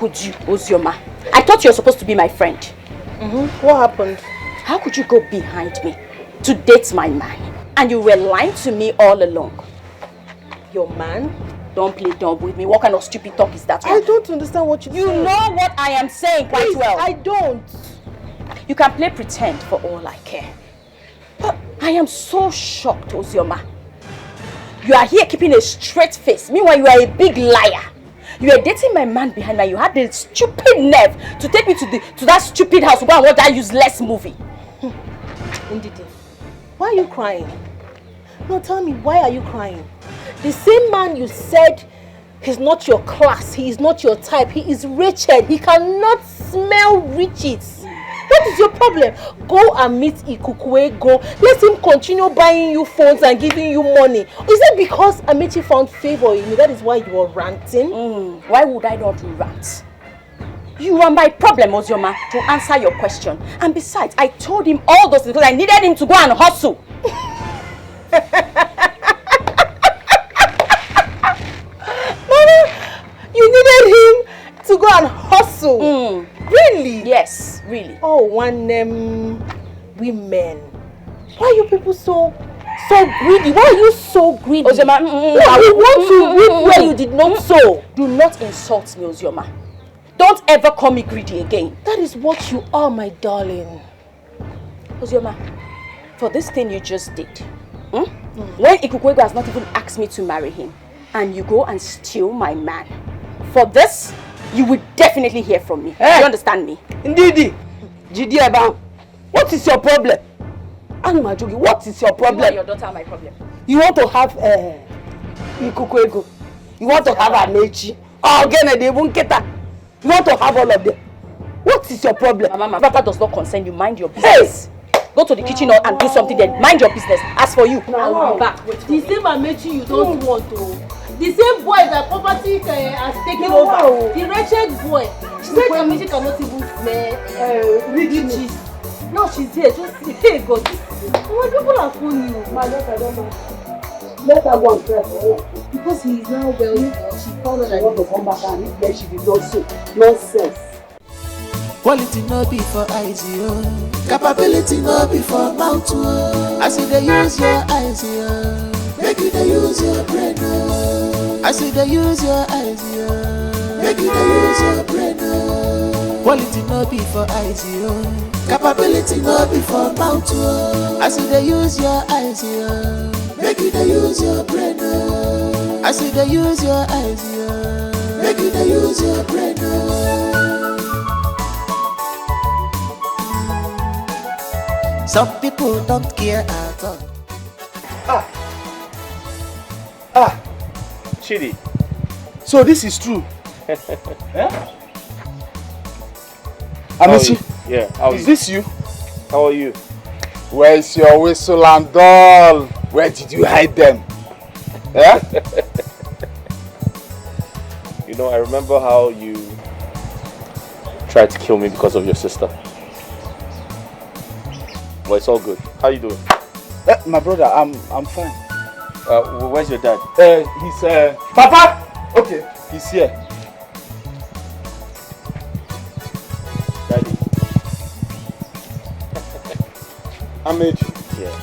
could you, Ozioma? I thought you were supposed to be my friend. What happened? How could you go behind me to date my man? And you were lying to me all along. Your man? Don't play dumb with me. What kind of stupid talk is that? I don't understand what you're saying. You know what I am saying quite well. I don't. You can play pretend for all I care. But I am so shocked, Ozioma. You are here keeping a straight face. Meanwhile, you are a big liar. You are dating my man behind me. You had the stupid nerve to take me to that stupid house to go and watch that useless movie. Ndidi, why are you crying? No, tell me, why are you crying? The same man you said he's not your class, he is not your type, he is wretched, he cannot smell riches. What is your problem? Go and meet Ikukwe, go. Let him continue buying you phones and giving you money. Is it because Amechi found favor in you? That is why you are ranting? Why would I not rant? You are my problem, Ozioma, to answer your question. And besides, I told him all those things because I needed him to go and hustle. Mama, you needed him to go and hustle? Really? Yes, really. Oh, women. Why are you people so greedy? Why are you so greedy? Ozioma, you want to reap where you did not sow. Do not insult me, Ozioma. Don't ever call me greedy again. That is what you are, my darling. Ozioma, for this thing you just did, when Ikukwego has not even asked me to marry him, and you go and steal my man, for this, you will definitely hear from me. Hey. You understand me? Indeed. Jidi Eba, what is your problem? Majogi, what is your problem? You and your daughter are my problem. You want to have Ikukwego. You want to have Amechi. Oh, again, they won't get that. You want to have all of them. What is your problem? Mama, matter does not concern you. Mind your business. Hey. Go to the kitchen and do something then. Mind your business. As for you, I will be back. The same Amechi you don't want to. The same boy that property has taken over. The wretched boy. She said Amechi cannot even smell riches. Now she's here. Just hey God. Why people are phoning you? My daughter don't know. Let her go and press. Because he is now well. She found out that want to come back and eat where she did not so. Nonsense. Quality no be for eyes, yo. Capability no be for mouth, yo. I see they use your eyes, yo. Make you they use your brain, yo. I see they use your eyes, yo. Make you they use your brain, yo. Quality no be for eyes, yo. Capability no be for mouth, yo. I see they use your eyes, yo. Make you they use your brain, yo. I see they use your eyes, yo. Make you they use your brain, yo. Some people don't care at all. Chidi. So this is true. Yeah? Amici, Yeah. Is this you? How are you? Where is your whistle and doll? Where did you hide them? Yeah? You know, I remember how you tried to kill me because of your sister. Well, it's all good. How you doing? My brother, I'm fine. Where's your dad? He's Papa! Okay, he's here. Daddy. Amechi. Yeah.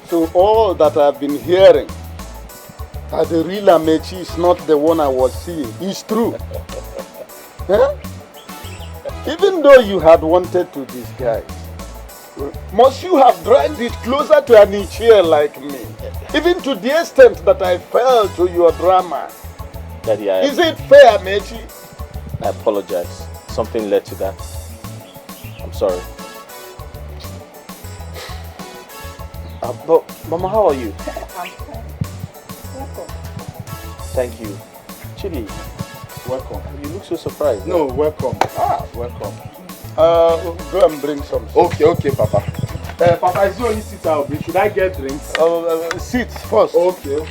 So all that I've been hearing, that the real Amechi is not the one I was seeing, is true. Huh? Even though you had wanted to disguise, must you have dragged it closer to an chair like me? Even to the extent that I fell to your drama. Daddy, Is it fair, Mechi? I apologize. Something led to that. I'm sorry. But Mama, how are you? I'm fine. Welcome. Thank you. Chidi, Welcome. you look so surprised. No, welcome. Welcome. Go and bring some. Okay, Papa. Papa, it's the only seat I'll bring. Should I get drinks? Seats first. Okay.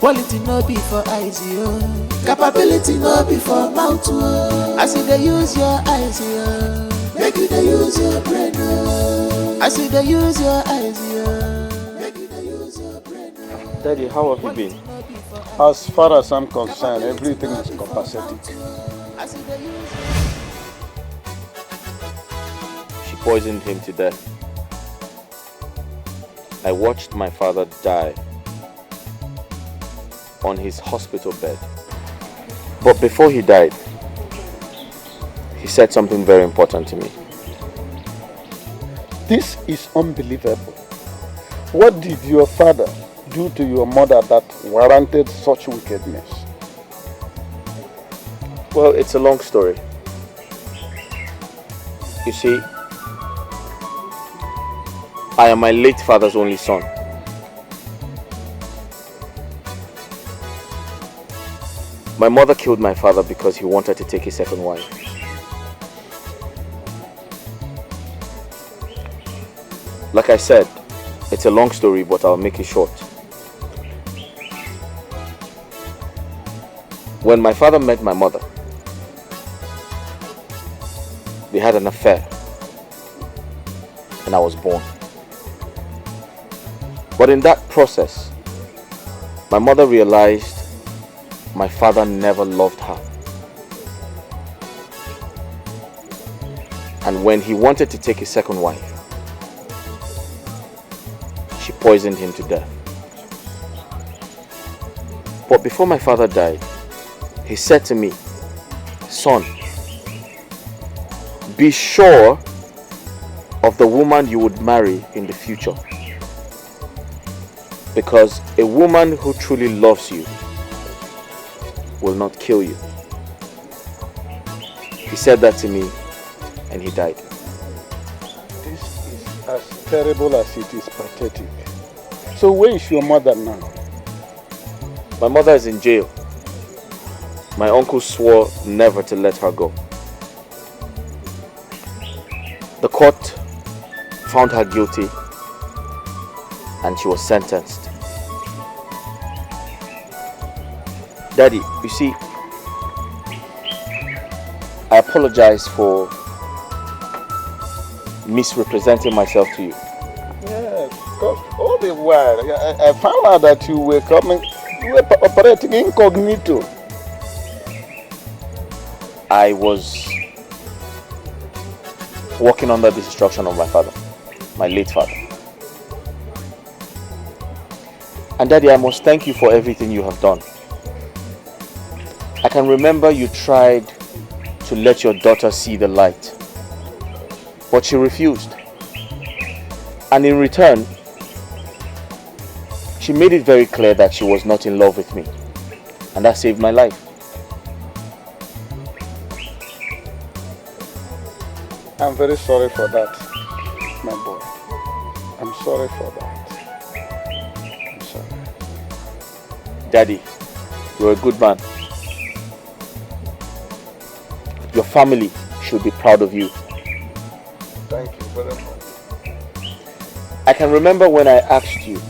Quality no be for eyes, yo. Capability no be for mouth, yo. I see they use your eyes, yo. Make you they use your brain, yo. I see they use your eyes, yo. Make you they use your brain, yo. Daddy, how have you been? As far as I'm concerned, everything is copacetic. As if they use She poisoned him to death. I watched my father die on his hospital bed. But before he died, he said something very important to me. This is unbelievable. What did your father do to your mother that warranted such wickedness? Well, it's a long story. You see, I am my late father's only son. My mother killed my father because he wanted to take his second wife. Like I said, it's a long story, but I'll make it short. When my father met my mother, they had an affair, and I was born. But in that process, my mother realized my father never loved her. And when he wanted to take his second wife, she poisoned him to death. But before my father died, he said to me, "Son, be sure of the woman you would marry in the future. Because a woman who truly loves you will not kill you." He said that to me and he died. This is as terrible as it is pathetic. So where is your mother now? My mother is in jail. My uncle swore never to let her go. The court found her guilty and she was sentenced. Daddy, you see, I apologize for misrepresenting myself to you. Yes, because all the while I found out that you were operating incognito. I was working under the instruction of my father, my late father. And Daddy, I must thank you for everything you have done. I can remember you tried to let your daughter see the light, but she refused. And in return, she made it very clear that she was not in love with me. And that saved my life. I'm very sorry for that, my boy. I'm sorry for that. I'm sorry. Daddy, you're a good man. Your family should be proud of you. Thank you very much. I can remember when I asked you,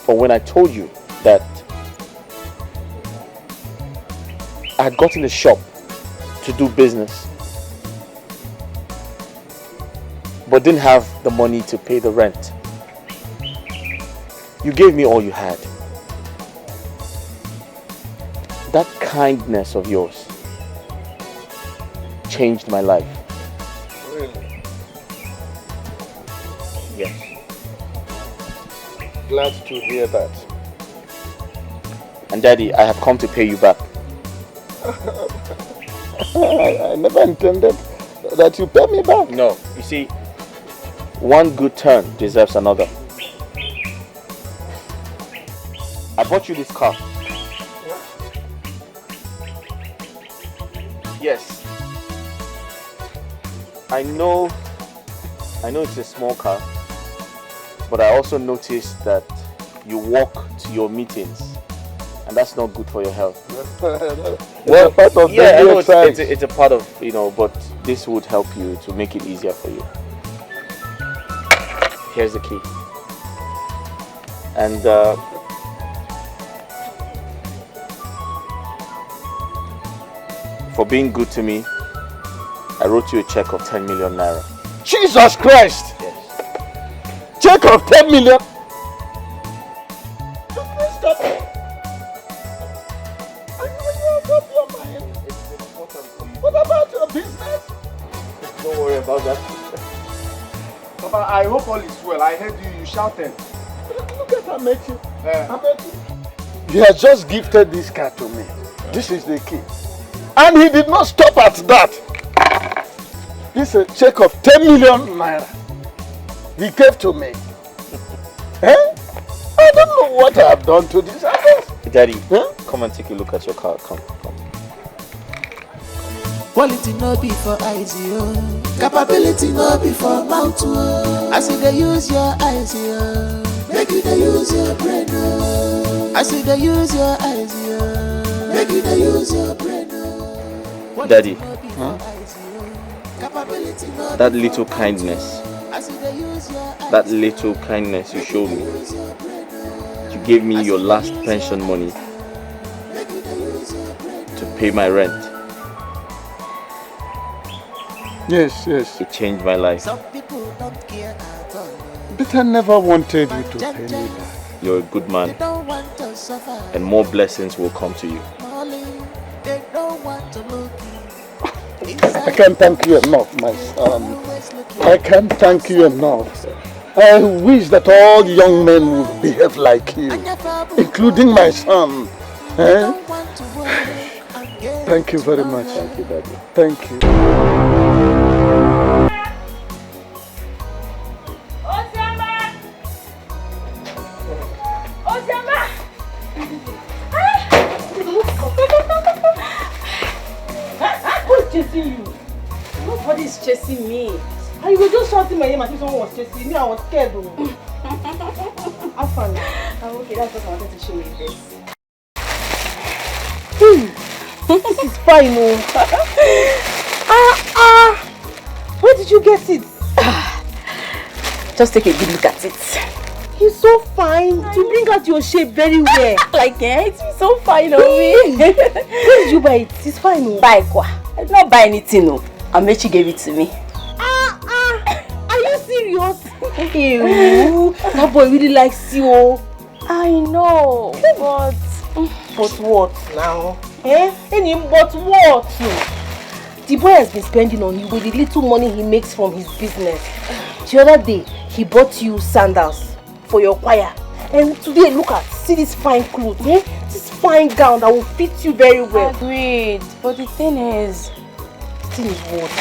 or when I told you that I had gotten a shop to do business, but didn't have the money to pay the rent. You gave me all you had. That kindness of yours changed my life. Really? Yes. Glad to hear that. And Daddy, I have come to pay you back. I never intended that you pay me back. No, you see, one good turn deserves another. I bought you this car. Yes. I know it's a small car, but I also noticed that you walk to your meetings, and that's not good for your health. Well, part of Yeah, I know exercise. it's a part of, but this would help you to make it easier for you. Here's the key. And for being good to me, I wrote you a check of 10 million naira. Jesus Christ! Yes. Check of 10 million! Please stop it! Are you out of your mind? What about your business? Don't worry about that. Papa, I hope all is well. I heard you shouting. Look at Amechi. Amechi. He has just gifted this car to me. This is the key. And he did not stop at that. This is a check of 10 million naira. He gave to me. I don't know what I have done to this house. Daddy, come and take a look at your car. Come. Quality no be for eyes, yo. Capability no be for mouth, yo. I see they use your eyes, yo. Make you they use your brain, yo. I see they use your eyes, yo. Make you they use your brain, yo. Daddy, that little kindness you showed me. You gave me your last pension money to pay my rent. Yes. It changed my life. But I never wanted you to pay me back. You're a good man. And more blessings will come to you. I can't thank you enough, my son. I can't thank you enough. I wish that all young men would behave like you, including my son. Thank you very much. Thank you, Daddy. Thank you. Who's chasing you? Nobody's chasing me. And you were just shouting my name as if someone was chasing me. I was scared though. Have fun. Okay, that's what I wanted to show you this. This is fine, Where did you get it? Just take a good look at it. He's so fine. You bring out your shape very well. It's so fine on me. Where did you buy it? It's fine. Buy quoi? I did not buy anything, no. Amechi gave it to me. Are you serious? Ew, that boy really likes you. I know, but what now? But what? The boy has been spending on you with the little money he makes from his business. The other day, he bought you sandals for your choir. And today, see this fine clothes, this fine gown that will fit you very well. Agreed, but the thing is what?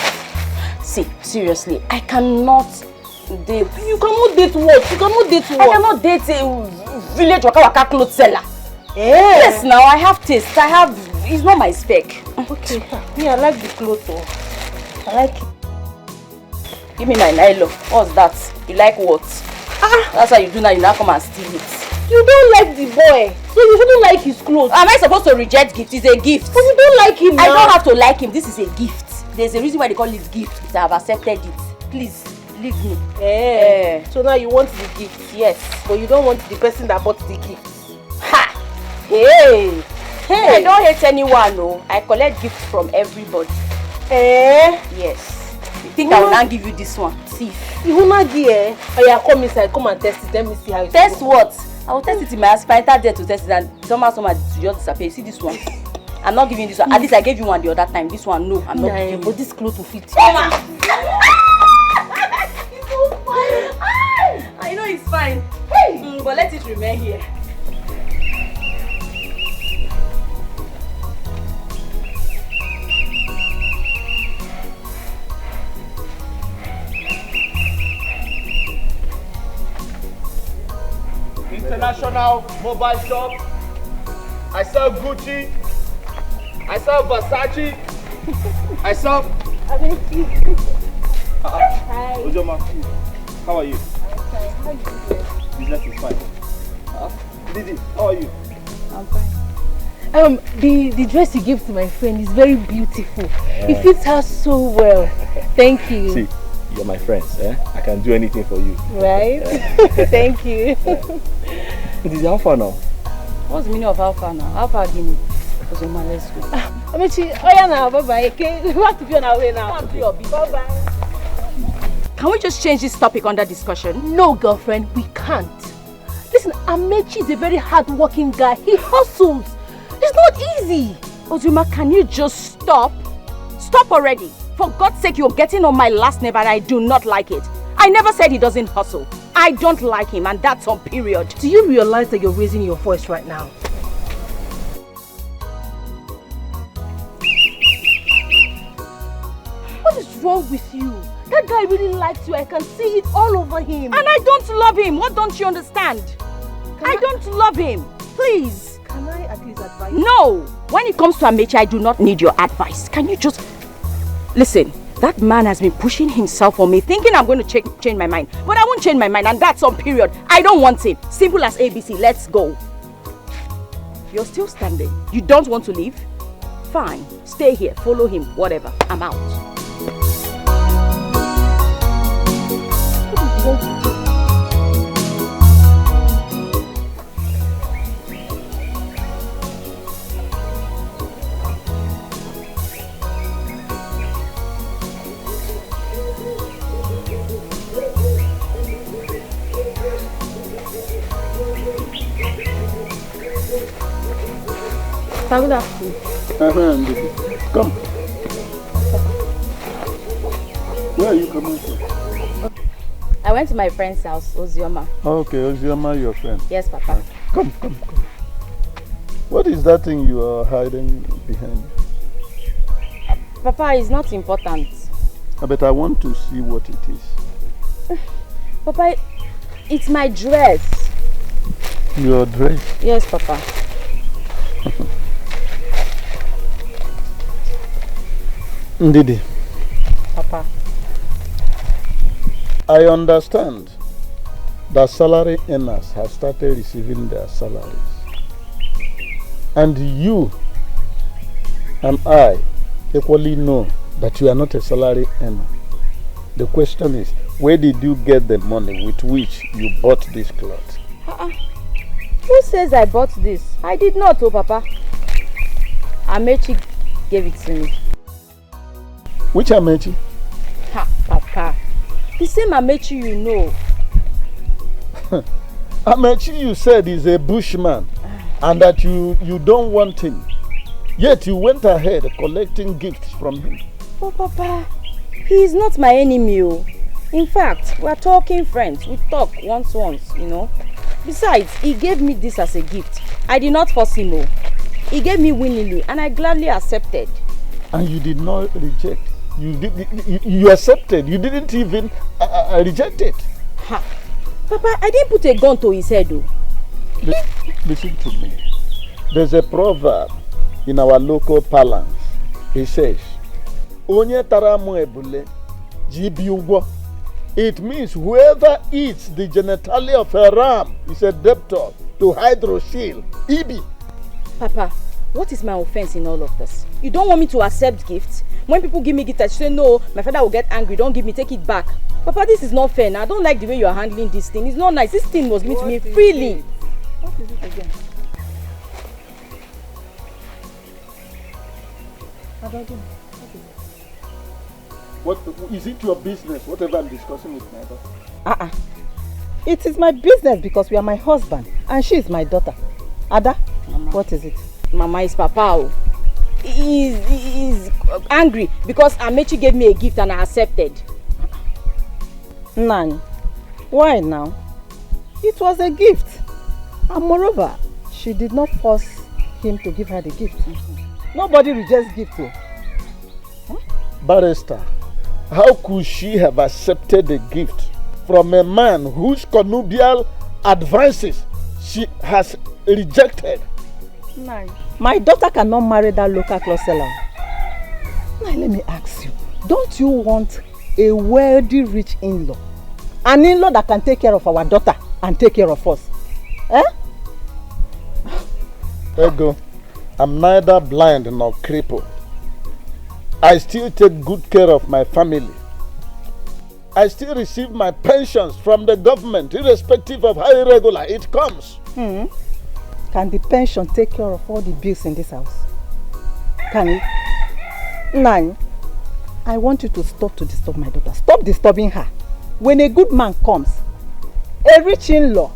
See, seriously, I cannot date. You cannot date what? You cannot date what? I cannot date a village waka clothes seller. Yes, now I have taste. It's not my spec. Okay, me, I like the clothes. I like it. Give me my nylon. What's that? You like what? That's what you do now. You now come and steal it. You don't like the boy, so you shouldn't like his clothes. Am I supposed to reject gift? It's a gift. But you don't like him now. I don't have to like him. This is a gift. There's a reason why they call it gift. I have accepted it. Please, leave me. So now you want the gift? Yes. But you don't want the person that bought the gift. Ha! Hey! I don't hate anyone, no. I collect gifts from everybody. Yes. You think I will not give you this one? See. You will not give come inside, come and test it. Let me see how it test what? I will test it in my house. I there to test it and somehow to just disappear. See this one? I'm not giving you this one. At least I gave you one the other time. This one, no, I'm not giving you. But this clothes will fit. I know it's fine. Hey! But let it remain here. International mobile shop. I sell Gucci. I sell Versace. I sell. Hi. Ojoma, how are you? I'm fine. How are you? Business is fine. Didi, how are you? I'm fine. The dress you gave to my friend is very beautiful. It fits her so well. Thank you. See, you're my friends, I can do anything for you. Right? Thank you. Didi, how far now? What's the meaning of how far now? How far Guinea? Ojoma, let's go. Amechi, now, bye-bye. Okay, we have to be on our way now. Bye-bye. Can we just change this topic under discussion? No, girlfriend, we can't. Listen, Amechi is a very hard-working guy. He hustles. It's not easy. Ojoma, can you just stop? Stop already. For God's sake, you're getting on my last nerve and I do not like it. I never said he doesn't hustle. I don't like him and that's on period. Do you realize that you're raising your voice right now? What is wrong with you? That guy really likes you. I can see it all over him. And I don't love him. What don't you understand? I don't love him. Please. Can I at least advise? No. When it comes to Amechi, I do not need your advice. Can you just... Listen, that man has been pushing himself on me, thinking I'm going to change my mind. But I won't change my mind, and that's on period. I don't want him. Simple as ABC. Let's go. You're still standing. You don't want to leave? Fine. Stay here. Follow him. Whatever. I'm out. Good afternoon. Come. Where are you coming from? I went to my friend's house, Ozioma. Okay, Ozioma, your friend. Yes, Papa. Come. What is that thing you are hiding behind? Papa, it's not important. But I want to see what it is. Papa, it's my dress. Your dress? Yes, Papa. Ndidi. Papa. I understand that salary earners have started receiving their salaries. And you and I equally know that you are not a salary earner. The question is, where did you get the money with which you bought this cloth? Who says I bought this? I did not, oh Papa. Amechi gave it to me. Which Amechi? Ha, Papa. The same Amechi you know. Amechi you said is a bushman and that you don't want him. Yet you went ahead collecting gifts from him. Oh Papa, he is not my enemy. Oh. In fact, we are talking friends. We talk once, you know. Besides, he gave me this as a gift. I did not force him. Oh. He gave me willingly and I gladly accepted. And you did not reject. You accepted. You didn't even reject it. Ha. Papa, I didn't put a gun to his head though. Listen to me. There's a proverb in our local parlance. It says, Onye taramu ebule, jibi ugwo. It means whoever eats the genitalia of a ram is a debtor to hydroshield. Ibi. Papa, what is my offense in all of this? You don't want me to accept gifts? When people give me gifts, I say no, my father will get angry. Don't give me, take it back. Papa, this is not fair. Now, I don't like the way you are handling this thing. It's not nice. This thing was meant to me freely. What is it again? What is it your business? Whatever I'm discussing with my daughter. It is my business because you are my husband and she is my daughter. Ada, Mama. What is it? Mama, is Papa. He is angry because Amechi gave me a gift and I accepted. Nan, why now? It was a gift. And moreover, she did not force him to give her the gift. Nobody rejects gift. Barrister, how could she have accepted a gift from a man whose connubial advances she has rejected? Nine. My daughter cannot marry that local cloth seller. Now let me ask you, don't you want a wealthy, rich in-law? An in-law that can take care of our daughter and take care of us? Eh? Ego, I'm neither blind nor crippled. I still take good care of my family. I still receive my pensions from the government, irrespective of how irregular it comes. Can the pension take care of all the bills in this house? Can it? Nine, I want you to stop to disturb my daughter. Stop disturbing her. When a good man comes, a rich in-law,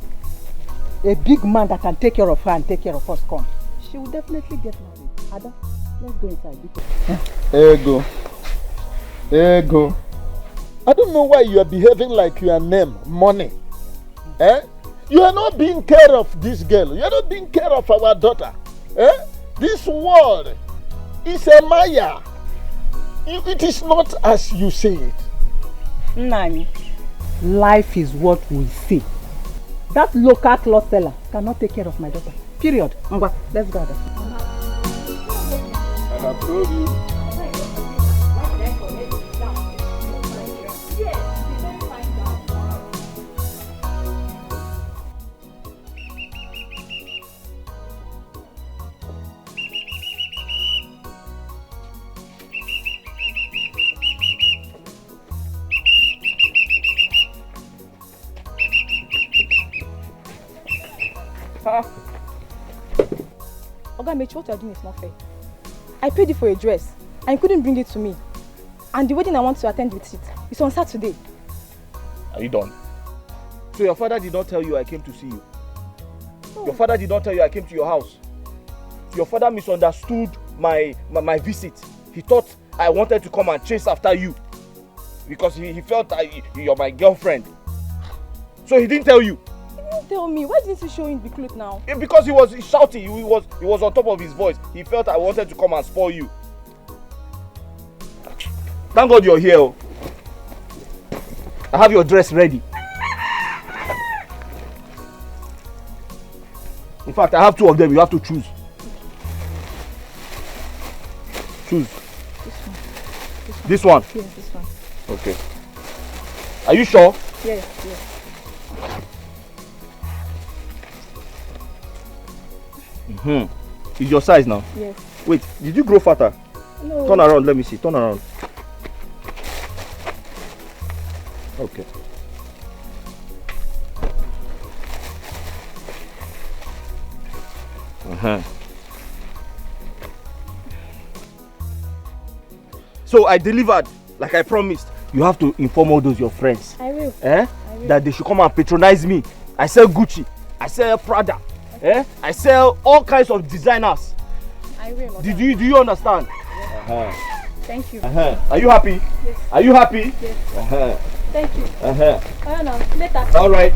a big man that can take care of her and take care of us comes, she will definitely get married. Ada, let's go inside. Ego. Ego. I don't know why you are behaving like your name, money. Eh? You are not being care of this girl. You are not being care of our daughter. Eh? This world is a Maya. It is not as you say it. Nani, life is what we see. That local cloth seller cannot take care of my daughter. Period. Ngwa, let's go there. I have told you. Oga Mechi, what you are doing is not fair. I paid you for a dress and you couldn't bring it to me. And the wedding I want to attend with it is on Saturday. Are you done? So your father did not tell you I came to see you? No. Your father did not tell you I came to your house? Your father misunderstood my visit. He thought I wanted to come and chase after you because he felt you're my girlfriend. So he didn't tell you? Tell me, why didn't you show him the clothes now? Because he was shouting, he was on top of his voice. He felt I wanted to come and spoil you. Thank God you're here. I have your dress ready. In fact, I have two of them. You have to choose. Choose. This one? Yes, this one. Okay. Are you sure? Yes, yes. Is your size now? Yes. Wait, did you grow fatter? No. Turn around, let me see. Turn around. Okay. So I delivered, like I promised. You have to inform all those your friends. I will. I will. That they should come and patronize me. I sell Gucci. I sell Prada. I sell all kinds of designers. I will. Do you understand? Yes. Thank you. Are you happy? Yes. Are you happy? Yes. Thank you. I don't know. Later. All right.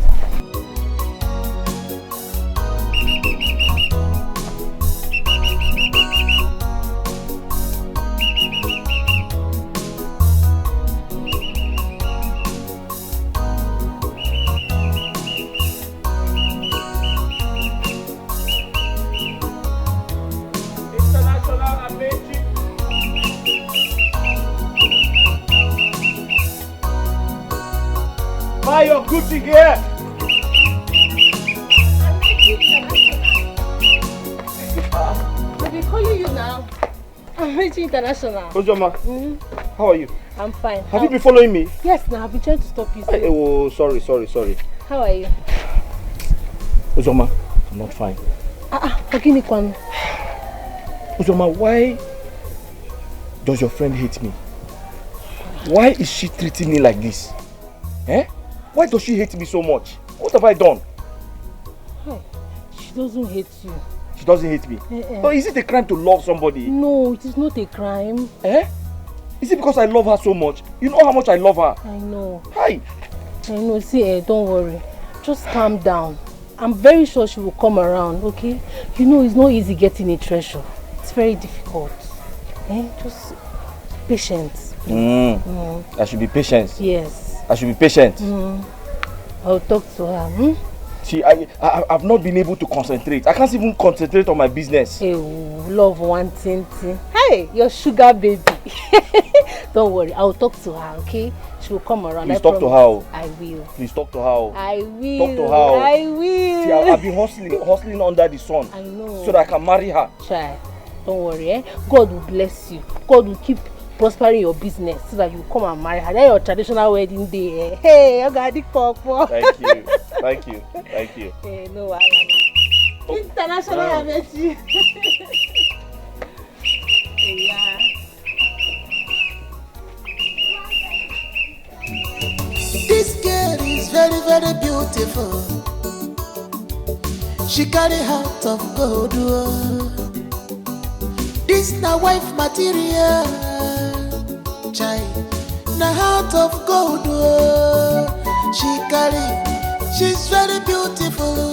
Buy your Gucci gear. I've been calling you now. I'm reaching international. Ojoma, how are you? I'm fine. Have you been following me? Yes, now I've been trying to stop you. Oh, sorry. How are you? Ojoma, I'm not fine. Forgive me, Kwan. Ojoma, why does your friend hate me? Why is she treating me like this? Why does she hate me so much? What have I done? Hey, she doesn't hate you. She doesn't hate me? Oh, is it a crime to love somebody? No, it is not a crime. Is it because I love her so much? You know how much I love her. I know. Hi. I know. See, don't worry. Just calm down. I'm very sure she will come around, okay? You know, it's not easy getting a treasure. It's very difficult. Just patience. I should be patient. Yes. I should be patient. I'll talk to her. See, I've not been able to concentrate. I can't even concentrate on my business. Hey, love one thing. Hey, your sugar baby. Don't worry, I'll talk to her, okay? She will come around. Please talk to her. I will. Please talk to her. I will. Talk to her. I will. See, I've been hustling under the sun. I know. So that I can marry her. Child, don't worry, God will bless you. God will keep prospering your business so that you come and marry her. Then your traditional wedding day. Hey, I got the pop. Thank you. Thank you. Hey, no, international, I met you. Yeah. This girl is very, very beautiful. She carry heart of gold. This na wife material. Child, of gold. Oh. She's very beautiful.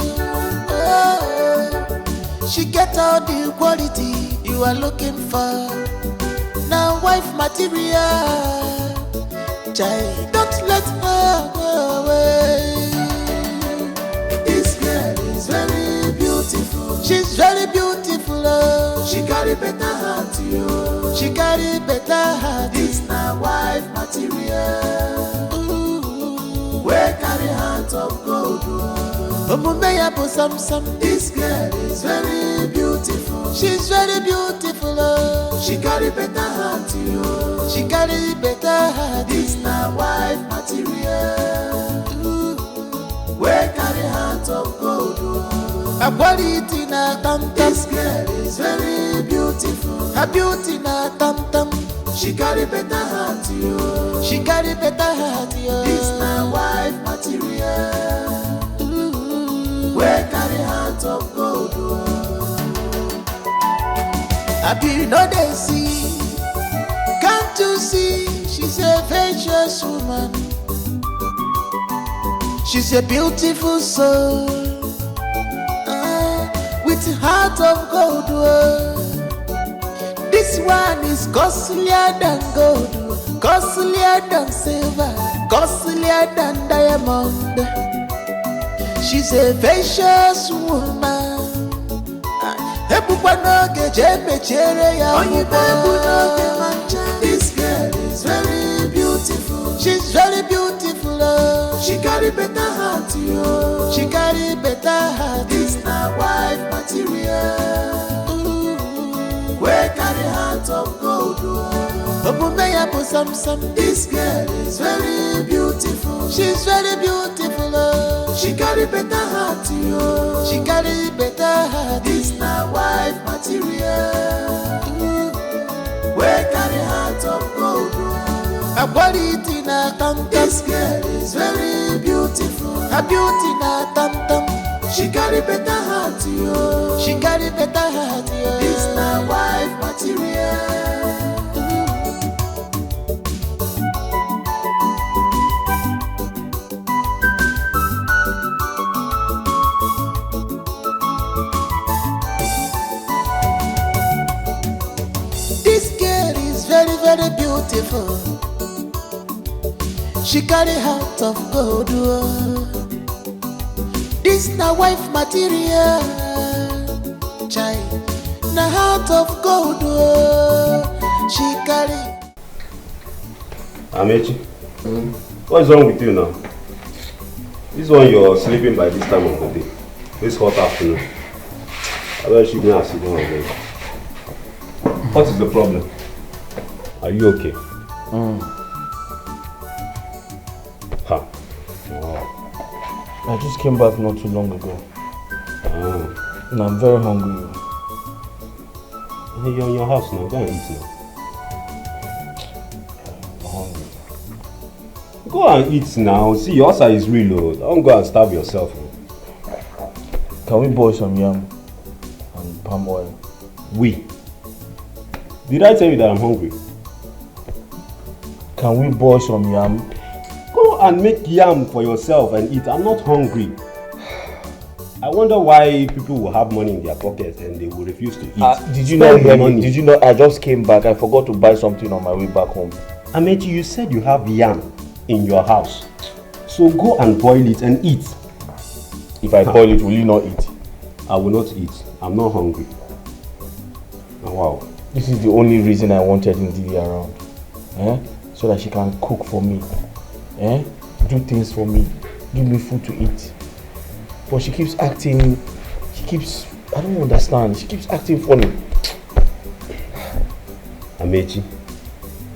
Oh. She get all the quality you are looking for. Now wife material. Child, don't let her go away. This girl is very beautiful. She's very beautiful. Oh. She carry better heart, yo. She carry better heart. This now wife material. Ooh, where carry heart of gold. This girl is very beautiful. She's very beautiful. Oh. She carry better heart, yo. She carry better heart. This now wife material. Ooh, where carry heart of gold. Oh. A quality na tam tam. This girl is very beautiful. Her beauty na tam tam. She carry better heart, yo. She carry better heart, yo. This na wife material. Where carry heart of gold. Happy no they see. Can't you see? She's a virtuous woman. She's a beautiful soul. With heart of gold. This one is costlier than gold, costlier than silver, costlier than diamond. She's a vicious woman. This girl is very beautiful. She's very beautiful. Oh. She carry better heart, yo. She carry better heart. This now wife material. Ooh, where carry heart of gold. This girl is very beautiful. She's very beautiful. Oh. She carry better heart, yo. She carry better heart. This now wife material. Ooh, where carry heart of gold. A quality na tam tam. This girl is very beautiful. Her beauty na tam tam. She carry better heart, yo. She carry better heart, yo. This now wife material. Very beautiful. She carry heart of gold. This na wife material. Child, na heart of gold. She carry. Amechi, what's wrong with you now? This one you're sleeping by this time of the day. This hot afternoon. I bet you now sit down again. What is the problem? Are you okay? Huh. I just came back not too long ago. And I'm very hungry. Hey, you're in your house now. Go and eat now. I'm hungry. Go and eat now. See, your outside is real low. Don't go and starve yourself. Can we boil some yam and palm oil? Did I tell you that I'm hungry? Can we boil some yam? Go and make yam for yourself and eat. I'm not hungry. I wonder why people will have money in their pockets and they will refuse to eat. Did you not hear me? Did you know I just came back? I forgot to buy something on my way back home. Amechi, you said you have yam in your house. So go and boil it and eat. If I boil it, will you not eat? I will not eat. I'm not hungry. Oh, wow. This is the only reason I wanted Ndidi around. So that she can cook for me. Do things for me. Give me food to eat. But she keeps acting, I don't understand. She keeps acting funny. Amechi,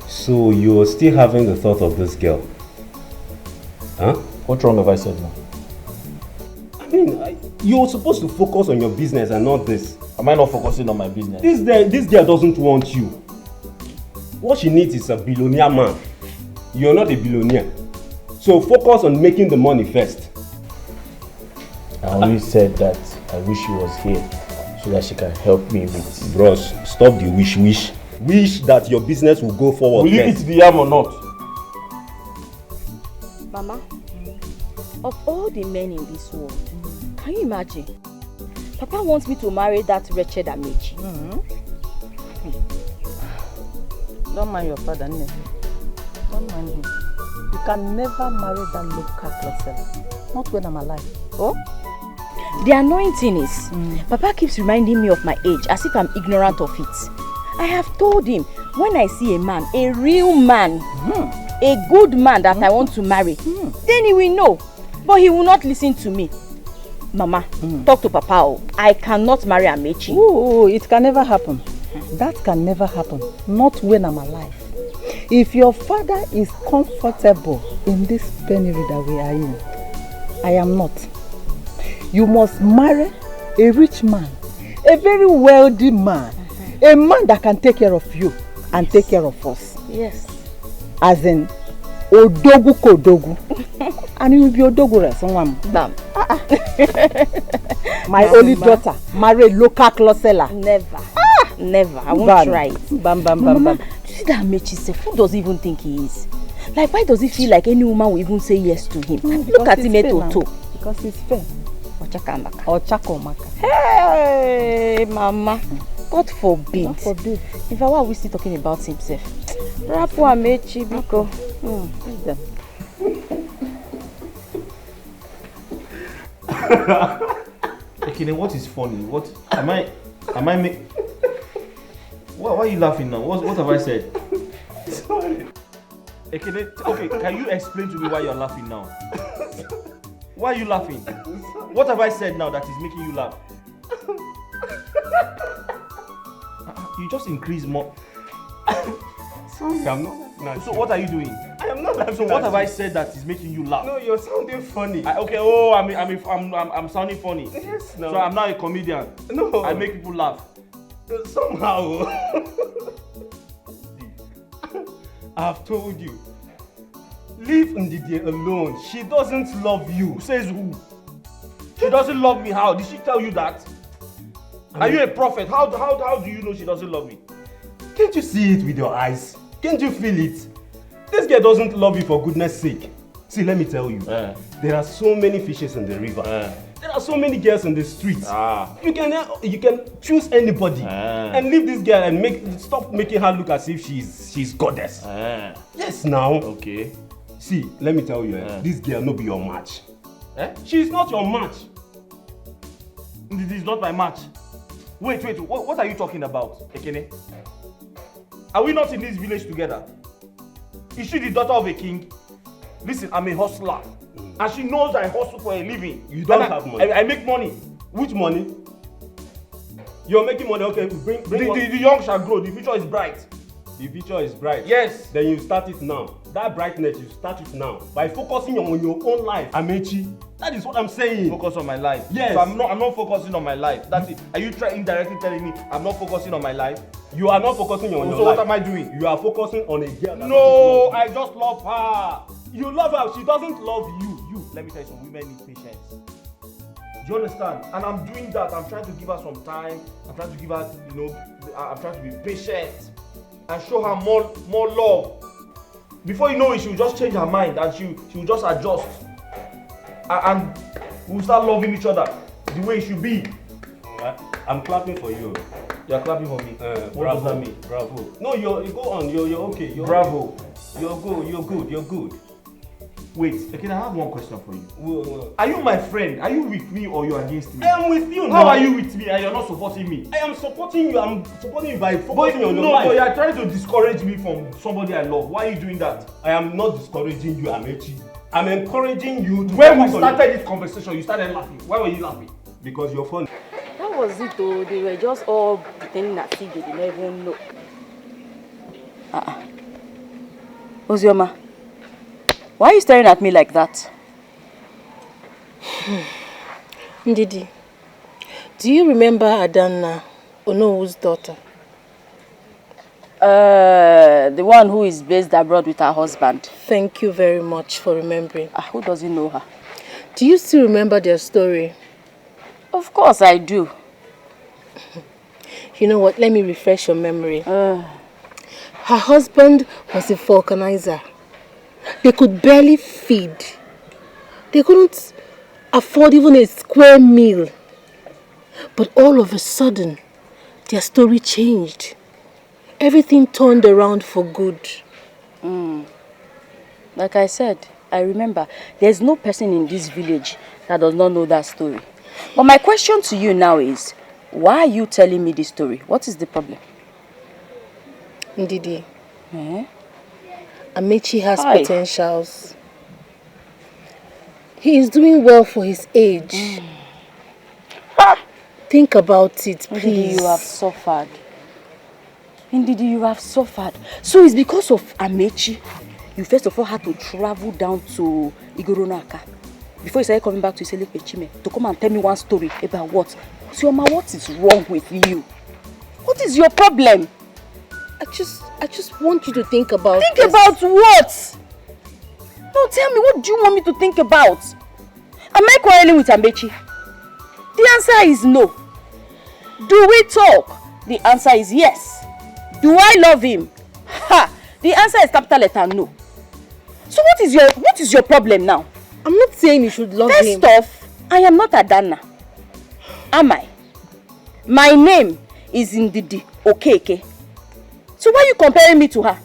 so you're still having the thought of this girl? Huh? What's wrong have I said now? I mean, you're supposed to focus on your business and not this. Am I not focusing on my business? This girl doesn't want you. What she needs is a billionaire man. You're not a billionaire. So focus on making the money first. I only said that I wish she was here so that she can help me with... Bros, stop the wish. Wish that your business will go forward. Will you eat the yam or not? Mama, of all the men in this world, can you imagine? Papa wants me to marry that wretched Amechi. Don't mind your father, Nne. Don't mind him. You can never marry that local cloth seller. Not when I'm alive. Oh? The annoying thing is, Papa keeps reminding me of my age as if I'm ignorant of it. I have told him, when I see a man, a real man, a good man that I want to marry, then he will know. But he will not listen to me. Mama, talk to Papa. I cannot marry Amechi. Oh, it can never happen. That can never happen. Not when I'm alive. If your father is comfortable in this penury that we are in, I am not. You must marry a rich man, a very wealthy man, a man that can take care of you and take care of us. Yes. As in, Odogu Kodogu. And you will be Odogu someone. Bam. My only daughter, marry a local cloth seller. Never. Never. I won't try it. Bam, bam, Mama, bam, bam. Do you see that Amechi self? Who does he even think he is? Like, why does he feel like any woman will even say yes to him? Look at him, Toto. Because he's fair. Ochakamaka. Or Chakomaka. Hey, Mama. God forbid. God forbid. If I were we still talking about himself. Rapu Amechi, Biko. Okay, what is funny? What am I why are you laughing now? What have I said? Sorry. Okay, can you explain to me why you're laughing now? Why are you laughing? What have I said now that is making you laugh? You just increase more. Sorry, I'm not laughing. So what are you doing? I am not laughing. So what have I said that is making you laugh? No, you're sounding funny. I'm sounding funny. Yes, no. So I'm not a comedian. No. I make people laugh. Somehow. I've told you. Leave Ndidi alone. She doesn't love you. Who says who? She doesn't love me. How? Did she tell you that? Are you a prophet? How do you know she doesn't love me? Can't you see it with your eyes? Can't you feel it? This girl doesn't love you for goodness sake. See, let me tell you. There are so many fishes in the river. There are so many girls in the streets. You can choose anybody and leave this girl and stop making her look as if she's goddess. Yes, now. Okay. See, let me tell you, this girl no be your match. She's not your match. This is not my match. Wait, what are you talking about, Ekene? Are we not in this village together? Is she the daughter of a king? Listen, I'm a hustler. And she knows I hustle for a living. You don't have money. I make money. Which money? You're making money, okay, bring the young shall grow, the future is bright. The future is bright. Yes. Then you start it now. That brightness, you start it now. By focusing on your own life, Amechi. That is what I'm saying. Focus on my life. Yes. So I'm not focusing on my life. That's it. Are you indirectly telling me I'm not focusing on my life? You are not focusing on your life. So what am I doing? You are focusing on a girl that No, I just love her. You love her, she doesn't love you. Let me tell you, some women need patience. Do you understand? And I'm doing that. I'm trying to give her some time. I'm trying to give her, I'm trying to be patient and show her more love. Before you know it, she'll just change her mind and she'll just adjust. And we'll start loving each other the way it should be. I'm clapping for you. You're clapping for me. What does that mean? Bravo. No, you go on. You're okay. Bravo. Okay. You're good. Wait, okay, I have one question for you. Are you my friend? Are you with me or you're against me? I am with you now. How are you with me and you're not supporting me? I am supporting you. I'm supporting you by focusing on your life. No, you're trying to discourage me from somebody I love. Why are you doing that? I am not discouraging you, Amechi. I'm encouraging you to... When we started this conversation, you started laughing. Why were you laughing? Because you're funny. That was it though. They were just all pretending that they didn't even know. Ozioma, why are you staring at me like that? Ndidi, do you remember Adanna, Onowu's daughter? The one who is based abroad with her husband. Thank you very much for remembering. Who doesn't know her? Do you still remember their story? Of course I do. You know what? Let me refresh your memory. Her husband was a vulcanizer. They could barely feed. They couldn't afford even a square meal. But all of a sudden, their story changed. Everything turned around for good. Like I said, I remember, there's no person in this village that does not know that story. But my question to you now is, why are you telling me this story? What is the problem? Ndidi, Amechi has potentials. He is doing well for his age. Think about it, please. Ndidi, you have suffered. Ndidi, you have suffered. So it's because of Amechi you first of all had to travel down to Igoronaka before you started coming back to Isele to come and tell me one story about what? Sioma, what is wrong with you? What is your problem? I just want you to think about Think about what? No, tell me, what do you want me to think about? Am I quarreling with Amechi? The answer is no. Do we talk? The answer is yes. Do I love him? Ha! The answer is capital letter no. So what is your problem now? I'm not saying you should love him. First off, I am not Adanna. Am I? My name is Ndidi Okeke. So why are you comparing me to her?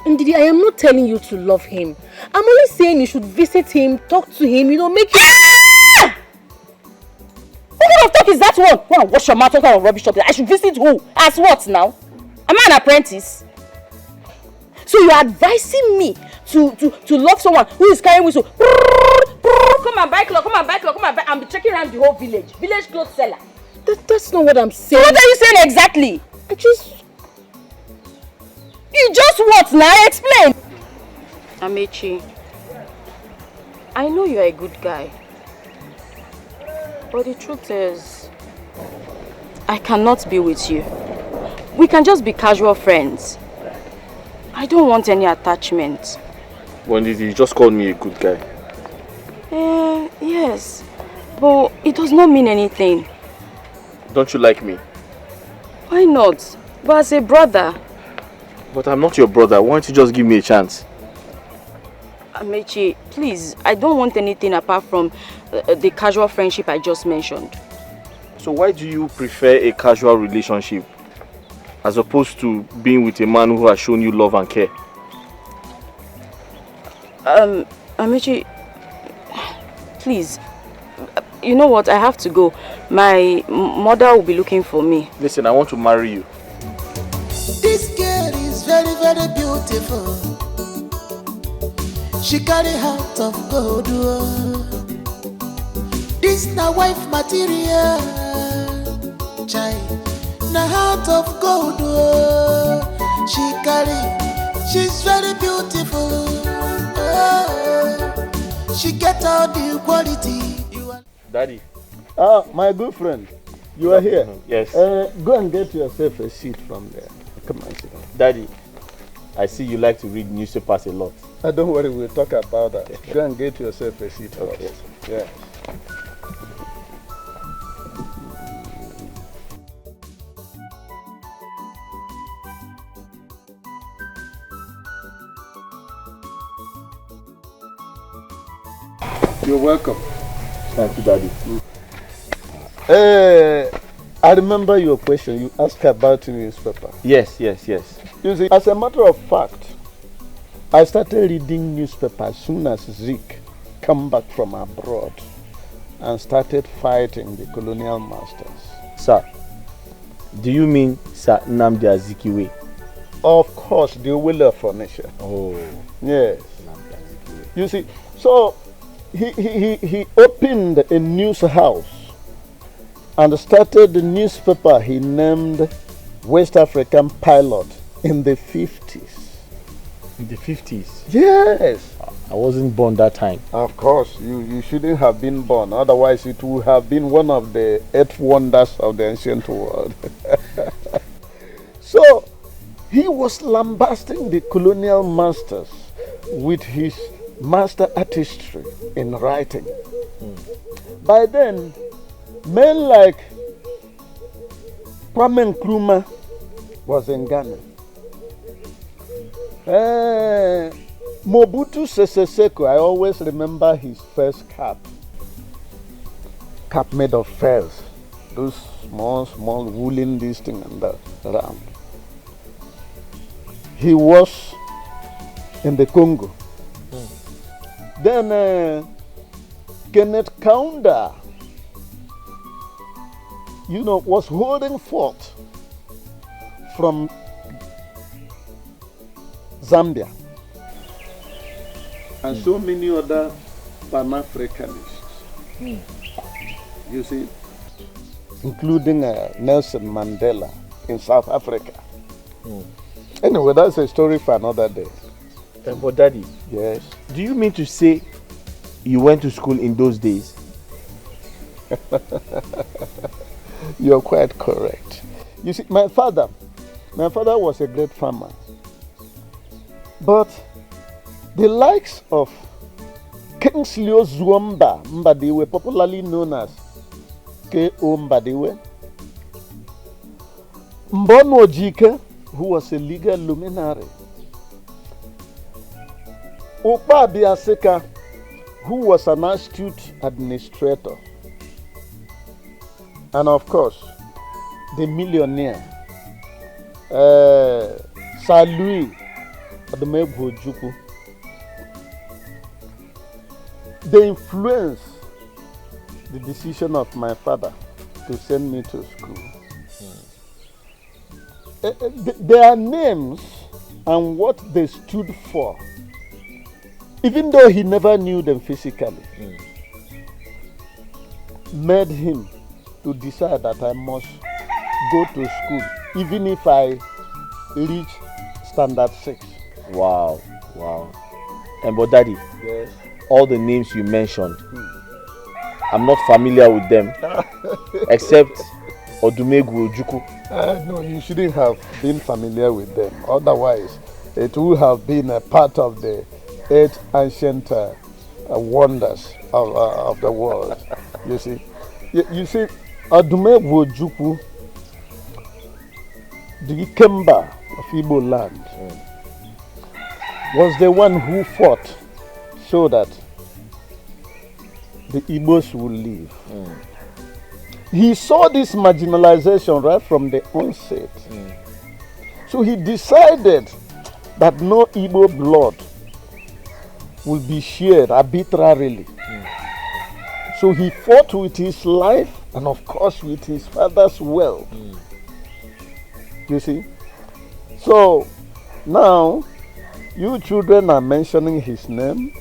Ndidi, I am not telling you to love him. I'm only saying you should visit him, talk to him, make him... What kind of talk is that one? Go and wash your mouth, what kind of rubbish talk? I should visit who? As what now? Am I an apprentice? So you are advising me to love someone who is carrying whistle. Come and buy clothes, come and buy clothes, come and buy, and be checking around the whole village. Village clothes seller. That's not what I'm saying. So what are you saying exactly? You just what now? Explain. Amechi, I know you are a good guy. But the truth is, I cannot be with you. We can just be casual friends. I don't want any attachment. When did you just call me a good guy? Yes. But it does not mean anything. Don't you like me? Why not? But as a brother. But I'm not your brother. Why don't you just give me a chance? Amechi, please, I don't want anything apart from the casual friendship I just mentioned. So why do you prefer a casual relationship as opposed to being with a man who has shown you love and care? Amechi, please, you know what? I have to go. My mother will be looking for me. Listen, I want to marry you. This girl is very, very beautiful. She carry heart of gold. This na wife material. Child, na heart of gold. She carry, she's very beautiful. She get all the quality. Daddy. Ah, my good friend, you are here. Yes. Go and get yourself a seat from there. Come on, sit down. Daddy, I see you like to read newspapers a lot. Don't worry, we'll talk about that. Go and get yourself a seat. Okay. Yes. You're welcome. Thank you, Daddy. I remember your question. You asked about the newspaper. Yes. You see, as a matter of fact, I started reading newspaper as soon as Zeke came back from abroad and started fighting the colonial masters. Sir, do you mean Sir Nnamdi Azikiwe? Of course, the wheeler furniture. Oh. Yes. You see, so he opened a news house and started the newspaper he named West African Pilot in the 50s. In the 50s? Yes. I wasn't born that time. Of course, you shouldn't have been born. Otherwise, it would have been one of the 8 wonders of the ancient world. So, he was lambasting the colonial masters with his master artistry in writing. By then, men like Kwame Nkrumah was in Ghana. Mobutu Sese Seko, I always remember his first cap. Cap made of furs. Those small woolen this thing and that around. He was in the Congo. Then Kenneth Kaunda, was holding forth from Zambia. And so many other Pan-Africanists. You see, including Nelson Mandela in South Africa. Anyway, that's a story for another day. But Daddy, yes. Do you mean to say you went to school in those days? You're quite correct. You see, my father was a great farmer. But the likes of Kingsley Ozwomba Mbadiwe, popularly known as K.O. Mbadiwe, Mbono Ojike, who was a legal luminary, Opa Biaseka, who was an astute administrator, and of course, the millionaire, Sir Louis Ademegwu. They influenced the decision of my father to send me to school. Their names and what they stood for, even though he never knew them physically, made him to decide that I must go to school, even if I reach standard 6. Wow. And but Daddy, yes, all the names you mentioned, I'm not familiar with them, except Odumegwu Ojukwu. No, you shouldn't have been familiar with them. Otherwise, it would have been a part of the 8 ancient wonders of the world. You see, Odumegwu Ojukwu, the Ikemba of Igbo land, was the one who fought so that the Igbos would live. He saw this marginalization right from the onset. So he decided that no Igbo blood will be shared arbitrarily. So he fought with his life and of course with his father's wealth. You see? So now you children are mentioning his name,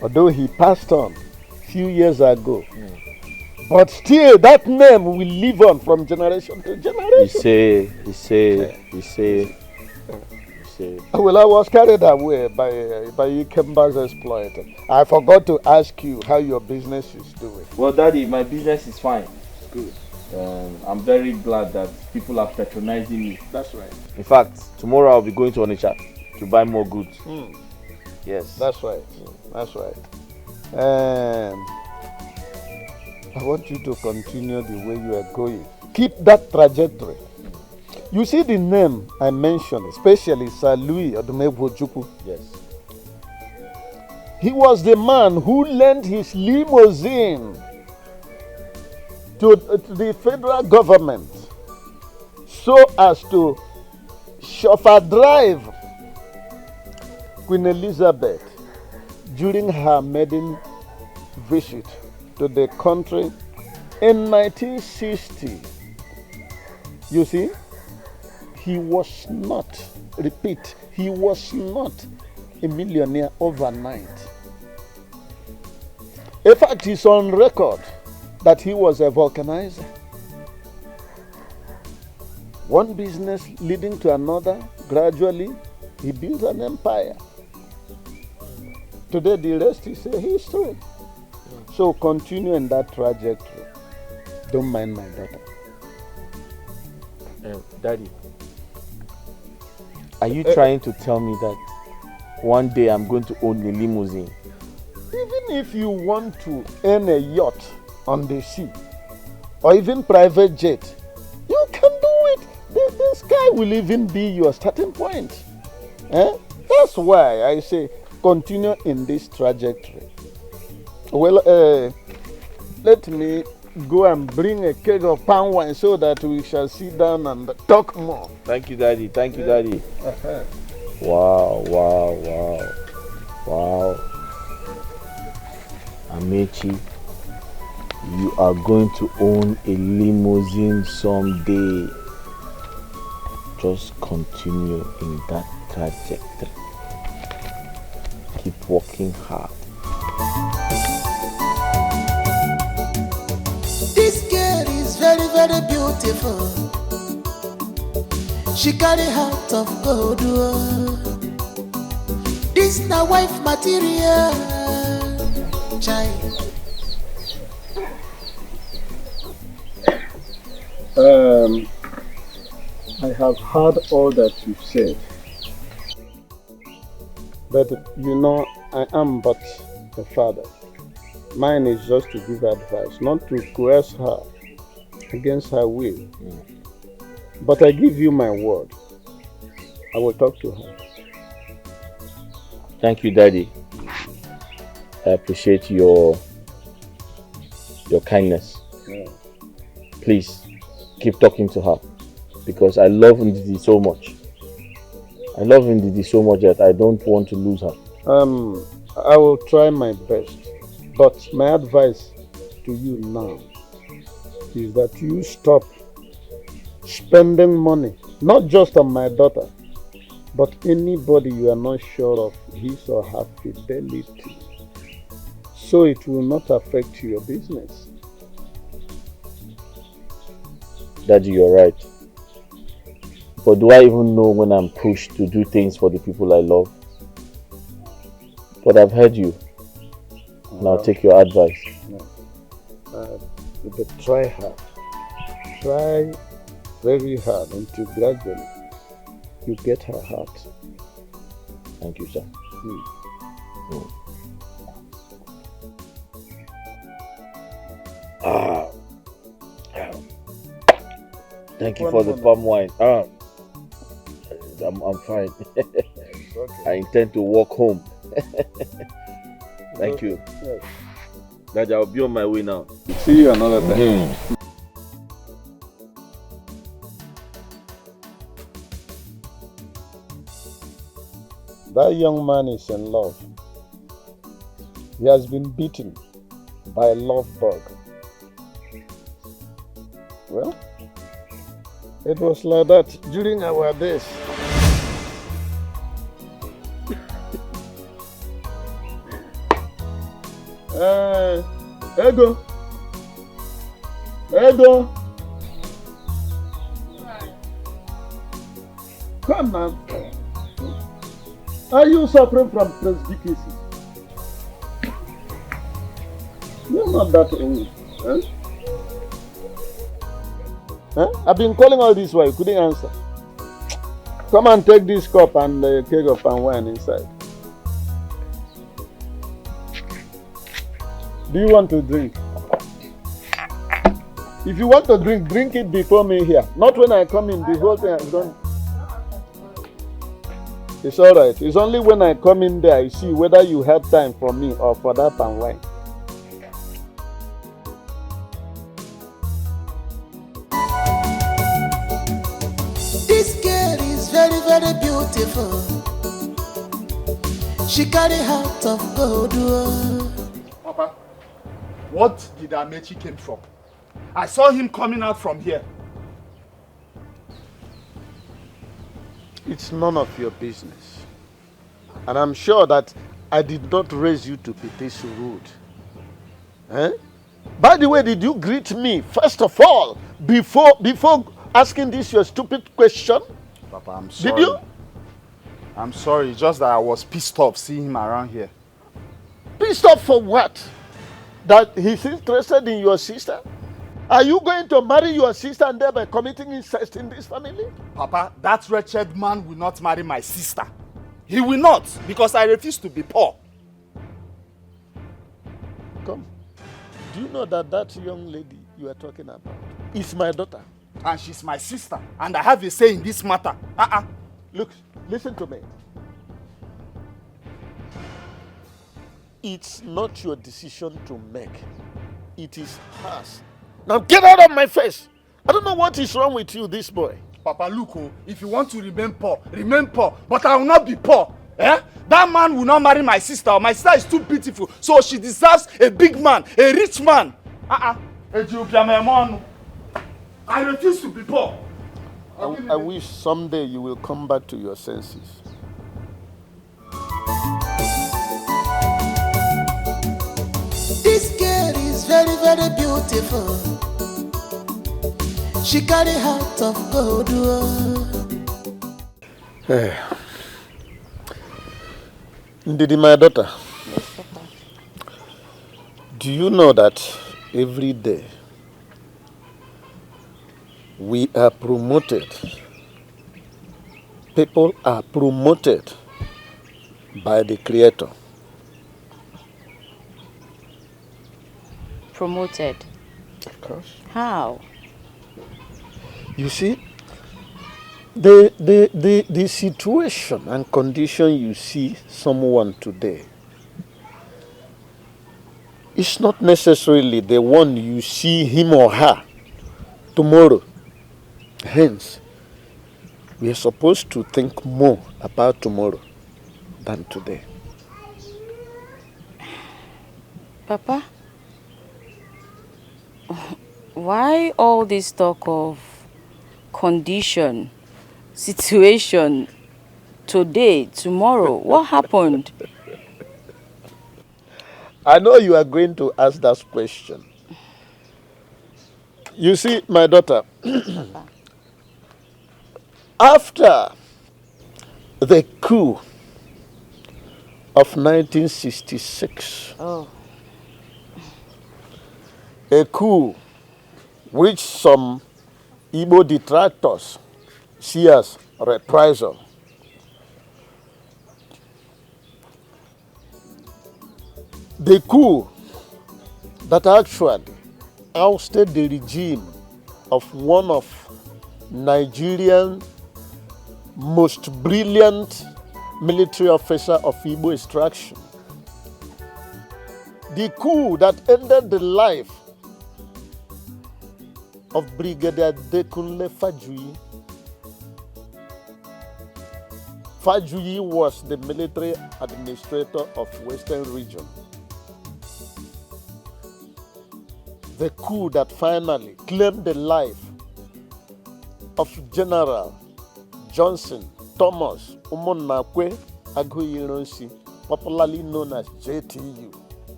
although he passed on a few years ago. But still, that name will live on from generation to generation. You say. Well, I was carried away by Ikemba's exploit. I forgot to ask you how your business is doing. Well, Daddy, my business is fine. Good. I'm very glad that people are patronizing me. That's right. In fact, tomorrow I'll be going to Onitsha to buy more goods. Yes. That's right. That's right. I want you to continue the way you are going. Keep that trajectory. You see the name I mentioned, especially Sir Louis Odumegwu Ojukwu. Yes. He was the man who lent his limousine to the federal government so as to chauffeur drive Queen Elizabeth during her maiden visit to the country in 1960. You see, he was not, repeat, he was not a millionaire overnight. In fact, it's on record that he was a vulcanizer. One business leading to another, gradually he built an empire. Today the rest is a history. So continue in that trajectory. Don't mind my daughter. Daddy, are you trying to tell me that one day I'm going to own a limousine? Even if you want to own a yacht on the sea, or even private jet, you can do it. The sky will even be your starting point. That's why I say continue in this trajectory, well, let me go and bring a keg of palm wine so that we shall sit down and talk more. Thank you, Daddy. Thank you, Daddy. Wow, wow, wow. Wow. Amechi, you are going to own a limousine someday. Just continue in that trajectory. Keep working hard. This girl is very, very beautiful. She carry heart of gold. This na wife material. Child. I have heard all that you've said. But you know, I am but a father. Mine is just to give advice, not to coerce her against her will. But I give you my word. I will talk to her. Thank you, Daddy. I appreciate your kindness. Yeah. Please keep talking to her, because I love Ndidi so much. I love Ndidi so much that I don't want to lose her. I will try my best, but my advice to you now is that you stop spending money, not just on my daughter, but anybody you are not sure of his or her fidelity, so it will not affect your business. Daddy, you're right. But do I even know when I'm pushed to do things for the people I love? But I've heard you, and I'll take your advice. But try hard. Try very hard until gradually you get her heart. Thank you, sir. Thank you for the palm wine. I'm fine. Okay. I intend to walk home. Thank you. Yes. Daddy, I'll be on my way now. See you another time. That young man is in love. He has been beaten by a love bug. Well, it was like that during our days. Ego. Come now. Are you suffering from presbycusis? You're not that old. I've been calling all this while, you couldn't answer. Come and take this cup and the keg of palm wine inside. Do you want to drink? If you want to drink, drink it before me here. Not when I come in, the whole thing is done. It's alright. It's only when I come in there I see whether you have time for me or for that palm wine. This girl is very, very beautiful. She carry heart of gold. Papa, what did Amechi came from? I saw him coming out from here. It's none of your business. And I'm sure that I did not raise you to be this rude. By the way, did you greet me first of all before asking this your stupid question? Papa, I'm sorry. Did you? I'm sorry, just that I was pissed off seeing him around here. Pissed off for what? That he's interested in your sister? Are you going to marry your sister and thereby committing incest in this family? Papa, that wretched man will not marry my sister. He will not, because I refuse to be poor. Come. Do you know that that young lady you are talking about is my daughter? And she's my sister, and I have a say in this matter. Look, listen to me. It's not your decision to make. It is hers. Now get out of my face. I don't know what is wrong with you, this boy. Papa, look, if you want to remain poor, remain poor. But I will not be poor. Eh? That man will not marry my sister. My sister is too beautiful. So she deserves a big man, a rich man. I refuse to be poor. I wish someday you will come back to your senses. This girl is very, very beautiful. She carry heart of gold. Ndidi, my daughter. Yes, Papa. Do you know that every day we are promoted? People are promoted by the Creator. Promoted? Of course. How? You see, the situation and condition you see someone today is not necessarily the one you see him or her tomorrow. Hence, we are supposed to think more about tomorrow than today. Papa, why all this talk of condition, situation, today, tomorrow? What happened? I know you are going to ask that question. You see, my daughter, after the coup of 1966, a coup which some Igbo detractors see as reprisal, the coup that actually ousted the regime of one of Nigerian most brilliant military officer of Igbo extraction. The coup that ended the life of Brigadier Dekunle Fajuyi. Fajuyi was the military administrator of Western Region. The coup that finally claimed the life of General Johnson Thomas Umonakwe Aguiyi-Ironsi, popularly known as JTU.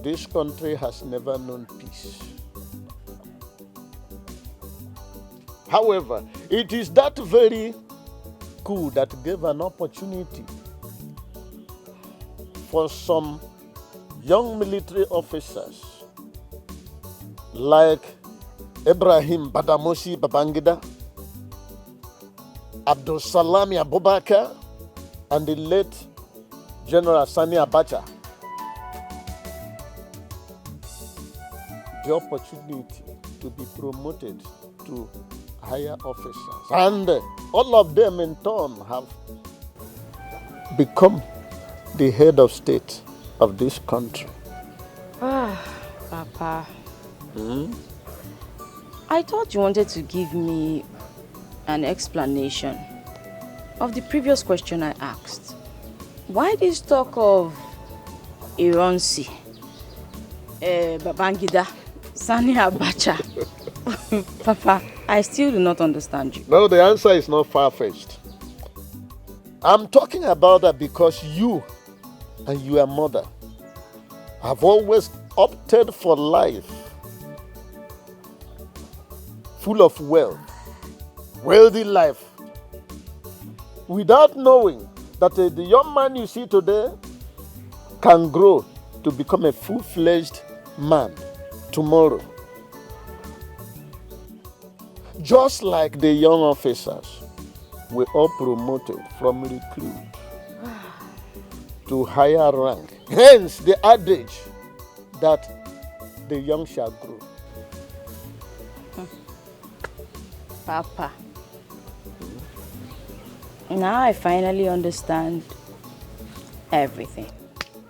This country has never known peace. However, it is that very coup that gave an opportunity for some young military officers like Ibrahim Badamosi Babangida, Abdul Salami Abubakar, and the late General Sani Abacha the opportunity to be promoted to higher officers. And all of them in turn have become the head of state of this country. Papa. I thought you wanted to give me an explanation of the previous question I asked. Why this talk of Ironsi, Babangida, Sani Abacha? Papa, I still do not understand you. No, the answer is not far-fetched. I'm talking about that because you and your mother have always opted for life full of wealth, wealthy life, without knowing that the young man you see today can grow to become a full-fledged man tomorrow. Just like the young officers were all promoted from recruit to higher rank. Hence the adage that the young shall grow. Papa, Now I finally understand everything.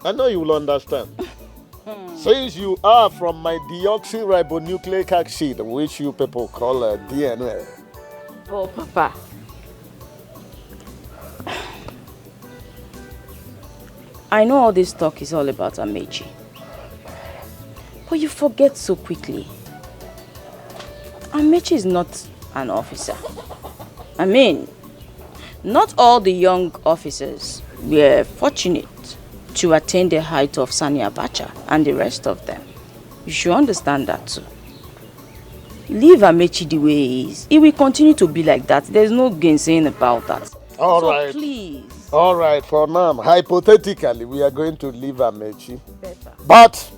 I know you will understand. Since you are from my deoxyribonucleic acid, which you people call DNA. Oh, Papa. I know all this talk is all about Amechi. But you forget so quickly. Amechi is not an officer. I mean, not all the young officers were fortunate to attain the height of Sani Abacha and the rest of them. You should understand that too. Leave Amechi the way he is. He will continue to be like that. There's no gainsaying about that. All so right. Please. All right, for now, hypothetically, we are going to leave Amechi. Better. But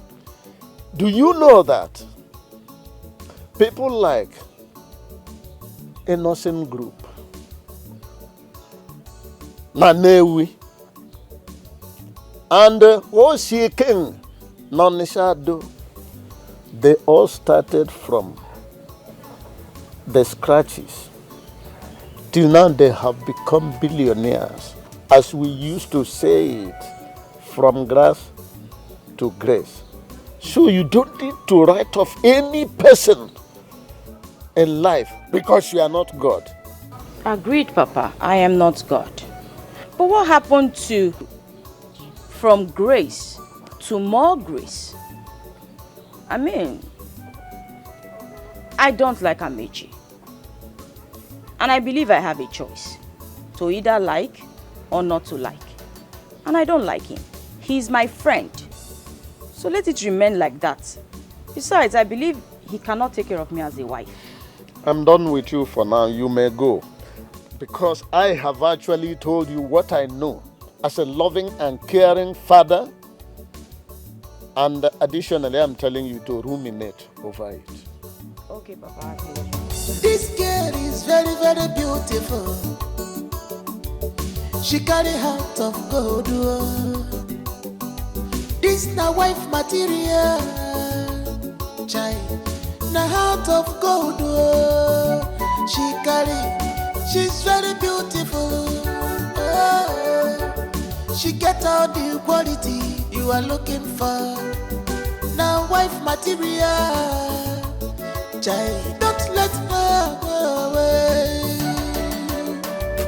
do you know that people like Innocent Group, Manewi, and Oshie King, Nonishado, they all started from the scratches. Till now they have become billionaires. As we used to say it, from grass to grace. So you don't need to write off any person in life because you are not God. Agreed, Papa. I am not God. But what happened to from grace to more grace? I mean, I don't like Amechi. And I believe I have a choice to either like or not to like. And I don't like him. He's my friend. So let it remain like that. Besides, I believe he cannot take care of me as a wife. I'm done with you for now. You may go. Because I have actually told you what I know as a loving and caring father. And additionally, I'm telling you to ruminate over it. Okay, Papa. This girl is very, very beautiful. She carry heart of gold. This na wife material. Child, na heart of gold. She carry, she's very beautiful. She get all the quality you are looking for. Now wife material. Child, don't let her go away.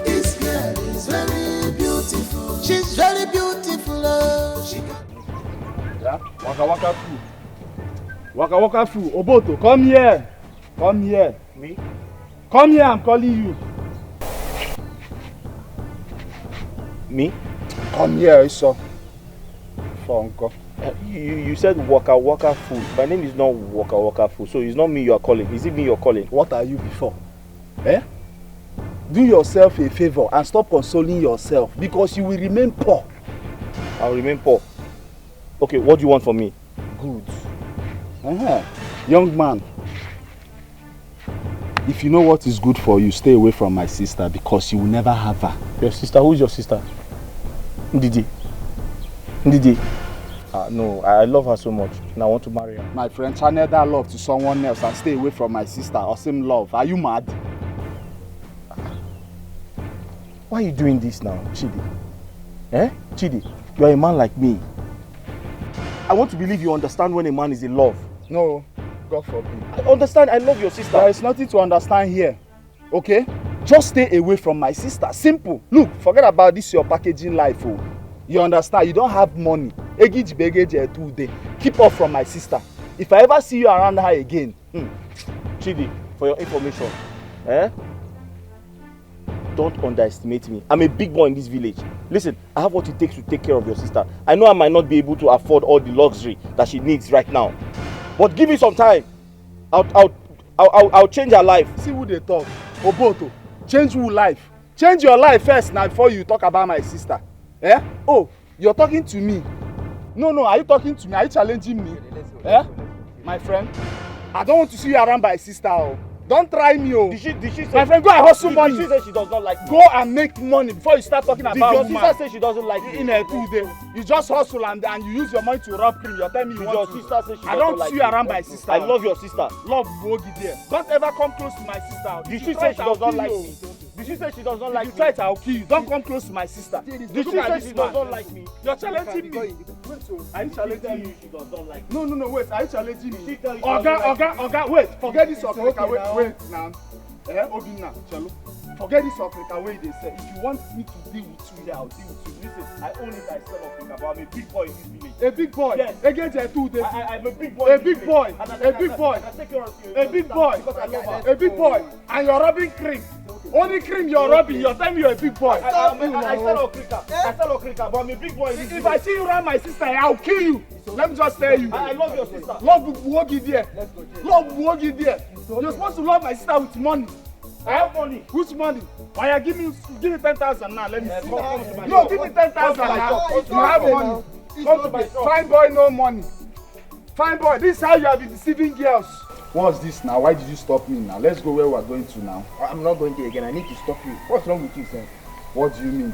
This girl is very beautiful. She's very beautiful. Yeah? Waka waka fu. Waka waka fu. Oboto, come here. Come here. Me? Come here, I'm calling you. Me? Come here, Iso. For uncle. You said Waka Waka Food. My name is not Waka Waka Food, so it's not me you are calling. Is it me you're calling? What are you before? Eh? Do yourself a favor and stop consoling yourself because you will remain poor. I'll remain poor. Okay, what do you want from me? Good. Young man, if you know what is good for you, stay away from my sister because you will never have her. Your sister? Who is your sister? Ndidi. Ndidi. No, I love her so much and I want to marry her. My friend, channel that love to someone else and stay away from my sister or same love. Are you mad? Why are you doing this now, Chidi? Eh? Chidi, you are a man like me. I want to believe you understand when a man is in love. No, God forbid. I understand, I love your sister. There is nothing to understand here, okay? Just stay away from my sister. Simple. Look, forget about this your packaging life. Oh. You understand? You don't have money. Keep off from my sister. If I ever see you around her again. Chidi, for your information, don't underestimate me. I'm a big boy in this village. Listen, I have what it takes to take care of your sister. I know I might not be able to afford all the luxury that she needs right now. But give me some time. I'll change her life. See who they talk. Oboto, change who life? Change your life first now before you talk about my sister. Eh? Oh, you're talking to me. No, are you talking to me? Are you challenging me? Eh? My friend, I don't want to see you around my sister. Oh. Don't try me. Oh. Did she say, my friend, go and hustle money. Did she say she does not like me? Go and make money before you start talking about woman. Did your sister say she doesn't like me? In a 2 day, you just hustle and you use your money to rub cream. You're telling me you want your sister say she I don't like see you around my sister. I love your sister. Love Bogi there. Don't ever come close to my sister. Did she say she does not like me? Did she say she does not like me? If you try it, I'll kill you. Don't come close to my sister. Did she say she does not like me? You're challenging me. Wait, are you challenging me? She does not like me. No, wait. Are you challenging me? Oga, wait. Forget this Okrika. Wait now. Obinna, Chalo. Forget this Okrika way they say. If you want me to deal with you, I'll deal with you. Listen, I own it, I sell Okrika, but I'm a big boy in this village. A big boy? Yes. Against a two days. I'm a big boy. A big boy. A big boy. I take care of you. A big boy. Because I love her. A big boy. And you're robbing cream. Only cream you're robbing. You're telling me you're a big boy. I sell Okrika. I sell Okrika, but I'm a big boy. If I see you around my sister, I'll kill you. Let me just tell you. I love your sister. Love Wogi there. Love Wogi there. You're supposed to love my sister with money. I have money. Which money? Why give me 10,000 now? Let me see. No, give me 10,000 now. You have money. Come to my shop. Fine boy, no money. Fine boy, this is how you have been deceiving girls. What's this now? Why did you stop me now? Let's go where we're going to now. I'm not going there again. I need to stop you. What's wrong with you, sir? What do you mean?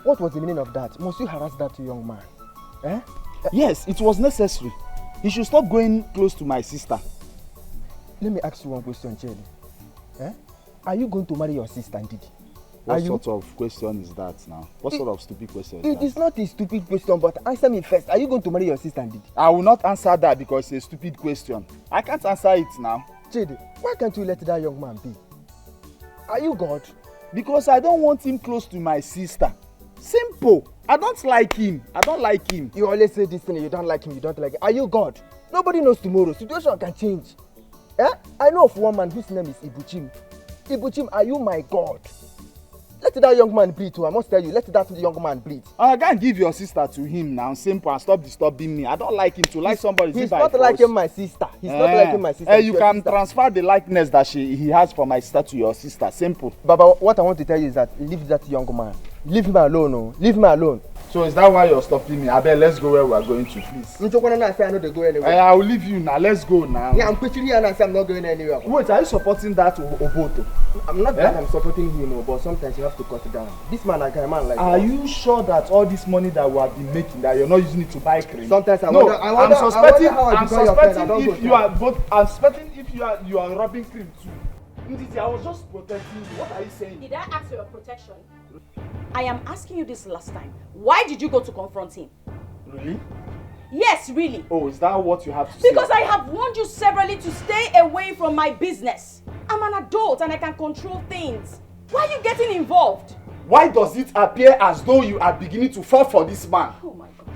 What was the meaning of that? Must you harass that young man? Eh? Yes, it was necessary. He should stop going close to my sister. Let me ask you one question, Chelly. Eh? Are you going to marry your sister, Ndidi? What sort of question is that now? What sort of stupid question is that? It is not a stupid question, but answer me first. Are you going to marry your sister, Ndidi? I will not answer that because it's a stupid question. I can't answer it now. Chidi, why can't you let that young man be? Are you God? Because I don't want him close to my sister. Simple. I don't like him. I don't like him. You always say this thing, you don't like him, you don't like him. Are you God? Nobody knows tomorrow. Situation can change. Eh? I know of one man whose name is Ibuchim. Ibuchim, are you my God? Let that young man breathe too. I must tell you, let that young man breathe. I can't give your sister to him now. Simple, and stop disturbing me. I don't like him to like somebody. He's not liking my sister. He's not liking my sister. You can transfer the likeness that he has for my sister to your sister. Simple. Baba, what I want to tell you is that leave that young man. Leave him alone, oh. Leave him alone. So is that why you're stopping me? I bet let's go where we are going to, please. I know they go anywhere. I will leave you now. Let's go now. Yeah, I'm quickly here and I say I'm not going anywhere. Wait, are you supporting that Oboto? I'm not that I'm supporting him, but sometimes you have to cut it down. This man, I can man like. Are you sure that all this money that we have been making, that you're not using it to buy cream? Sometimes I wonder. I'm suspecting if you are both. I'm suspecting if you are robbing cream too. Ndidi, I was just protecting you. What are you saying? Did I ask for your protection? I am asking you this last time. Why did you go to confront him? Really? Yes, really. Oh, is that what you have to say? Because I have warned you severally to stay away from my business. I'm an adult and I can control things. Why are you getting involved? Why does it appear as though you are beginning to fall for this man? Oh my God.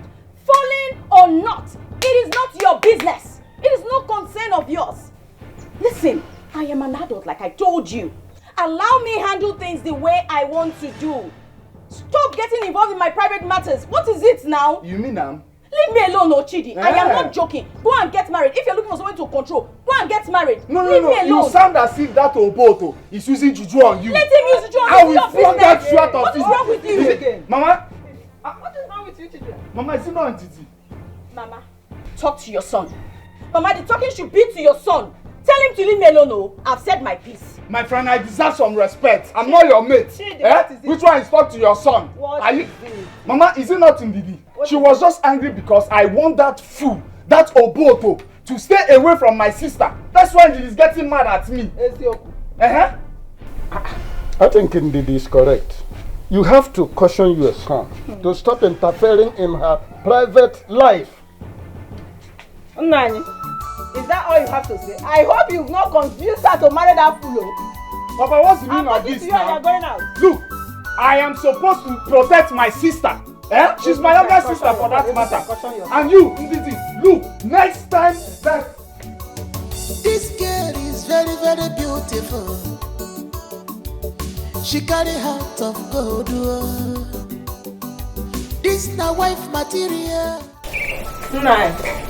Falling or not, it is not your business. It is no concern of yours. Listen, I am an adult like I told you. Allow me handle things the way I want to do. Stop getting involved in my private matters. What is it now? You mean Leave me alone, Ochidi. I am not joking. Go and get married. If you're looking for someone to control, go and get married. No, Leave me alone. You sound as if that Oboto is using juju on you. Let him use juju on you. I will flog that you out of What is wrong with you? Again? Mama? What is wrong with you, children? Mama, is it not entity? Mama, talk to your son. Mama, the talking should be to your son. Tell him to leave me alone, oh. I've said my piece. My friend, I deserve some respect. I'm not your mate. Which one is talk to your son? What is it? Mama, is it not Ndidi? She was just angry because I want that fool, that Oboto, to stay away from my sister. That's why she is getting mad at me. I think Ndidi is correct. You have to caution your son to stop interfering in her private life. Nani, is that all you have to say? I hope you've not confused her to marry that fool. Papa, what's the meaning of this now? Going out. Look, I am supposed to protect my sister. She's my younger sister for that matter. And you, Ndidi, look, next time that... This girl is very, very beautiful. She carry heart of gold. This na wife material. Nice.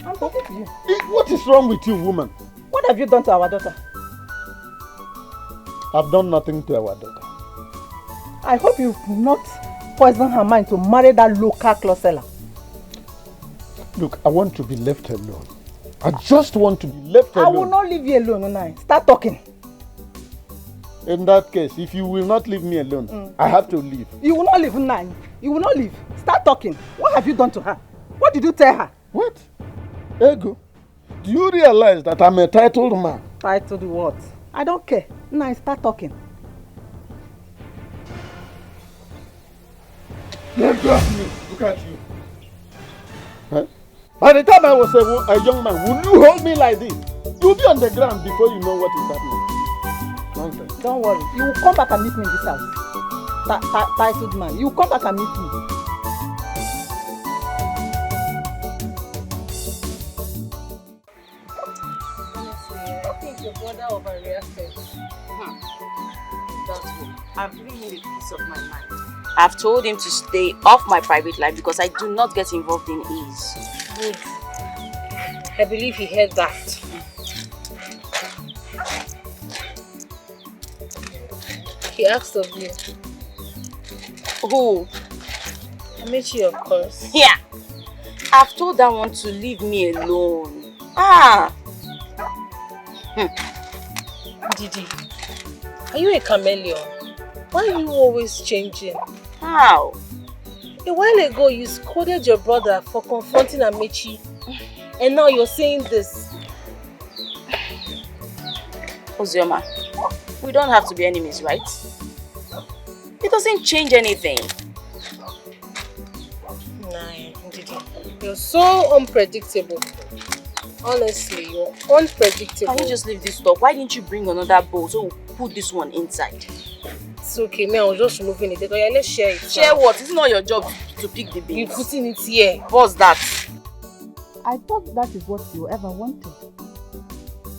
I'm talking to you. What is wrong with you, woman? What have you done to our daughter? I've done nothing to our daughter. I hope you've not poisoned her mind to marry that local cloth seller. Look, I want to be left alone. I just want to be left alone. I will not leave you alone, Unai. Start talking. In that case, if you will not leave me alone, I have to leave. You will not leave, Unai. You will not leave. Start talking. What have you done to her? What did you tell her? What? Ego, do you realize that I'm a titled man? Titled what? I don't care. Now start talking. Let go of me. Look at you. Huh? By the time I was a young man, would you hold me like this? You'll be on the ground before you know what is happening. Nonsense. Don't worry. You will come back and meet me in this house. Titled man. You will come back and meet me. Your brother overreacted. That's good. I've given him a piece of my mind. I've told him to stay off my private life because I do not get involved in his. Good. I believe he heard that. He asked of you. Who? Amechi, of course. Yeah. I've told that one to leave me alone. Ah. Didi, are you a chameleon? Why are you always changing? How? A while ago, you scolded your brother for confronting Amechi, and now you're saying this. Ozioma, we don't have to be enemies, right? It doesn't change anything. Nah, Didi, you're so unpredictable. Honestly, you're unpredictable. Can we just leave this talk? Why didn't you bring another bowl so we'll put this one inside? It's okay, man. I was just removing it. Okay, let's share it. Share what? It's not your job to pick the beans. You're putting it here. What's that? I thought that is what you ever wanted.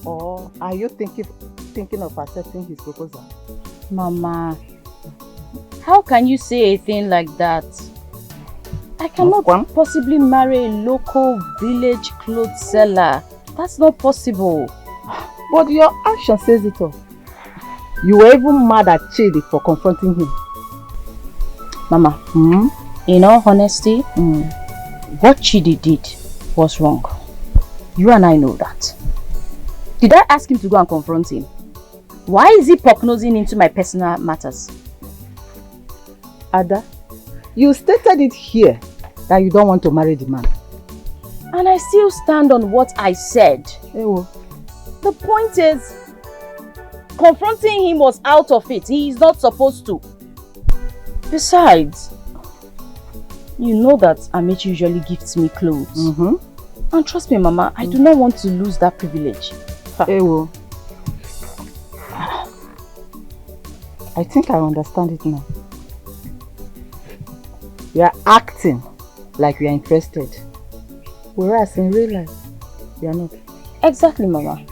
Or are you thinking of accepting his proposal? Mama, how can you say a thing like that? I cannot possibly marry a local village clothes seller. That's not possible. But your action says it all. You were even mad at Chidi for confronting him. Mama, in all honesty, what Chidi did was wrong. You and I know that. Did I ask him to go and confront him? Why is he poke-nosing into my personal matters? Ada, you stated it here that you don't want to marry the man. And I still stand on what I said. Ewo. The point is, confronting him was out of it. He is not supposed to. Besides, you know that Amechi usually gifts me clothes. And trust me, Mama, I do not want to lose that privilege. Ewo. I think I understand it now. You are acting like we are interested, whereas in real life, we are not. Exactly, Mama.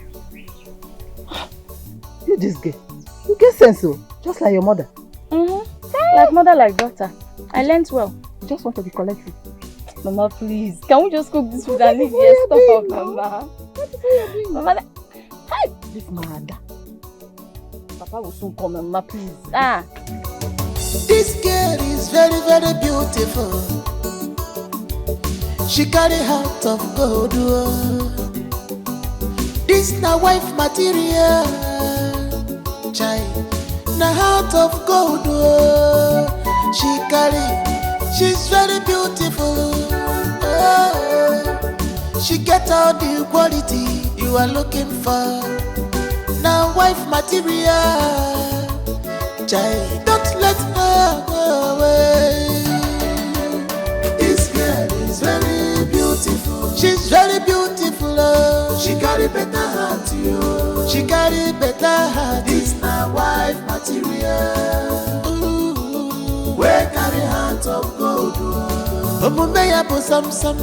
You this girl, you get sense, oh, just like your mother. Like mother, like daughter. I learnt well. You just want to be collective. Mama, please, can we just cook this food and leave here? Stop up, Mama. What is it you're doing? Mama, hey, this mother. Papa will soon come, Mama, please. This girl is very, very beautiful. She carry heart of gold. This na wife material. Child, na heart of gold. She carry, she's very beautiful. She get all the quality you are looking for. Now wife material. Child, don't let her go away. This girl is very beautiful. She's very beautiful. She carry better heart, yo. She carry better heart. This na wife material. Ooh, where carry heart of gold.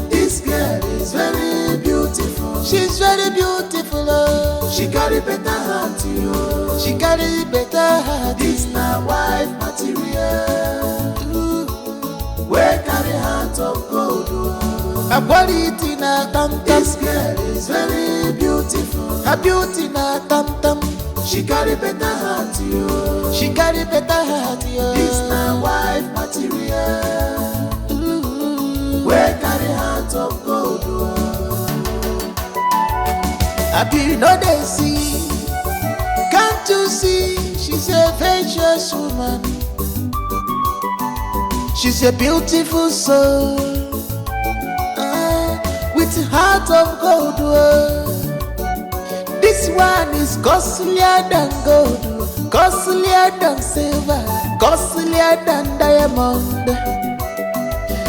This girl is very beautiful. She's very beautiful. She carry better heart, yo. She carry better heart. This na wife material. Ooh, where carry heart of gold. Her quality na tam tam. This girl is very beautiful. Her beauty na tam tam. She carry better heart, yo. She carry better heart, yo. This na wife material. Where carry heart of gold. Happy no they see. Can't you see? She's a virtuous woman. She's a beautiful soul. With heart of gold. This This one is costlier than gold, costlier than silver, costlier than diamond.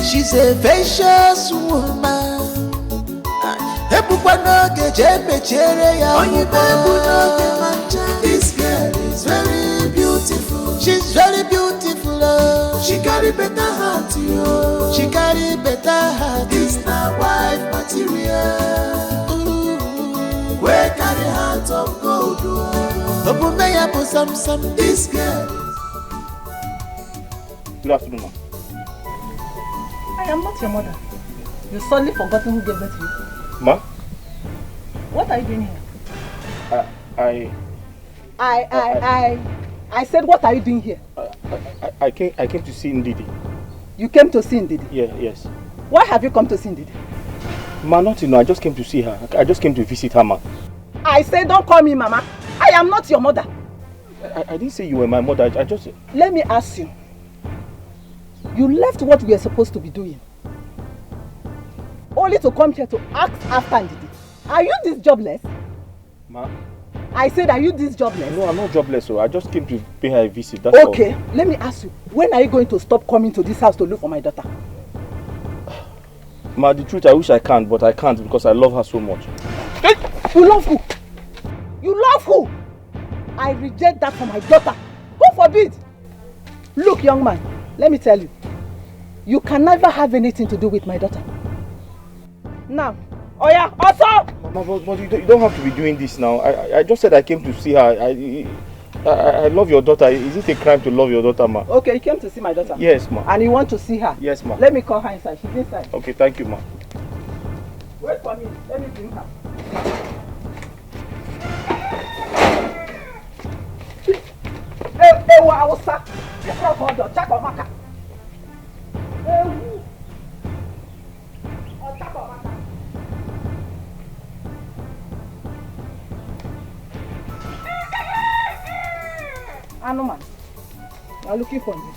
She's a vicious woman. This girl is very beautiful. She's very beautiful. She carry better heart, yo. She carry better heart. This na wife material. We carry heart of gold. Open me up some. This girl. Good afternoon, ma. I am not your mother. You suddenly forgotten who gave birth to you. Ma? What are you doing here? I said, what are you doing here? I came to see Ndidi. You came to see Ndidi? Yeah, yes. Why have you come to see Ndidi? Ma, nothing. I just came to see her. I just came to visit her, ma. I said, don't call me mama. I am not your mother. I didn't say you were my mother. I just... Let me ask you. You left what we are supposed to be doing, only to come here to ask after Ndidi. Are you this jobless? Ma? I said, are you this jobless? No, I'm not jobless, so I just came to pay her a visit, that's okay, all. Let me ask you, when are you going to stop coming to this house to look for my daughter? Ma, the truth, I wish I can, but I can't because I love her so much. You love who? You love who? I reject that for my daughter. Who forbid? Look, young man, let me tell you, you can never have anything to do with my daughter. Now, oh yeah, also! Mama, but you don't have to be doing this now. I just said I came to see her. I love your daughter. Is it a crime to love your daughter, ma? Okay, you came to see my daughter? Yes, ma. And you want to see her? Yes, ma. Let me call her inside. She's inside. Okay, thank you, ma. Wait for me. Let me bring her. Hey, I was sir. Check on Maka. Anuman, you are looking for me.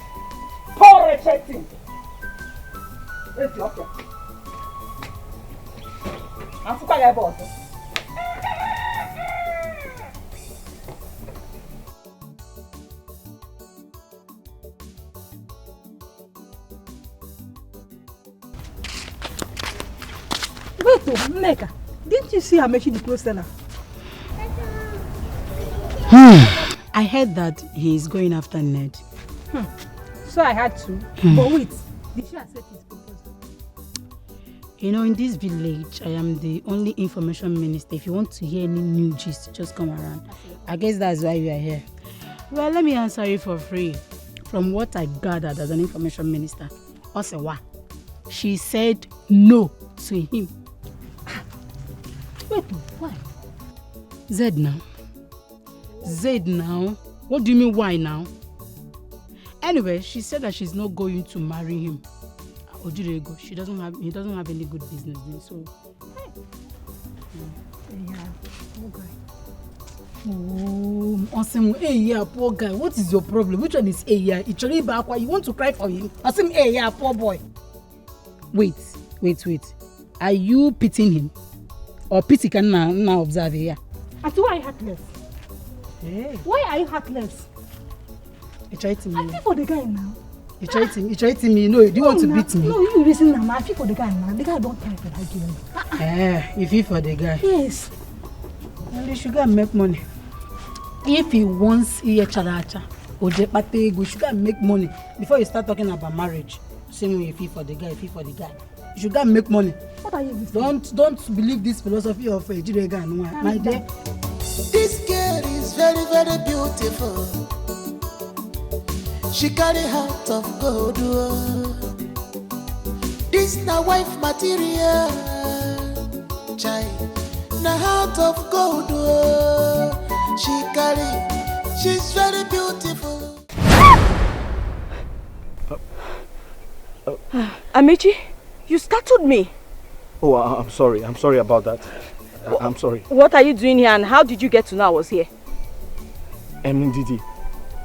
Poor rejecting. Where's your okay? I'm super your boss. Wait, Nneka, didn't you see her making the clothes seller? I heard that he is going after Ned. So I had to. But wait, did she accept his proposal? You know, in this village, I am the only information minister. If you want to hear any new gist, just come around. I guess that's why you are here. Well, let me answer you for free. From what I gathered as an information minister, Osewa, she said no to him. Wait, why? Zed now. What do you mean why now? Anyway, she said that she's not going to marry him. Ojurego, he doesn't have any good business doing so. Poor guy. Oh, awesome. Hey, yeah, poor guy. What is your problem? Which one is hey, yeah? You want to cry for him? Awesome, hey, yeah, poor boy. Wait. Are you pitying him? Or pity can now observe here? And why are you heartless? Hey. Why are you heartless? You try to me. I feel for the guy now. You try to me. No, do you want to beat me? No, you reason now. I feel for the guy now. The guy don't care for that girl. You feel for the guy? Yes. Well, you should go and make money. If he wants a characha, or you should go and make money before you start talking about marriage. Same way you feel for the guy, You should go and make money. What are you listening? Don't believe this philosophy of Jirega and my dear. This girl is very, very beautiful. She carry heart of gold. This na wife material. Child, na heart of gold. She's very beautiful. Amici, you startled me. Oh, I'm sorry. I'm sorry about that. I'm sorry. What are you doing here and how did you get to know I was here? Didi,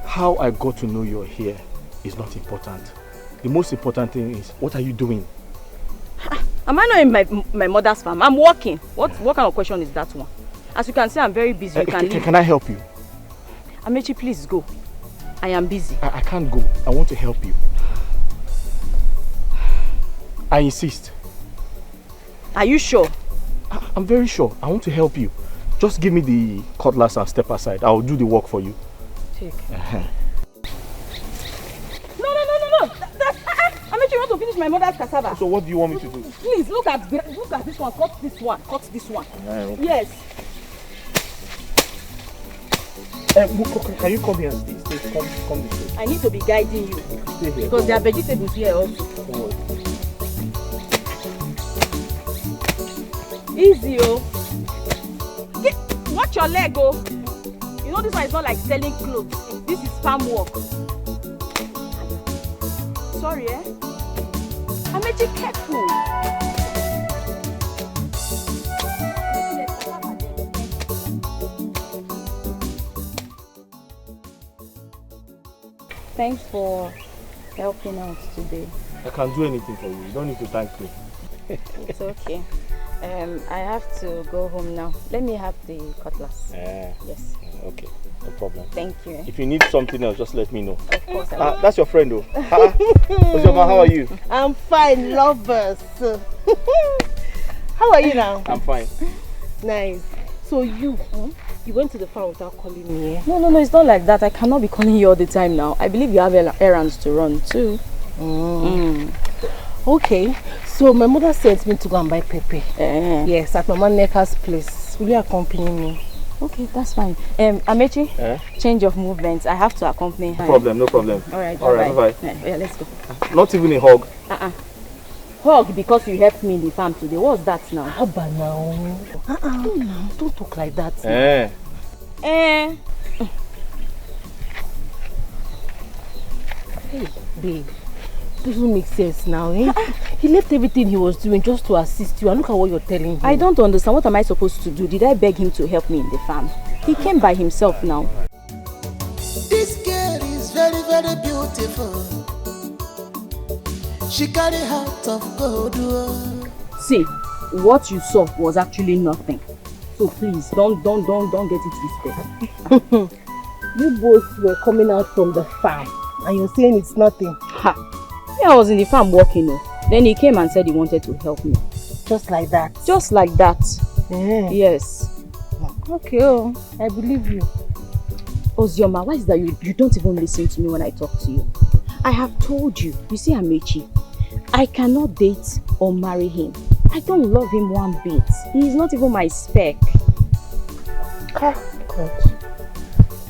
how I got to know you're here is not important. The most important thing is, what are you doing? Am I not in my mother's farm? I'm working. What kind of question is that one? As you can see, I'm very busy. You can leave. Can I help you? Amechi, please go. I am busy. I can't go. I want to help you. I insist. Are you sure? I'm very sure. I want to help you. Just give me the cutlass and step aside. I'll do the work for you. Take. No. Amechi, you want to finish my mother's cassava? So what do you want me to do? Please, look at this one. Cut this one. Cut this one. Okay. Yes. Can you come here and stay? Come this way. I need to be guiding you. Stay here. Because there are vegetables here also. Don't worry. Easy, oh. Watch your leg, oh. You know this one is not like selling clothes. This is farm work. Sorry, eh? Amechi, careful. Thanks for helping out today. I can't do anything for you. You don't need to thank me. It's okay. I have to go home now. Let me have the cutlass. Yes. Okay, no problem. Thank you. If you need something else, just let me know. Of course I will. That's your friend though. Ozoma, how are you? I'm fine, lovers. How are you now? I'm fine. Nice. So you went to the farm without calling me, eh? No, it's not like that. I cannot be calling you all the time now. I believe you have errands to run too. Okay, so my mother sent me to go and buy pepper. Yes, at Mama Neka's place. Will you accompany me? Okay, that's fine. Amechi, change of movements. I have to accompany her. No problem. All right, bye. Yeah, let's go. Not even a hug. Hug because you helped me in the farm today. What's that now? Haba now. Don't talk like that. Hey, babe. Doesn't make sense now, eh? He left everything he was doing just to assist you, and look at what you're telling him. I don't understand. What am I supposed to do? Did I beg him to help me in the farm? He came by himself now. This girl is very, very beautiful. She carry heart of gold. See, what you saw was actually nothing. So please, don't get it twisted. You both were coming out from the farm, and you're saying it's nothing. Yeah, I was in the farm working. Then he came and said he wanted to help me. Just like that? Just like that. Yes. Okay, I believe you. Ozioma, why is that you don't even listen to me when I talk to you? I have told you. You see, Amechi, I cannot date or marry him. I don't love him one bit. He is not even my spec. God.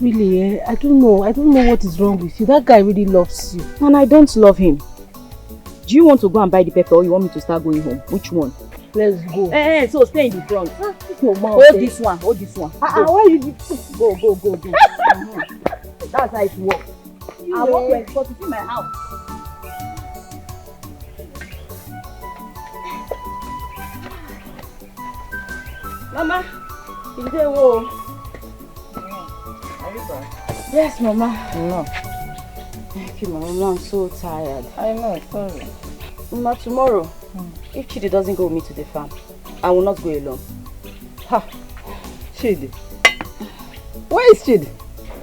Really, I don't know what is wrong with you. That guy really loves you. And I don't love him. Do you want to go and buy the pepper or you want me to start going home? Which one? Let's go. So stay in the front. Hold this one. Why you go. That's how it works. I want to escort you to my house. Mama, is there war? Are you back? Yes, Mama. No. Thank you, Mama. I'm so tired. I know, sorry. Mama, tomorrow, if Chidi doesn't go with me to the farm, I will not go alone. Chidi? Where is Chidi?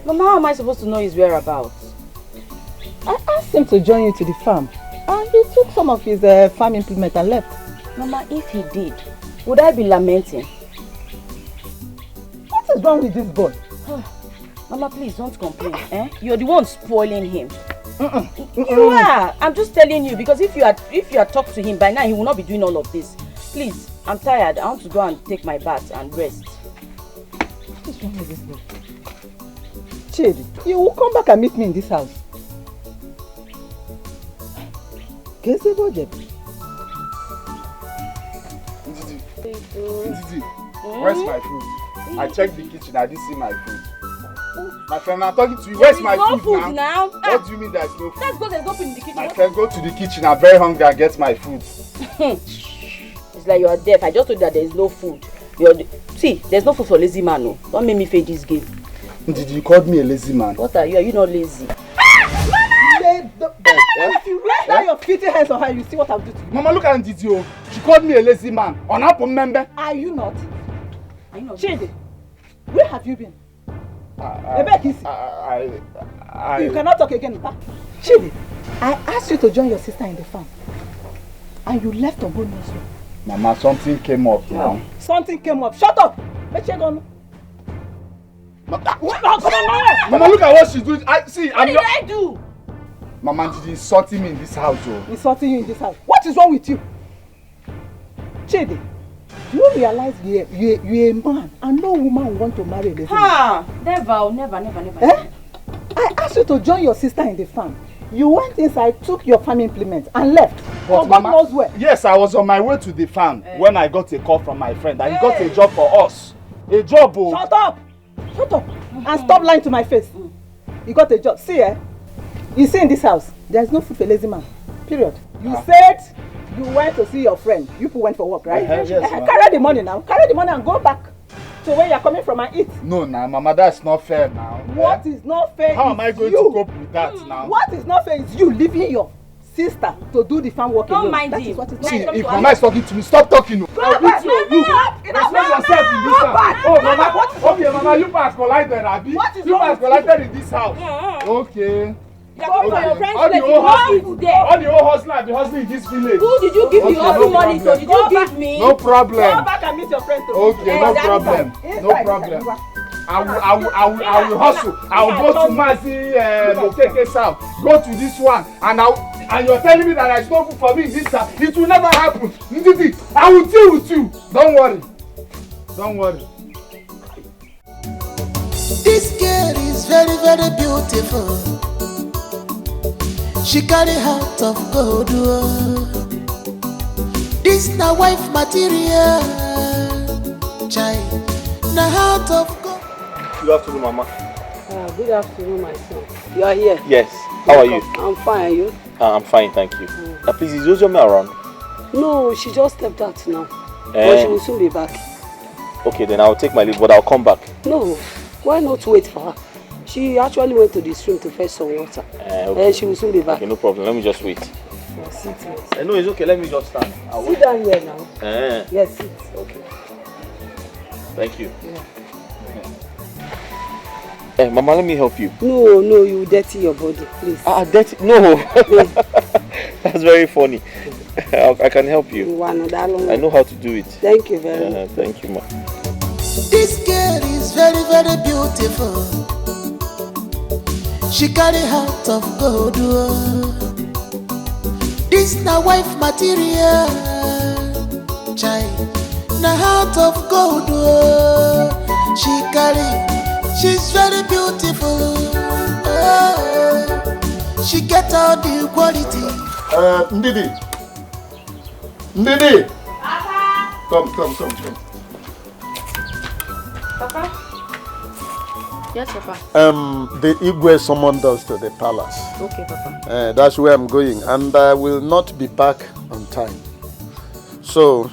Mama, how am I supposed to know his whereabouts? I asked him to join you to the farm, and he took some of his farm implement and left. Mama, if he did, would I be lamenting? What is wrong with this boy? Mama, please don't complain. You're the one spoiling him. You are. I'm just telling you, because if you had talked to him by now, he will not be doing all of this. Please, I'm tired. I want to go and take my bath and rest. What is wrong with this boy? Chidi, you will come back and meet me in this house. Ndidi, where's my food? I checked the kitchen, I didn't see my food. My friend, I'm talking to you. Where's my food now? What do you mean there's no food? Let's go, there's no food in the kitchen. My friend, go to the kitchen. I'm very hungry and get my food. It's like you're deaf. I just told you that there is no food. See, there's no food for lazy man. No. Don't make me fade this game. Did you call me a lazy man? What are you? Are you not lazy? If you raise down your filthy hands on her, you see what I'll do to you. Mama, look at Ndidi. She called me a lazy man. On up, remember? Are you not? Are you not? Chidi, Where have you been? You cannot talk again. Chidi, I asked you to join your sister in the farm. And you left on good news. Mama, something came up now. Something came up. Shut up! Let's check on. Mama, look at what she's doing. What did I do? Mama, she's insulting me in this house. Insulting you in this house? What is wrong with you? Chidi, do you realize you're a man and no woman will want to marry a lady? Never. I asked you to join your sister in the farm. You went inside, took your farm implements and left. But Mama, God knows where. Yes, I was on my way to the farm when I got a call from my friend. And he got a job for us. A job. Shut up! Shut up! And stop lying to my face. You got a job. See, you see in this house, there's no food for a lazy man. Period. You said you went to see your friend. You people went for work, right? Yes, carry the money now. Carry the money and go back to where you're coming from and eat. No, Mama, that's not fair now. What is not fair? How am I going to cope with that now? What is not fair is you leaving your sister to do the farm work alone. Don't mind him. See, if Mama is talking to me, stop talking. Go back! Respect yourself in this house. Oh, Mama, okay, Mama, you pass collided, Abi. What is you wrong pass collided in this house. Okay. All the whole hustler be hustling in this village. Who did you give the hustle money to? Did you give me? No problem. Go back and meet your friend. Okay, no problem. No problem. I will hustle. I will go to Mazi Mokeke's house. Go to this one, and you're telling me that I stole food for me in this house. It will never happen. I will deal with you. Don't worry. Don't worry. This girl is very, very beautiful. She carry heart of gold. This na wife material. Child, na heart of gold. Good afternoon, Mama. Good afternoon, my son. You are here? Yes. How are you? I'm fine. Are you? I'm fine, thank you. Please, is Ozome around? No, she just stepped out now. But she will soon be back. Okay, then I'll take my leave, but I'll come back. No, why not wait for her? She actually went to the stream to fetch some water. Okay. She will soon be back. Okay, no problem. Let me just wait. Sit. No, it's okay. Let me just stand. Sit down here now. Yes, sit. Okay. Thank you. Mama, let me help you. No, you dirty your body, please. Dirty? No. That's very funny. I can help you. I know how to do it. Thank you very much. Thank you, Ma. This girl is very, very beautiful. She carry heart of gold. This na wife material. Child, na heart of gold. She carry. She's very beautiful. She get all the quality. Ndidi. Come. Papa? Yes, Papa. The Igwe summoned us to the palace. Okay, Papa. That's where I'm going, and I will not be back on time. So,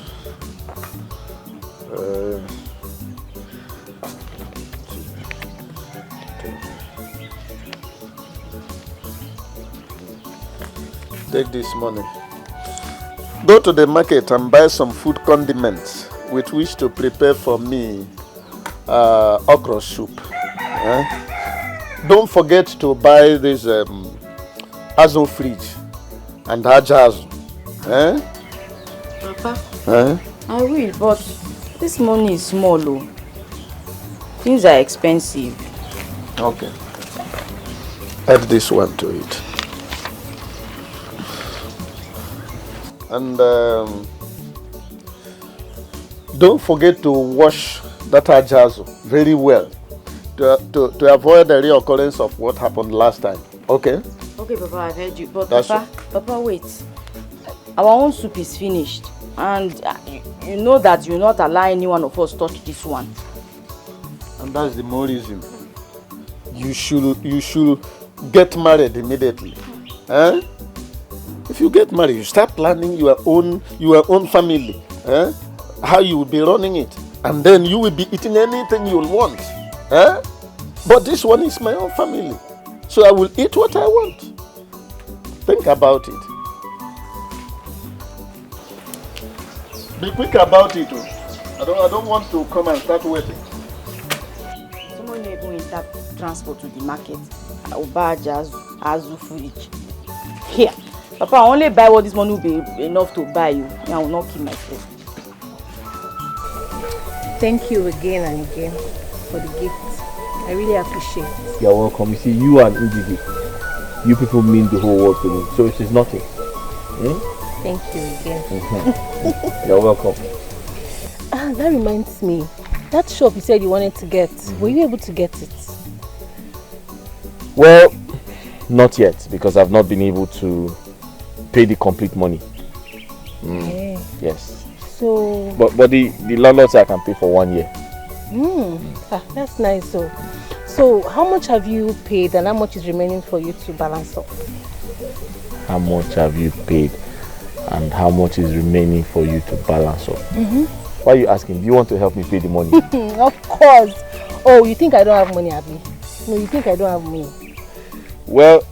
take this money. Go to the market and buy some food condiments with which to prepare for me okra soup. Don't forget to buy this Azo fridge and Hajazo. Papa, I will, but this money is small. Things are expensive. Okay. Add this one to it. And don't forget to wash that Hajazo very well to avoid the reoccurrence of what happened last time. Okay? Okay, Papa, I've heard you. But Papa, wait. Our own soup is finished. And you know that you're not allowing any one of us touch this one. And that's the more reason. You should get married immediately. If you get married, you start planning your own family. How you will be running it. And then you will be eating anything you want. But this one is my own family. So I will eat what I want. Think about it. Be quick about it. I don't want to come and start waiting. sister transport to the market. I will buy Azu fridge. Here. Papa, I only buy what this money will be enough to buy you. I will not keep myself. Thank you again and again for the gift. I really appreciate it. You're welcome. You see, you and Ndidi, you people mean the whole world to me, so it is nothing. Thank you again. You're welcome. That reminds me. That shop you said you wanted to get, were you able to get it? Well, not yet, because I've not been able to pay the complete money. Okay. Yes. So... But the landlord said I can pay for 1 year. That's nice. So how much have you paid and how much is remaining for you to balance off? How much have you paid and how much is remaining for you to balance off? Why are you asking? Do you want to help me pay the money? Of course. Oh, you think I don't have money, Abby? No, you think I don't have money? Well,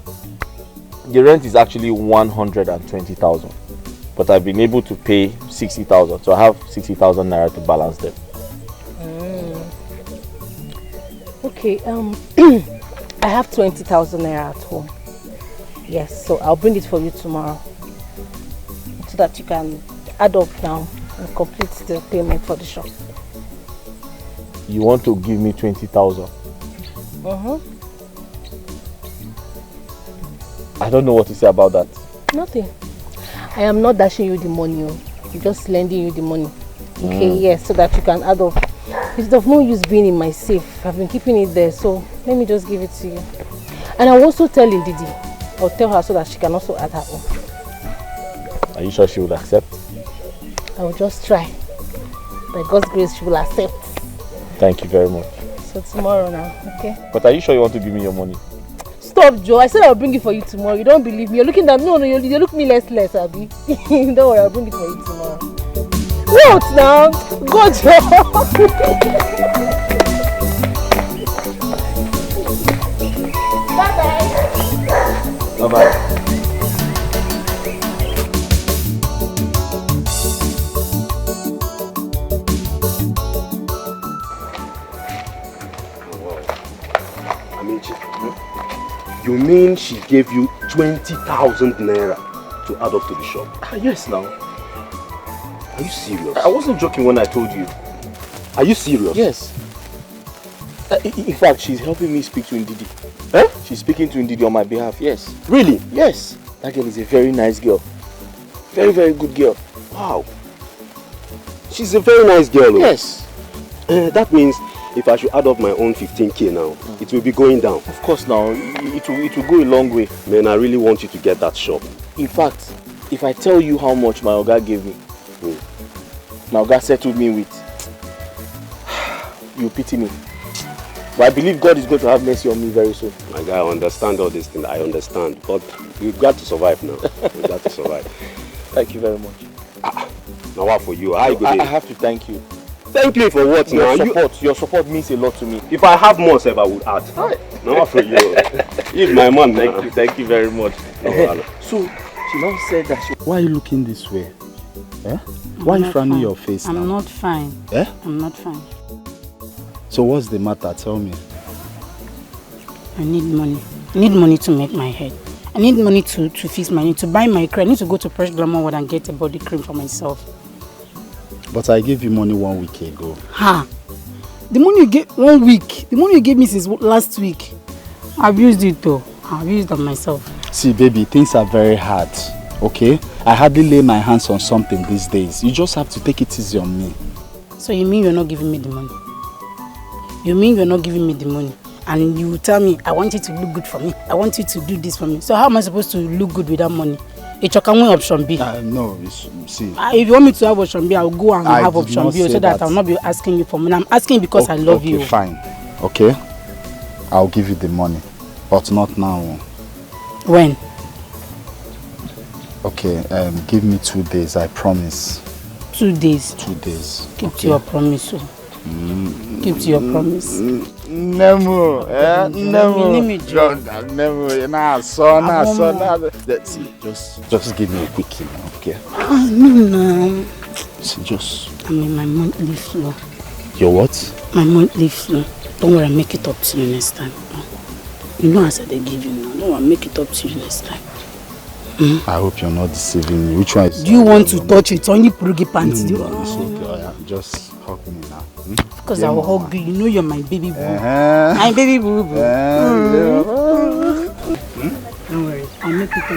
the rent is actually 120,000, but I've been able to pay 60,000, so I have 60,000 naira to balance them. Okay, I have 20,000 naira at home. Yes, so I'll bring it for you tomorrow, so that you can add up now and complete the payment for the shop. You want to give me 20,000? I don't know what to say about that. Nothing. I am not dashing you the money. I'm just lending you the money. Okay, yes, so that you can add up. It's of no use being in my safe. I've been keeping it there, so let me just give it to you. And I'll also tell Ndidi. I'll tell her so that she can also add her own. Are you sure she would accept? I will just try. By God's grace, she will accept. Thank you very much. So tomorrow now, okay? But are you sure you want to give me your money? Stop, Joe. I said I'll bring it for you tomorrow. You don't believe me. You're looking at me. No, you look me less, Abby. Don't worry, I'll bring it for you tomorrow. What now? Go, Joe. Bye-bye. Bye-bye. You mean she gave you 20,000 naira to add up to the shop? Yes, now. Are you serious? I wasn't joking when I told you. Are you serious? Yes. In fact, she's helping me speak to Ndidi. Eh? She's speaking to Ndidi on my behalf, yes. Really? Yes. That girl is a very nice girl. Very, very good girl. Wow. She's a very nice girl. Yes. That means if I should add up my own 15k now, it will be going down. Of course now, it will go a long way. Man, I really want you to get that shop. In fact, if I tell you how much my Oga gave me, my Oga settled me with, you pity me. But I believe God is going to have mercy on me very soon. My guy, I understand all these things. I understand. But you've got to survive now. You've got to survive. Thank you very much. Now what for you? I have to thank you. Thank you for what now? Your support means a lot to me. If I have more, I would add. Now what for you? You're my man. Thank you very much. So, she now said that why are you looking this way? Eh? Why are you frowning your face now? I'm not fine. Eh? I'm not fine. So what's the matter? Tell me. I need money. I need money to make my head. I need money to fix my need, to buy my cream. I need to go to Fresh Glamour World and get a body cream for myself. But I gave you money 1 week ago. Ha! The money you gave 1 week. The money you gave me since last week. I've used it though. I've used it myself. See baby, things are very hard. Okay? I hardly lay my hands on something these days. You just have to take it easy on me. So you mean you're not giving me the money? You mean you're not giving me the money? And you tell me, I want you to look good for me. I want you to do this for me. So how am I supposed to look good without money? It's your option B. No, see. If you want me to have option B, I'll go and have option B so that I'll not be asking you for money. I'm asking because I love you. Okay, fine. Okay? I'll give you the money. But not now. When? Okay, give me 2 days, I promise. 2 days? 2 days. Keep to your promise. Keep to your promise. Nemo, just give me a quickie now, okay? No. See, just. I'm in my monthly flow. Your what? My monthly flow. Don't worry, I'll make it up to you next time. You know I said they give you now. Don't worry, I'll make it up to you next time. I hope you're not deceiving me. Which one is... Do you want to touch it? Only prugi pants. No, it's okay. Oh, yeah. Just hug me now. Because I will hug you. You know you're my baby boo. My baby boo boo. Don't worry, I'll make it up to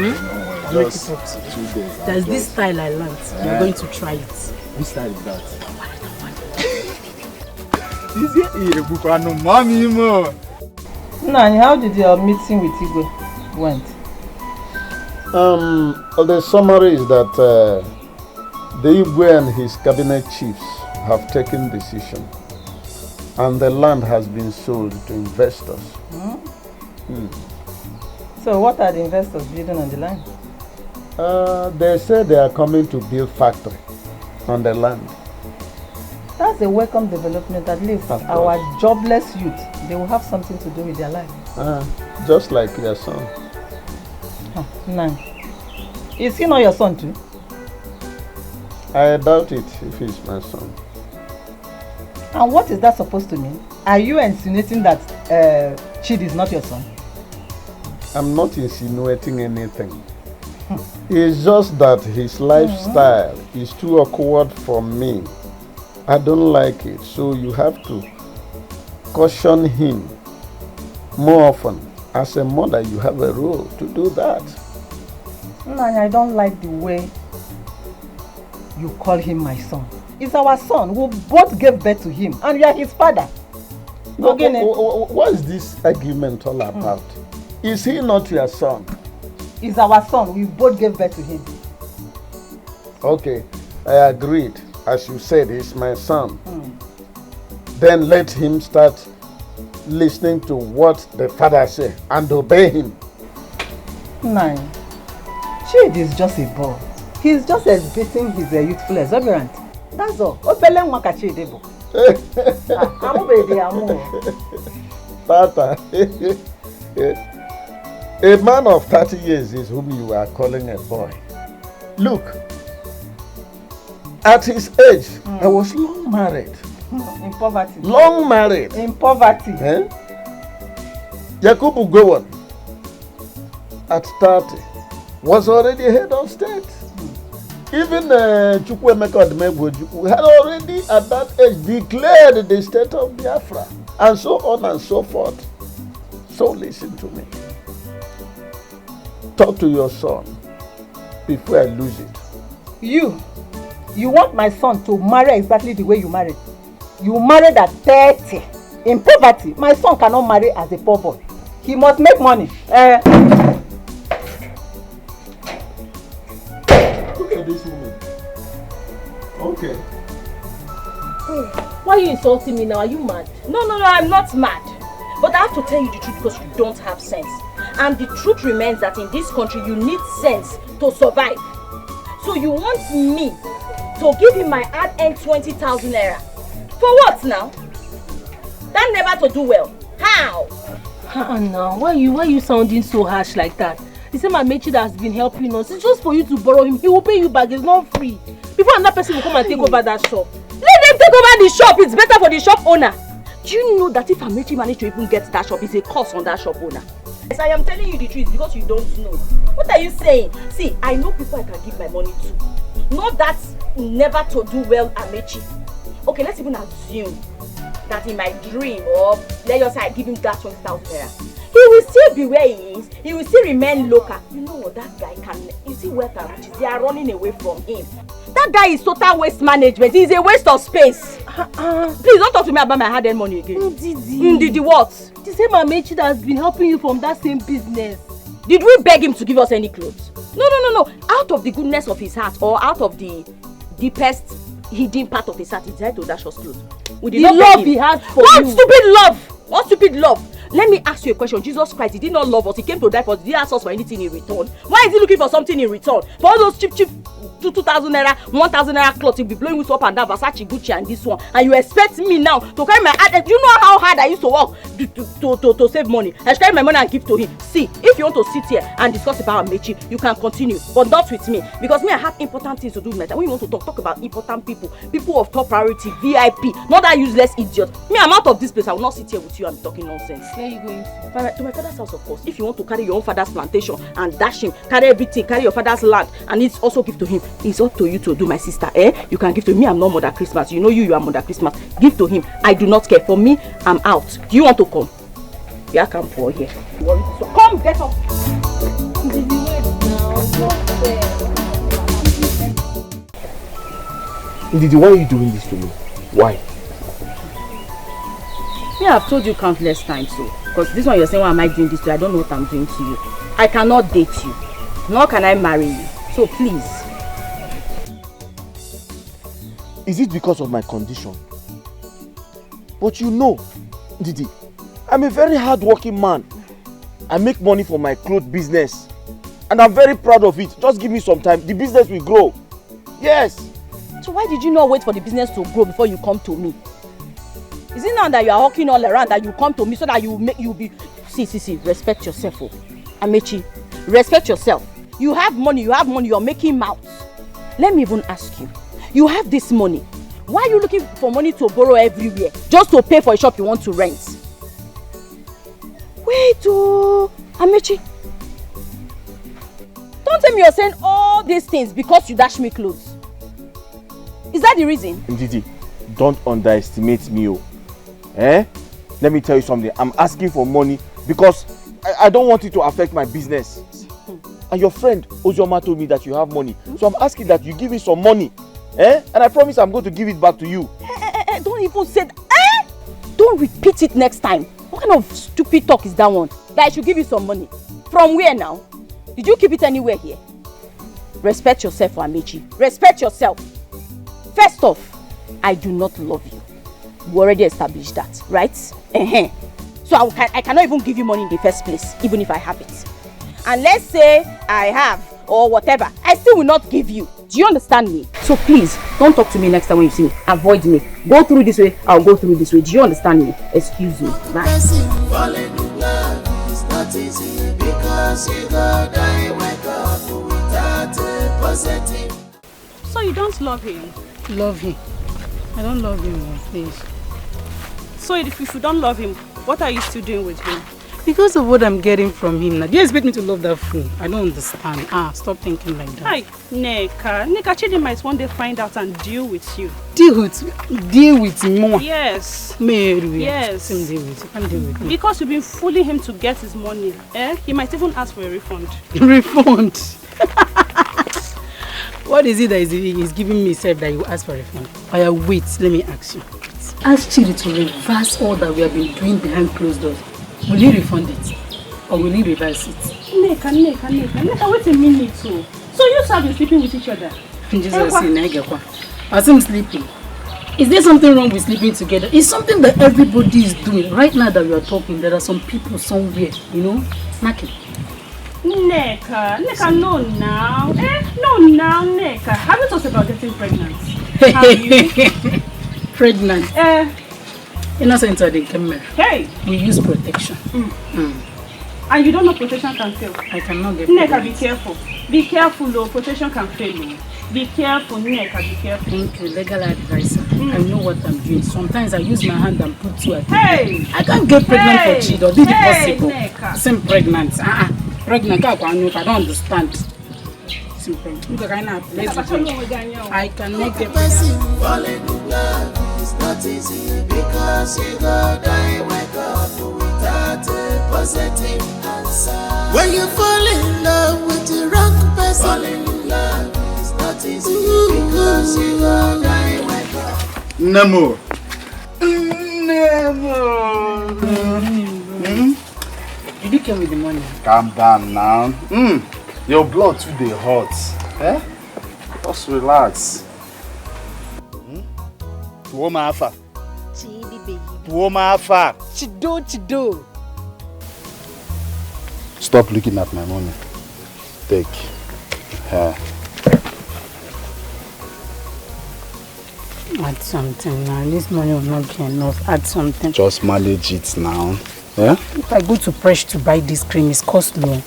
you. I'll make it up to you. There's this style I learned. You're going to try it. Which style is that? Is it here? No, mommy, mo. Nani, how did your meeting with Igwe went? The summary is that the Igwe and his cabinet chiefs have taken decision, and the land has been sold to investors. So what are the investors building on the land? They say they are coming to build factory on the land. That's a welcome development. At least our jobless youth, they will have something to do with their life. Just like your son. No. Is he not your son too? I doubt it if he's my son. And what is that supposed to mean? Are you insinuating that Chidi is not your son? I'm not insinuating anything. It's just that his lifestyle is too awkward for me. I don't like it, so you have to caution him more often. As a mother, you have a role to do that. Nani, I don't like the way you call him my son. He's our son. We both gave birth to him, and you are his father. No, what is this argument all about? Is he not your son? He's our son. We both gave birth to him. Okay, I agreed. As you said, he's my son. Then let him start listening to what the father says and obey him. Nine. Chidi is just a boy. He's just exhibiting his youthful exuberance. That's all. Tata, a man of 30 years is whom you are calling a boy. Look, at his age, I was long married. In poverty. Long married. In poverty. Yakubu Gowon, at 30, was already head of state. Even Chukwuemeka Odumegwu had already at that age declared the state of Biafra, and so on and so forth. So listen to me. Talk to your son before I lose it. You want my son to marry exactly the way you married. You married at 30 in poverty. My son cannot marry as a poor boy. He must make money. Look at this woman. Okay. Why are you insulting me now? Are you mad? No, I'm not mad. But I have to tell you the truth because you don't have sense. And the truth remains that in this country you need sense to survive. So you want me to give him my hard-earned 20,000 naira? For what now? That never to do well. How? Now, why are you sounding so harsh like that? The same Amechi that has been helping us. It's just for you to borrow him. He will pay you back. It's not free. Before another person will come and take over that shop. Let them take over the shop. It's better for the shop owner. Do you know that if Amechi managed to even get that shop, it's a cost on that shop owner? Yes, I am telling you the truth because you don't know. What are you saying? See, I know people I can give my money to. Not that never to do well Amechi. Okay, let's even assume that in my dream, or let us say I give him that 20,000 naira. He will still be where he is. He will still remain local. You know what that guy can... You see where they are running away from him. That guy is total waste management. He's a waste of space. Please don't talk to me about my hard-earned money again. Ndidi what? The same Amechi that has been helping you from that same business. Did we beg him to give us any clothes? No. Out of the goodness of his heart, or out of the deepest hidden part of his heart, he decided to dash us clothes. The love he has for you. What stupid love? What stupid love? Let me ask you a question. Jesus Christ, he did not love us. He came to die for us. He didn't ask us for anything in return. Why is he looking for something in return? For all those cheap 2,000 naira, 1,000 naira cloth, you'll be blowing with up and down, Versace, Gucci and this one. And you expect me now to carry my ad? You know how hard I used to work to save money. I should carry my money and give to him. See, if you want to sit here and discuss about Mechi, you can continue. But not with me. Because me, I have important things to do with my time. When you want to talk about important people. People of top priority, VIP. Not that useless idiot. Me, I'm out of this place. I will not sit here with you and be talking nonsense. Where are you going to? To my father's house, of course. If you want to carry your own father's plantation and dash him, carry everything, carry your father's land, and it's also give to him. It's up to you to do, my sister. You can give to me. I'm not Mother Christmas. You know you are Mother Christmas. Give to him. I do not care. For me, I'm out. Do you want to come? Yeah, come for here. So come, get up. Ndidi, why are you doing this to me? Why? Yeah, I've told you countless times so. Because this one you're saying, why am I doing this to you? I don't know what I'm doing to you. I cannot date you. Nor can I marry you. So please. Is it because of my condition? But you know, Ndidi, I'm a very hard-working man. I make money for my clothes business. And I'm very proud of it. Just give me some time. The business will grow. Yes. So why did you not wait for the business to grow before you come to me? Is it now that you are walking all around that you come to me so that you be... See, respect yourself. Oh. Amechi, respect yourself. You have money, you're making mouths. Let me even ask you. You have this money. Why are you looking for money to borrow everywhere? Just to pay for a shop you want to rent? Wait, Amechi. Don't tell me you're saying all these things because you dash me clothes. Is that the reason? Ndidi, don't underestimate me. Let me tell you something. I'm asking for money because I don't want it to affect my business. And your friend Ozioma told me that you have money. So I'm asking that you give me some money. And I promise I'm going to give it back to you. Don't even say that. Don't repeat it next time. What kind of stupid talk is that one? That I should give you some money. From where now? Did you keep it anywhere here? Respect yourself, Amechi. Respect yourself. First off, I do not love you. You already established that, right? So I cannot even give you money in the first place, even if I have it. And let's say I have, or whatever, I still will not give you. Do you understand me? So please, don't talk to me next time when you see me. Avoid me. Go through this way, I'll go through this way. Do you understand me? Excuse me. Bye. Falling in love is not easy because you go die wake up without a positive. So you don't love him? Love him. I don't love him, please. So if you don't love him, what are you still doing with him? Because of what I'm getting from him now. Do you expect me to love that fool? I don't understand. Stop thinking like that. Hi, Neka Chidi might one day find out and deal with you. Deal with more? Yes. Mary. Yes. Deal with. You can't deal with me. Because you've been fooling him to get his money. He might even ask for a refund. Refund? What is it that he's giving me self that you ask for a refund? Wait, let me ask you. Ask Chidi to reverse all that we have been doing behind closed doors. Will he refund it? Or will he reverse it? Neka, wait a minute too. So you have been sleeping with each other? Jesus, Nega. As I'm sleeping. Is there something wrong with sleeping together? It's something that everybody is doing. Right now that we are talking, there are some people somewhere, snacking. Neka, no now. No now, Neka. Have you thought about getting pregnant? Have you? Pregnant? Innocent of the camera. Hey! We use protection. And you don't know protection can fail? I cannot get Neka, pregnant. be careful. Be careful, though. Protection can fail. Be careful, Neka, be careful. Thank you, legal advisor. I know what I'm doing. Sometimes I use my hand and put two at the Hey! I can't get pregnant for Chido. Did it possible? Neka. Same pregnant. Pregnant, I don't understand. Same pregnant. I cannot get pregnant. Falling in love is not easy because you go die wake up without a positive answer. When you fall in love with the wrong person, falling in love is not easy because you go die wake up. Nemo. Did you come with the money? Calm down now. Your blood too dey hot. Just relax. Tuoma afa. Chidi baby. Tuoma afa. Chido. stop looking at my money. Take. Add something now. This money will not be enough. Add something. Just manage it now. Yeah? If I go to Fresh to buy this cream, it's costly.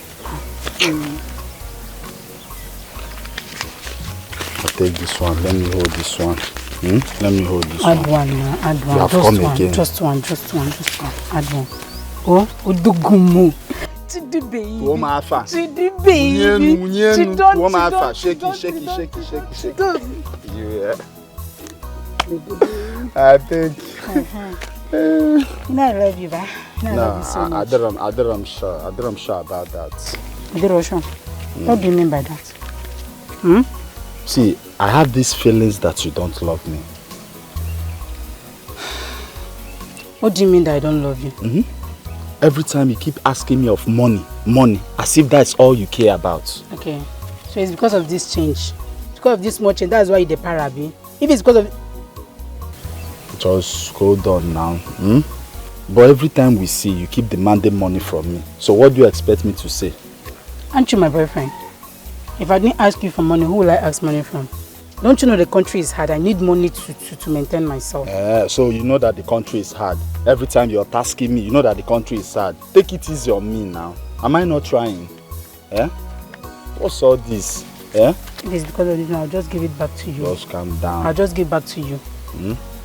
I'll take this one. Let me hold this one. Let me hold this one. Add one now. Add one. You have just come one. again. Just one. Add one. Oh, Odugumu. Chidi baby. Tuoma afa. Chidi baby. Unyenu. Tuoma afa. Shake it. Yeah. I think. You know I love you, ba. I love you so much. I'm sure about that. Adiroshan. What do you mean by that? See, I have these feelings that you don't love me. What do you mean that I don't love you? Every time you keep asking me of money, as if that's all you care about. Okay, so it's because of this change. It's because of this small change. That's why you the parabi. If it's because of... Just hold on now. But every time we see, you keep demanding money from me. So what do you expect me to say? Aren't you my boyfriend? If I didn't ask you for money, who will I ask money from? Don't you know the country is hard? I need money to maintain myself. So you know that the country is hard. Every time you're tasking me, you know that the country is hard. Take it easy on me now. Am I not trying? What's all this? If it's because of this, I'll just give it back to you. Just calm down. I'll just give back to you.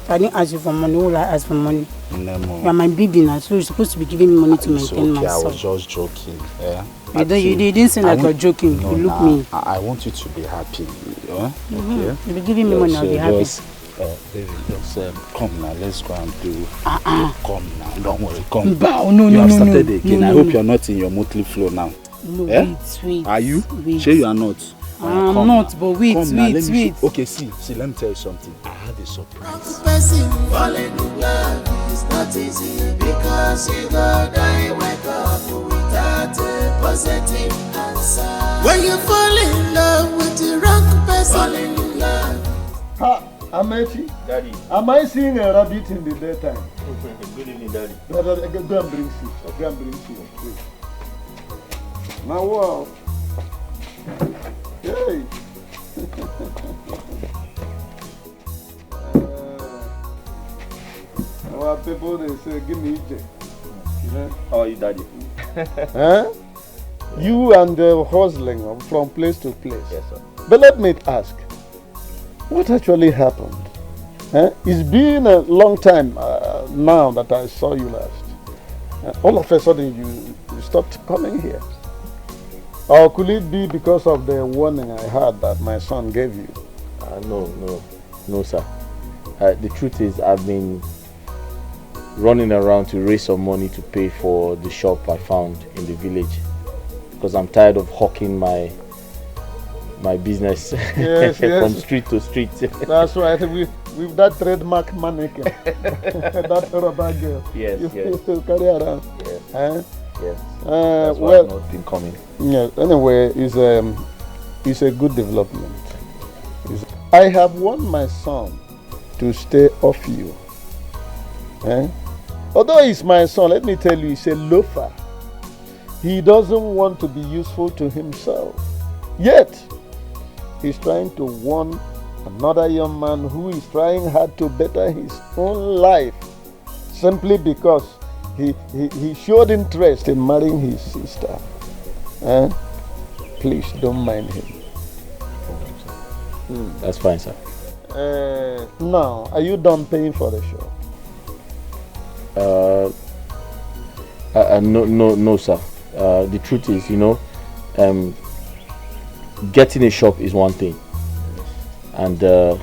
If I didn't ask you for money, who will I ask for money? No. You're my baby now, so you're supposed to be giving me money to maintain myself. I was just joking. You didn't seem like you're joking. No, you look me. I want you to be happy. Okay? You'll be giving me money, I'll be happy. Baby, just come now. Let's go and do. Come now. Don't worry. Come. No. You have started again. I hope you're not in your monthly flow now. No, wait. Are you? Wait. Sure you are not. I'm not, but wait. Okay, see, let me tell you something. I had a surprise. Falling in love is not easy because you go die, wake up without a positive answer. When you fall in love with the wrong person, falling in love. Ha, Amechi. Daddy. Am I seeing a rabbit in the daytime? Good evening, Daddy. Go and bring seat. Now what? Hey. Our people, they say, give me EJ. How are you, Daddy? You and the hustling from place to place. Yes, sir. But let me ask, what actually happened? It's been a long time now that I saw you last. All of a sudden, you stopped coming here. Or could it be because of the warning I had that my son gave you? No, sir. The truth is, I've been running around to raise some money to pay for the shop I found in the village, because I'm tired of hawking my business from street to street. That's right. With that trademark mannequin, that rubber girl. Yes. You carry around. Yes. Yes. That's why I've not been coming. Yeah. Anyway, it's a good development. I have warned my son to stay off you. Although he's my son, let me tell you, he's a loafer. He doesn't want to be useful to himself. Yet, he's trying to warn another young man who is trying hard to better his own life simply because he showed interest in marrying his sister. Please don't mind him. That's fine, sir. Now, are you done paying for the show? No, sir. The truth is, getting a shop is one thing, and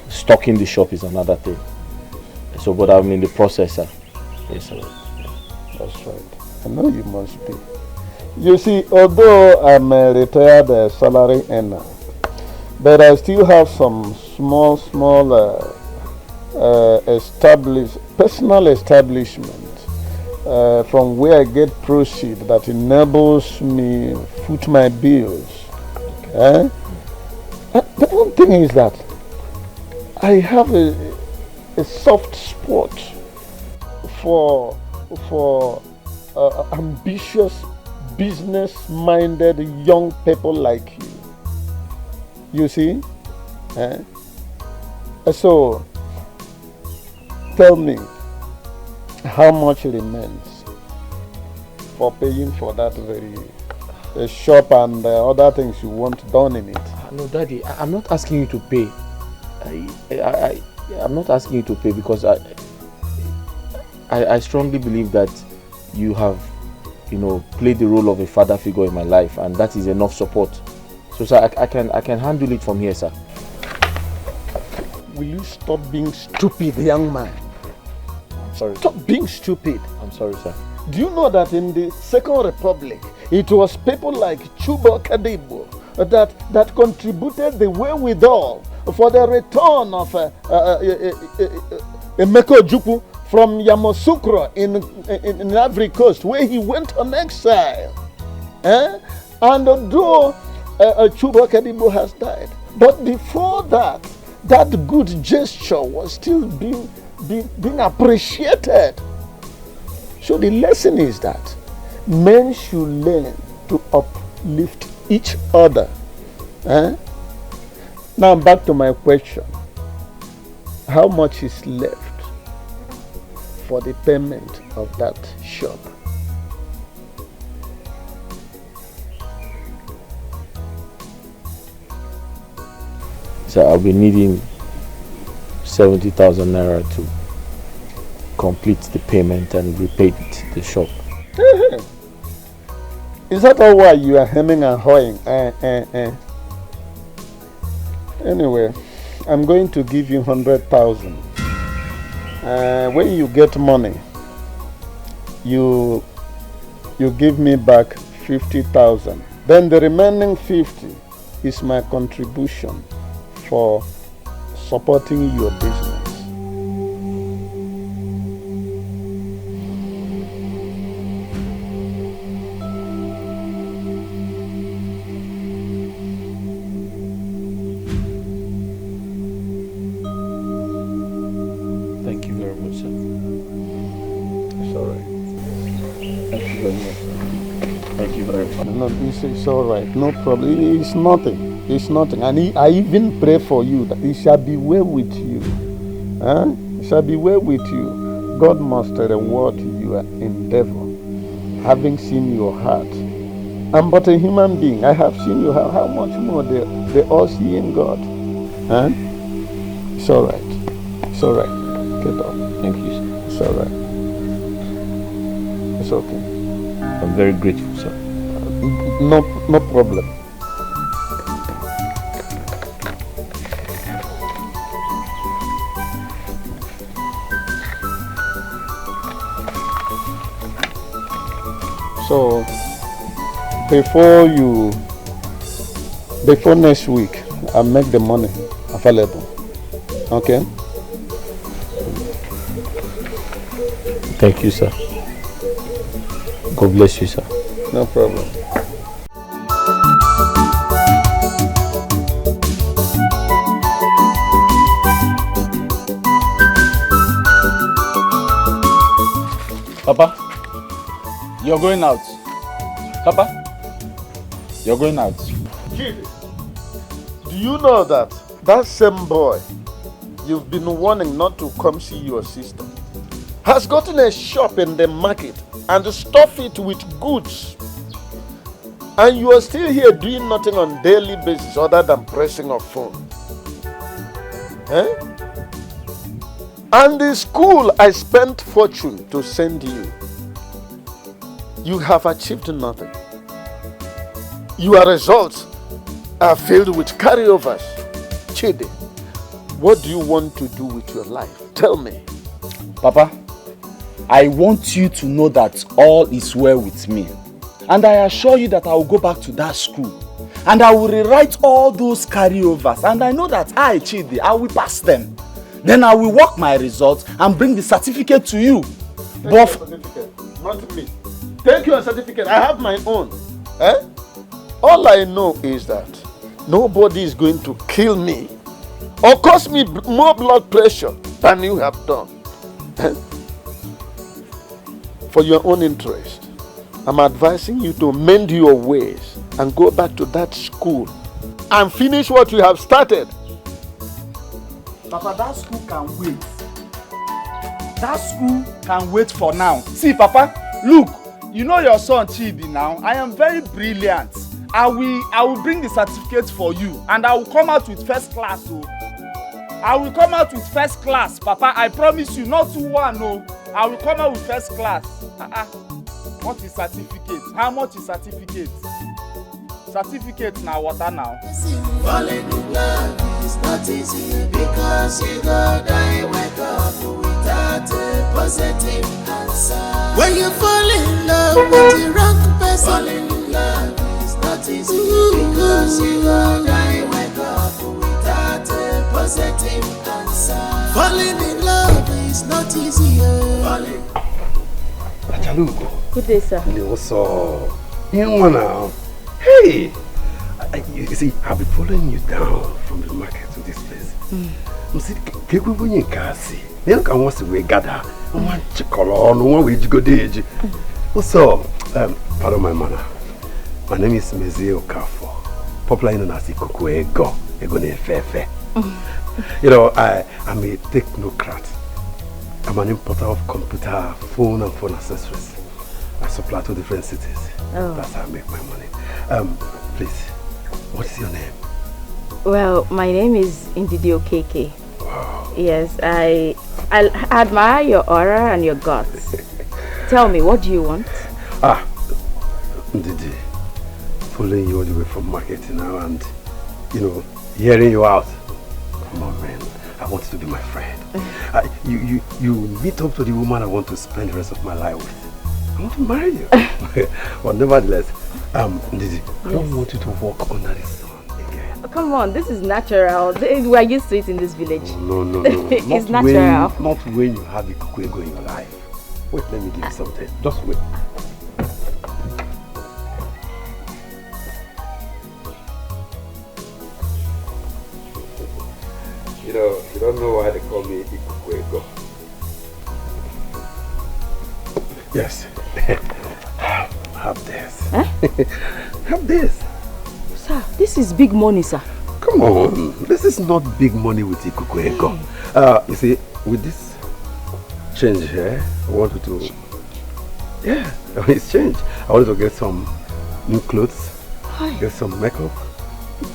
stocking the shop is another thing. So, but I'm in the process, sir. Yes, sir. That's right. I know you must be. You see, although I'm a retired salary earner, but I still have some small personal establishment from where I get proceeds that enables me foot my bills. But one thing is that I have a soft spot for ambitious business-minded young people like you. You see? So, tell me, how much remains for paying for that very shop and other things you want done in it? No, Daddy, I'm not asking you to pay. I'm not asking you to pay because I strongly believe that you have, played the role of a father figure in my life, and that is enough support. So, sir, I can handle it from here, sir. Will you stop being stupid, young man? I'm sorry. Stop being stupid. I'm sorry, sir. Do you know that in the Second Republic, it was people like Chuba Kadibo that contributed the wherewithal for the return of Emeko Jupu from Yamoussoukro in Ivory Coast, where he went on exile. And although Chuba Kadibo has died, but before that, that good gesture was still being appreciated. So the lesson is that men should learn to uplift each other. Now back to my question. How much is left for the payment of that shop? So I'll be needing 70,000 naira to complete the payment and repay the shop. Is that all why you are hemming and hawing? Anyway, I'm going to give you 100,000. When you get money, you give me back 50,000. Then the remaining 50 is my contribution for supporting your business. Thank you very much, sir. It's all right. Thank you very much, sir. Thank you very much. No, it's all right. No problem. It's nothing. It's nothing. And I even pray for you that it shall be well with you. It shall be well with you. God must reward your endeavor, having seen your heart. I'm but a human being. I have seen your heart. How much more the all-seeing God? It's all right. It's all right. Get up. Thank you, sir. It's all right. It's okay. I'm very grateful, sir. No problem. So before next week, I'll make the money available. Okay? Thank you, sir. God bless you, sir. No problem. Papa, you're going out. Papa, you're going out. Kid, do you know that same boy you've been warning not to come see your sister has gotten a shop in the market and stuff it with goods, and you are still here doing nothing on daily basis other than pressing a phone? And the school I spent fortune to send you, you have achieved nothing. Your results are filled with carryovers. Chidi, what do you want to do with your life? Tell me. Papa, I want you to know that all is well with me. And I assure you that I will go back to that school. And I will rewrite all those carryovers. And I know that I, Chidi, I will pass them. Then I will work my results and bring the certificate to you. Take your certificate, not me. Take your certificate. I have my own. All I know is that nobody is going to kill me or cause me more blood pressure than you have done. For your own interest, I'm advising you to mend your ways and go back to that school and finish what you have started. Papa, that school can wait. That school can wait for now. See, Papa, look, you know your son Chidi now. I am very brilliant. I will bring the certificate for you and I will come out with first class. Oh. I will come out with first class, Papa. I promise you, not 2-1, no. I will come out with first class. What is certificate? How much is certificate? Certificate now, water now. Falling in love is not easy because you go die wake up without a positive answer. When you fall in love with the wrong person, falling in love is not easy because you go die wake up without a positive answer. Falling in love is not easy. Good day, sir. Hey! You see, I'll be following you down from the market to this place. You see, people when you can see, they can want to we gather. One chicolor, no one will go day. Also, pardon my manner. My name is Mezio Kafo, popularly known as Ikukwego, Egone Fefe. You know, I'm a technocrat. I'm an importer of computer, phone and phone accessories. I supply to different cities. That's how I make my money. Please, what is your name? Well, my name is Indidio KK. Wow. Yes, I admire your aura and your guts. Tell me, what do you want? Ndidi, following you all the way from market now and, you know, hearing you out. Come on, man. I want you to be my friend. You meet up to the woman I want to spend the rest of my life with. I want to marry you. But nevertheless, Ndidi, I don't want you to walk under the sun again. Oh, come on, this is natural. We are used to it in this village. No. It's natural. Not when you have a kukwego in your life. Wait, let me give you something. Just wait. You know, you don't know why they call me Ikukwego. Yes. Have this. Huh? Have this. Sir, this is big money, sir. Come on. This is not big money with Ikukwego. You see, with this change here, I want you to... Yeah, it's change. I want you to get some new clothes, get some makeup,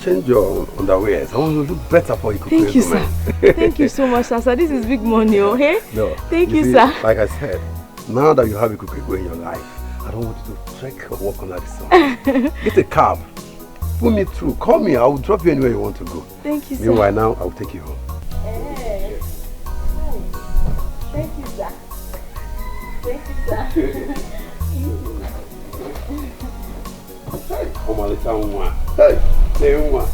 change your underwear. I want you to look better for Ikukwego. Thank you, sir. Thank you so much, sir. This is big money, okay? No. Thank you, see, sir. Like I said, now that you have Ikukwego in your life, I don't want you to trek or walk under the sun. Get a cab. Put me through. Call me. I will drop you anywhere you want to go. Thank you, sir. Meanwhile, now I will take you home. Hey. Thank you, sir. Thank you, sir. Come on, let's have one. Hey, say one.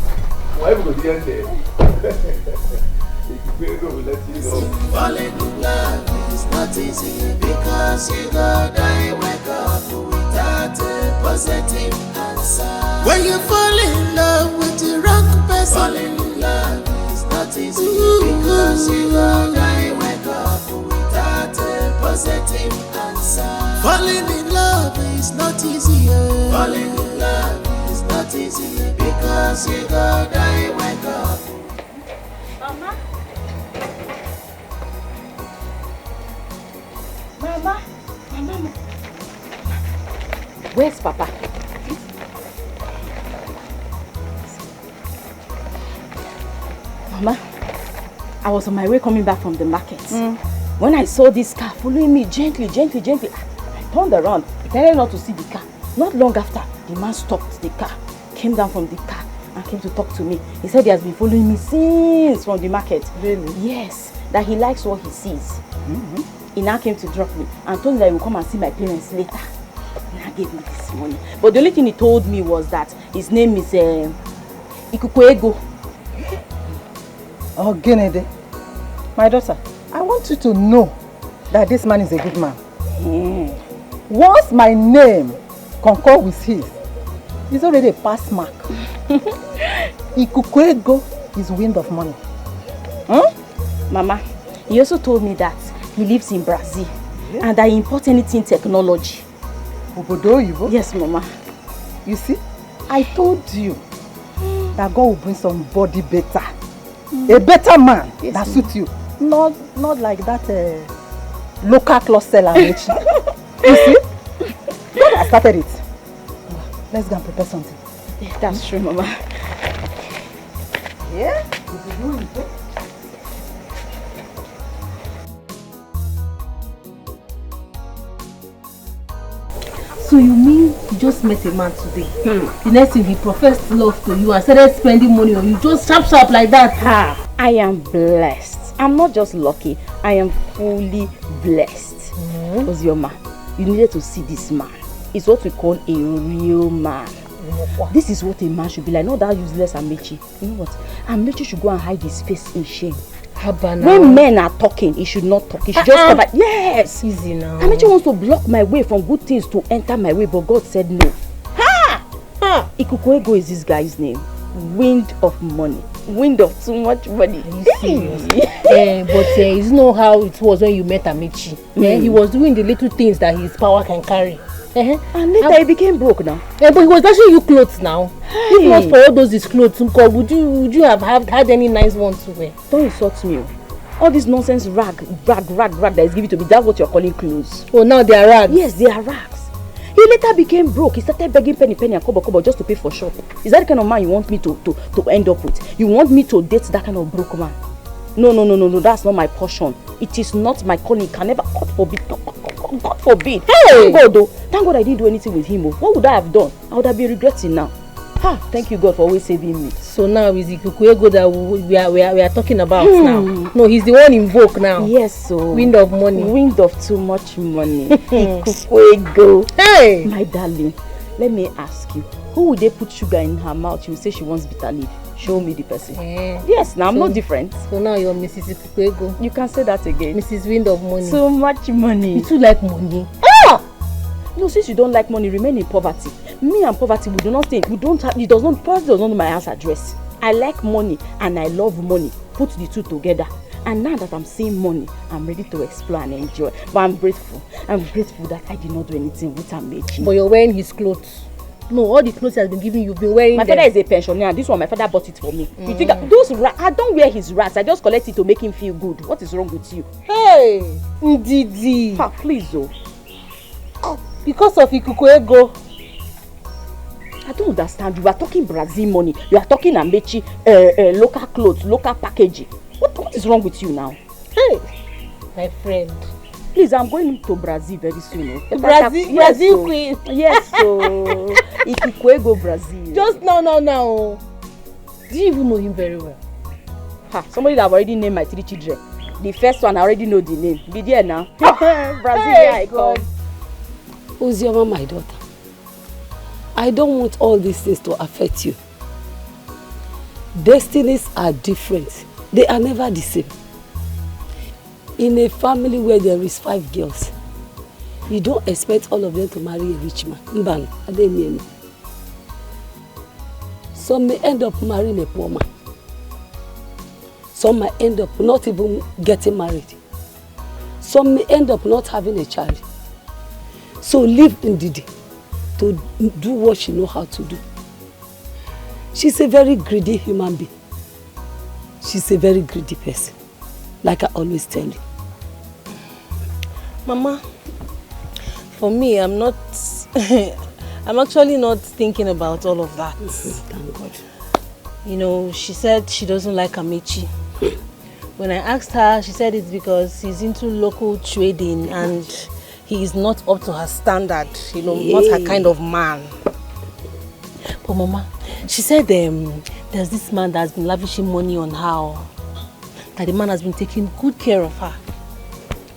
Why would you get there? Ikukwego will let you know. Falling in love is not easy because you go die wake up without a positive answer. When you fall in love with the wrong person, falling in love is not easy because you go die wake up without a positive answer. Falling in love is not easy. Falling in love is not easy because you go die wake up. Mama? Mama? Mama? Where's Papa? Mama, I was on my way coming back from the market. When I saw this car following me gently, I turned around, pretending not to see the car. Not long after, the man stopped the car, came down from the car and came to talk to me. He said he has been following me since from the market. Really? Yes, that he likes what he sees. He now came to drop me and told me that he will come and see my parents later. And I gave me this money. But the only thing he told me was that his name is Ikukwego. Oh, Genede, my daughter, I want you to know that this man is a good man. Once my name concord with his, he's already a pass mark. Ikukwego is wind of money. Mama, he also told me that he lives in Brazil and that he imports anything technology. Yes, Mama. You see, I told you that God will bring somebody better. A better man that suits you. Not like that local cloth seller. You see? God has started it. Let's go and prepare something. Yeah, that's true, Mama. Yeah? So you mean you just met a man today? The next thing he professed love to you and started spending money on you, just sharp like that? I am blessed. I'm not just lucky. I am fully blessed. Ozioma, you needed to see this man. It's what we call a real man. This is what a man should be like. Not that useless Amechi. You know what? Amechi should go and hide his face in shame. When men are talking, he should not talk. He should just come back. Yes! Easy now. Amechi wants to block my way from good things to enter my way, but God said no. Ikukwego is this guy's name. Wind of money. Wind of too much money. But you know how it was when you met Amechi. He was doing the little things that his power can carry. And later he became broke now. But he was dashing you clothes now. If not for all those his clothes, would you have had any nice ones to wear? Don't insult me. All this nonsense rag that is given to me, that's what you're calling clothes. Oh, now they are rags? Yes, they are rags. He later became broke. He started begging penny and kobo just to pay for shop. Is that the kind of man you want me to end up with? You want me to date that kind of broke man? No, that's not my portion. It is not my calling. Can never, God forbid. God forbid. Hey! Thank God I didn't do anything with him. What would I have done? I would have been regretting now. Thank you God for always saving me. So now is Ikukwego that we are talking about now? No, he's the one in vogue now. Yes, so wind of money. Wind of too much money. Ikukwego. Hey! My darling, let me ask you, who would they put sugar in her mouth? She will say she wants bitter leaf. Show me the person. Yes, now I'm not different. So now you're Mrs. Ikukwego. You can say that again. Mrs. Wind of money. So much money. You too like money. No, since you don't like money, remain in poverty. Me and poverty, we do not stay. We don't have. Poverty does not know my house address. I like money and I love money. Put the two together. And now that I'm seeing money, I'm ready to explore and enjoy. But I'm grateful. I'm grateful that I did not do anything with Amechi. But you're wearing his clothes. No, all the clothes he has been giving you've been wearing. My father is a pensioner. This one, my father bought it for me. You think those rats? I don't wear his rats. I just collect it to make him feel good. What is wrong with you? Hey, Ndidi. Please, though. Because of Ikukwego. I don't understand. You are talking Brazil money. You are talking Amechi, local clothes, local packaging. What is wrong with you now? Hey, my friend. Please, I'm going to Brazil very soon. Brazil queen. Yes, so Ikukwego Brazil. Just now. Do you even know him very well? Somebody that I've already named my 3 children. The first one I already know the name. Be there now. Brazil, here I come. Ozioma, my daughter, I don't want all these things to affect you. Destinies are different. They are never the same. In a family where there is 5 girls, you don't expect all of them to marry a rich man. Mbano, Ademiemi. Some may end up marrying a poor man. Some might end up not even getting married. Some may end up not having a child. So leave Ndidi to do what she knows how to do. She's a very greedy human being. She's a very greedy person, like I always tell you. Mama, for me, I'm actually not thinking about all of that. Thank God. You know, she said she doesn't like Amechi. When I asked her, she said it's because he's into local trading and he is not up to her standard, you know, not her kind of man. But Mama, she said there's this man that's been lavishing money on her, that the man has been taking good care of her.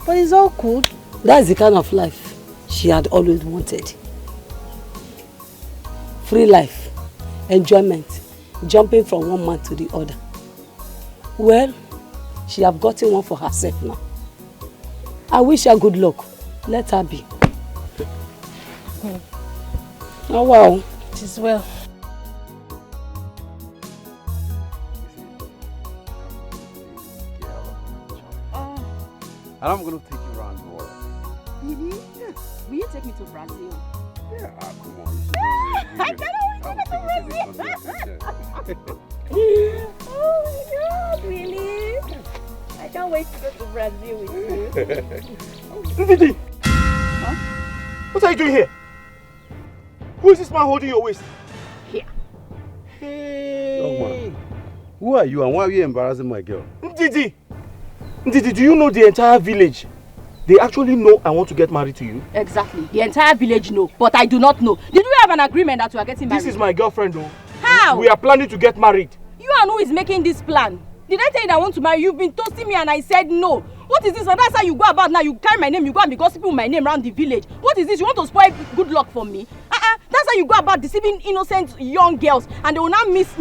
But it's all good. That's the kind of life she had always wanted. Free life, enjoyment, jumping from one man to the other. Well, she have gotten one for herself now. I wish her good luck. Let her be. Oh wow. It is well. And I'm going to take you around the world. Really? Yes. Will you take me to Brazil? Yeah, come on. I cannot wait to go to Brazil. Oh my God, really? I can't wait to go to Brazil with you. Ndidi! Huh? What are you doing here? Who is this man holding your waist? Here. Hey! Young man, who are you and why are you embarrassing my girl? Ndidi! Ndidi, do you know the entire village? They actually know I want to get married to you. Exactly. The entire village know, but I do not know. Did we have an agreement that we are getting married? This is my girlfriend though. How? We are planning to get married. You and who is making this plan? Did I tell you that I want to marry you? You've been toasting me and I said no. What is this? And that's how you go about now. You carry my name, you go and be gossiping my name around the village. What is this? You want to spoil good luck for me? That's how you go about deceiving innocent young girls and they will now miss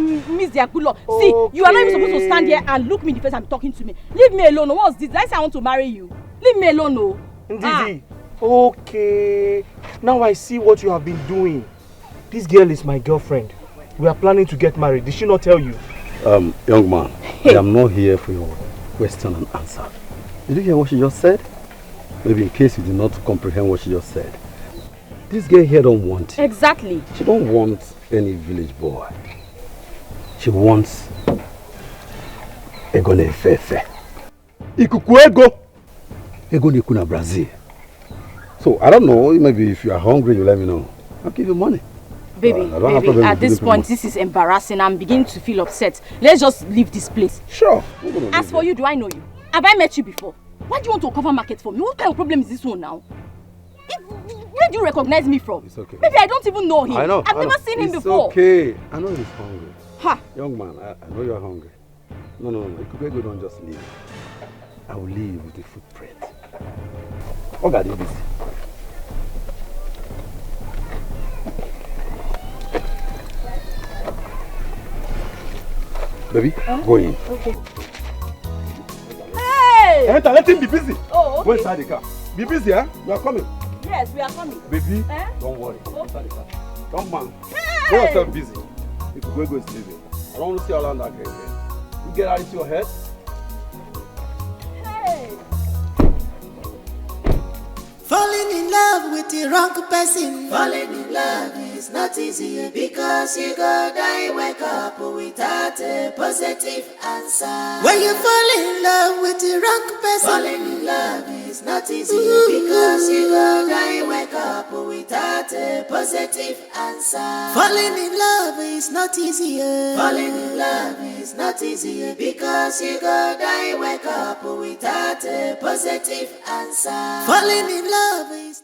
their good luck. Okay. See, you are not even supposed to stand here and look me in the face and be talking to me. Leave me alone. What's this? Did I say I want to marry you? Leave me alone, no. Ndidi. Okay. Now I see what you have been doing. This girl is my girlfriend. We are planning to get married. Did she not tell you? Young man, I am not here for your question and answer. Did you hear what she just said? Maybe in case you did not comprehend what she just said. This girl here don't want you. Exactly. She don't want any village boy. She wants Ego Nefefe. Ikuku Ego. Ego Nikuna Brazil. So I don't know, maybe if you are hungry, you let me know. I'll give you money. Baby, at this point, this is embarrassing. I'm beginning to feel upset. Let's just leave this place. Sure. As for you, do I know you? Have I met you before? Why do you want to cover market for me? What kind of problem is this one now? Where do you recognize me from? It's okay. Maybe I don't even know him. I know. I've never seen him before. It's okay. I know he's hungry. Ha! Young man, I know you're hungry. No. Ikuku don't just leave. I will leave with a footprint. Oh God, you busy. Baby, go in. Okay. Hey! Enter, let him be busy. Oh, okay. Go inside the car. Be busy, eh? You are coming. Yes, we are coming. Baby, don't worry. Go inside the car. Come man. Go yourself busy. If you go is leaving. I don't want to see all around that girl again. You get out into your head. Hey! Falling in love with the wrong person. Falling in love is not easy because you go die, wake up without a positive answer. When you fall in love with the wrong person, falling in love is not easy because you go die, wake up without a positive answer. Falling in love is not easy. Falling in love is not easy because you go die, wake up without a positive answer. Falling in love is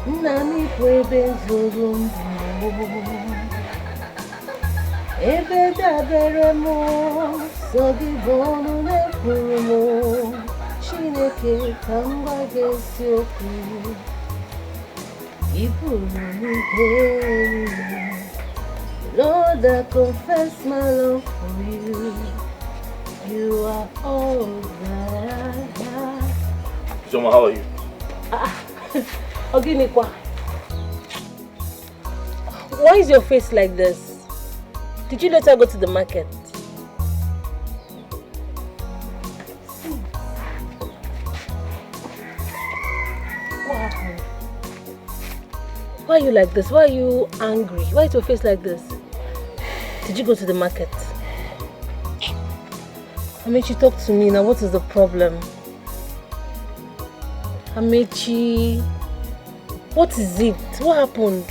Nami kwebe zorum ebe dabere mo sogi bonu ne kurumo Chineke kamba gesioku iburu ni Lord, I confess my love for you. You are all that I have. Zoma, how are you? Oginikwa, why is your face like this? Did you let her go to the market? What happened? Why are you like this? Why are you angry? Why is your face like this? Did you go to the market? Amechi, talk to me now. What is the problem? Amechi, what is it? What happened?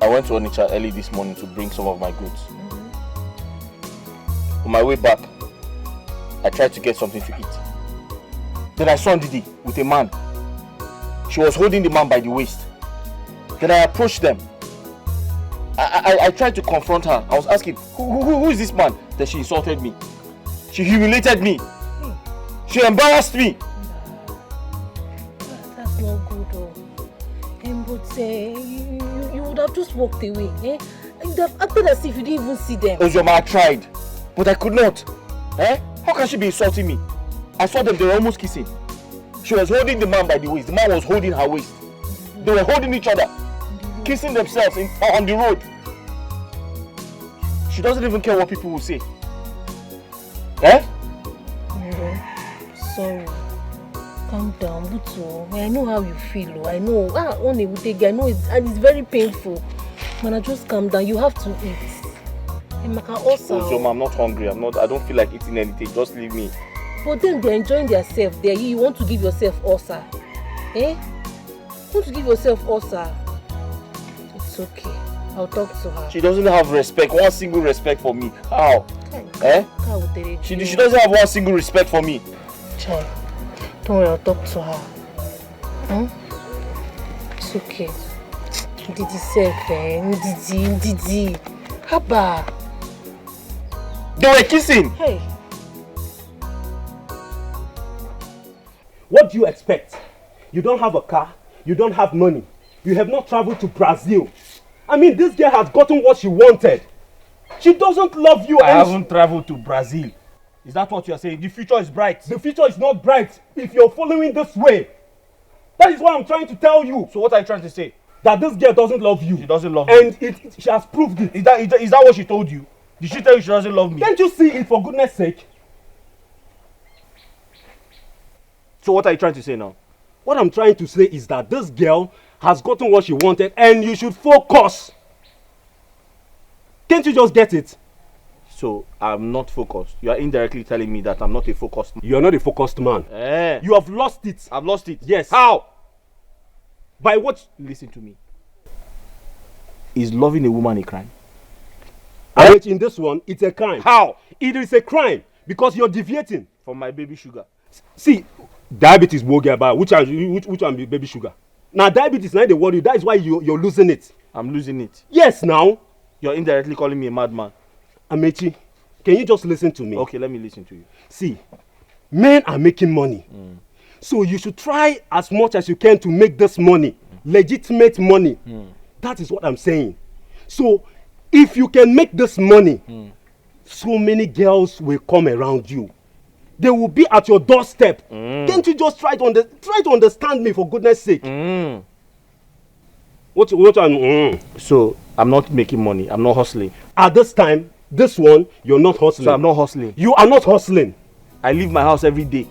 I went to Onitsha early this morning to bring some of my goods. On my way back, I tried to get something to eat. Then I saw Ndidi with a man. She was holding the man by the waist. Then I approached them. I tried to confront her. I was asking, who is this man? Then she insulted me. She humiliated me. She embarrassed me. That's not good, though. But you would have just walked away, eh? You would have acted as if you didn't even see them. Ozoma, I tried, but I could not. Eh? How can she be insulting me? I saw them, they were almost kissing. She was holding the man by the waist. The man was holding her waist. They were holding each other, kissing themselves on the road. She doesn't even care what people will say. Eh? Sorry. Calm down, Butu. I know how you feel. I know. Only will take. I know it's very painful. Man, just calm down. You have to eat. So, I'm not hungry. I don't feel like eating anything. Just leave me. But then they're enjoying themselves. You want to give yourself ulcer. Eh? You want to give yourself ulcer. It's okay. I'll talk to her. She doesn't have respect. One single respect for me. How? Eh? She doesn't have one single respect for me. Child, don't worry. I'll talk to her. It's okay. Ndidi self, Ndidi. Haba. They were kissing. Hey. What do you expect? You don't have a car, you don't have money, you have not traveled to Brazil. I mean, this girl has gotten what she wanted. She doesn't love you. I haven't traveled to Brazil. Is that what you are saying? The future is bright. The future is not bright if you're following this way. That is what I'm trying to tell you. So what are you trying to say? That this girl doesn't love you. She doesn't love me. And she has proved it. Is that what she told you? Did she tell you she doesn't love me? Can't you see it, for goodness sake? So what are you trying to say now? What I'm trying to say is that this girl has gotten what she wanted and you should focus. Can't you just get it? So I'm not focused. You are indirectly telling me that I'm not a focused man. You're not a focused man. You have lost it. I've lost it. Yes. How? By what? Listen to me. Is loving a woman a crime? And in this one, it's a crime. How? It is a crime because you're deviating from my baby sugar. See, diabetes will get about which one be baby sugar. Now diabetes now they worry. That is why you're losing it. I'm losing it. Yes, now. You're indirectly calling me a madman. Amechi, can you just listen to me? Okay, let me listen to you. See, men are making money. So you should try as much as you can to make this money. Legitimate money. That is what I'm saying. So if you can make this money, so many girls will come around you. They will be at your doorstep. Can't you just try to understand me, for goodness sake? So I'm not making money. I'm not hustling. At this time, this one, you're not hustling. So I'm not hustling. You are not hustling. I leave my house every day.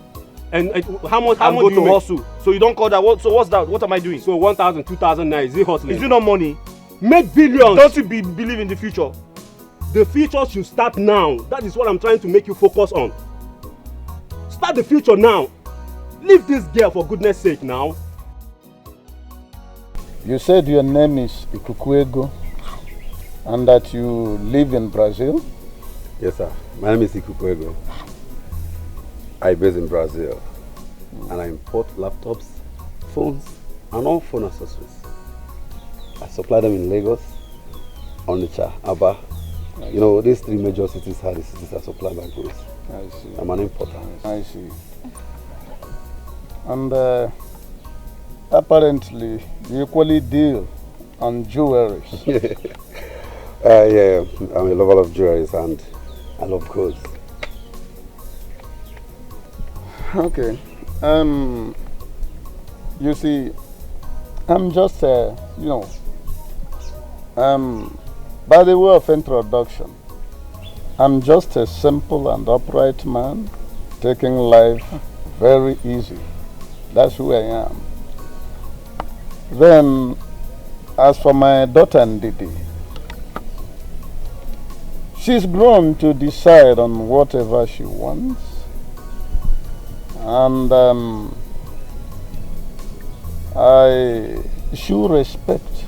And how much? I'm do going you to make? hustle. So you don't call that? So what's that? What am I doing? So 1,000, 2,000 naira, is it hustling? Is it not money? Make billions. Don't you believe in the future? The future should start now. That is what I'm trying to make you focus on. Start the future now. Leave this girl, for goodness sake, now. You said your name is Ikukuego and that you live in Brazil? Yes, sir. My name is Ikukuego. I base in Brazil. And I import laptops, phones, and all phone accessories. I supply them in Lagos, Onitsha, Aba. You know, these three major cities are the cities that supply my goods. I see. I'm an importer. I see. And apparently, you equally deal on jewelry. Yeah, I'm a lover of jewelry and I love goods. Okay. You see, I'm just, by the way of introduction, I'm just a simple and upright man, taking life very easy. That's who I am. Then, as for my daughter Ndidi, she's grown to decide on whatever she wants. And I should respect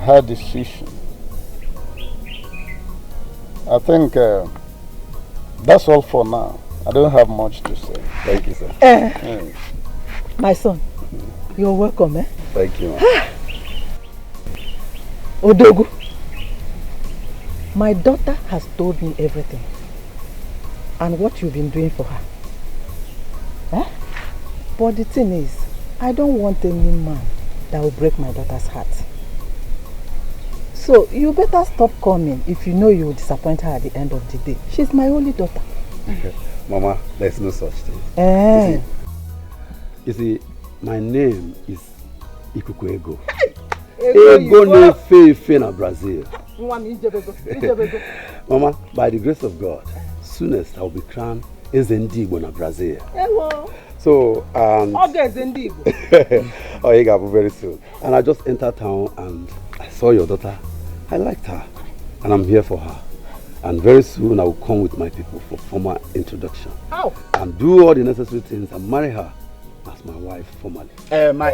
her decision. I think that's all for now. I don't have much to say. Thank you, sir. My son, you're welcome, eh? Thank you, Odogu, my daughter has told me everything and what you've been doing for her. Eh? But the thing is, I don't want any man that will break my daughter's heart. So you better stop coming if you know you will disappoint her at the end of the day. She's my only daughter. Mama, there's no such thing. Eh. You see, my name is Ikukuego. Ego no fe na Brazil. Mama, by the grace of God, soonest I will be crowned as Ndigbo na Brazil. So, and August indeed. oh, you got very soon. And I just entered town and I saw your daughter. I liked her, and I'm here for her. And very soon I will come with my people for formal introduction. How? And do all the necessary things and marry her as my wife formally. My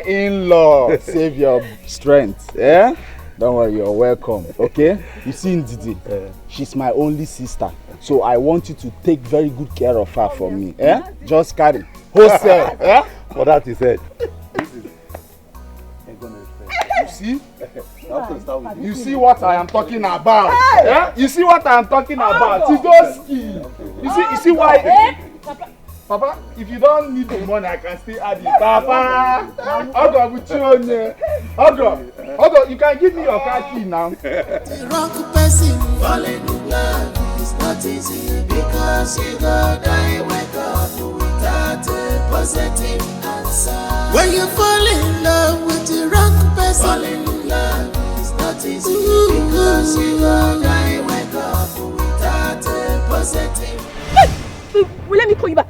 in-law, save your strength. Yeah? Don't worry, you're welcome. Okay? You see Ndidi, she's my only sister. So I want you to take very good care of her for me. Yeah? Just carry. Wholesale. Yeah? For that he said. You see? You see what I am talking about? Yeah? You see what I am talking about? You see why? Papa, if you don't need the money, I can still add it. Papa, Ogo, you can give me your car key now. The wrong person falling in love is not easy because you go die wake up without a positive answer. When you fall in love with the wrong person, falling in love is not easy because you go die wake up without a positive. Hey, let me call you back.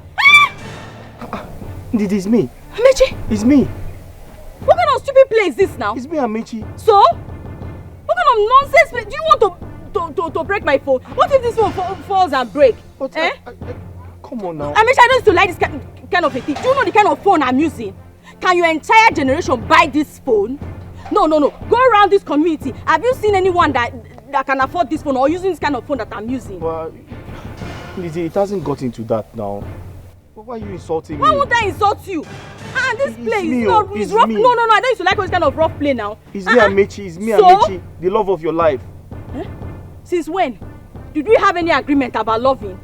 It is me. Amechi? It's me. What kind of stupid play is this now? It's me, Amechi. So? What kind of nonsense play? Do you want to break my phone? What if this phone falls and break? But come on now. Amechi, I don't used to like this kind of a thing. Do you know the kind of phone I'm using? Can your entire generation buy this phone? No. Go around this community. Have you seen anyone that can afford this phone or using this kind of phone that I'm using? Well, it hasn't got into that now. Why are you insulting me? Why would I insult you? This play is rough. Me. No, I don't used to like this kind of rough play now. It's me, Amechi. It's me, Amechi. The love of your life. Since when? Did we have any agreement about loving?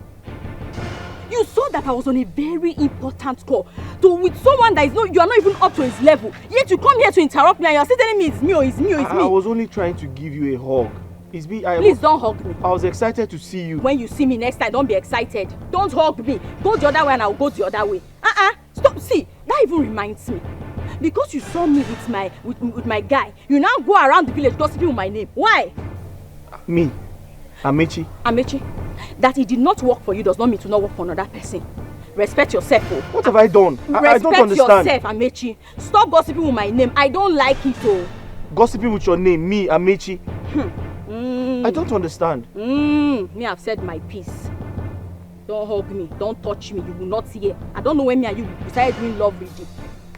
You saw that I was on a very important call with someone that you are not even up to his level. Yet you come here to interrupt me and you are still telling me it's me or it's me or it's me. I was only trying to give you a hug. It's me. Please don't hug me. I was excited to see you. When you see me next time, don't be excited. Don't hug me. Go the other way and I'll go the other way. Stop. See, that even reminds me. Because you saw me with my guy, you now go around the village gossiping with my name. Why? Me? Amechi? Amechi, that it did not work for you does not mean to not work for another person. Respect yourself. Oh. What have I done? I don't understand. Respect yourself, Amechi. Stop gossiping with my name. I don't like it. Oh. Gossiping with your name, me, Amechi? I don't understand. Me, I've said my piece. Don't hug me. Don't touch me. You will not hear. I don't know when me and you decided doing love reading.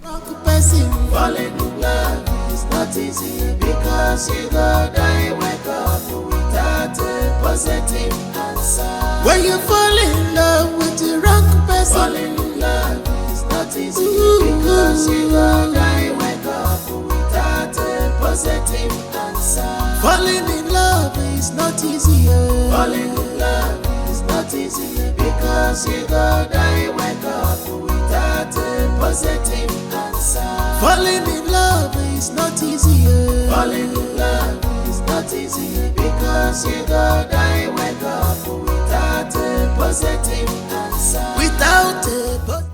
Wrong person falling in love is not easy because you go die wake up without a positive answer. When you fall in love with the wrong person, falling in love is not easy because you go die wake up without a positive answer. Falling in love is not easy. Falling in love is not easy because you go die wake up without a positive answer. Falling in love is not easy. Falling in love is not easy because you go die wake up without a positive answer. Without a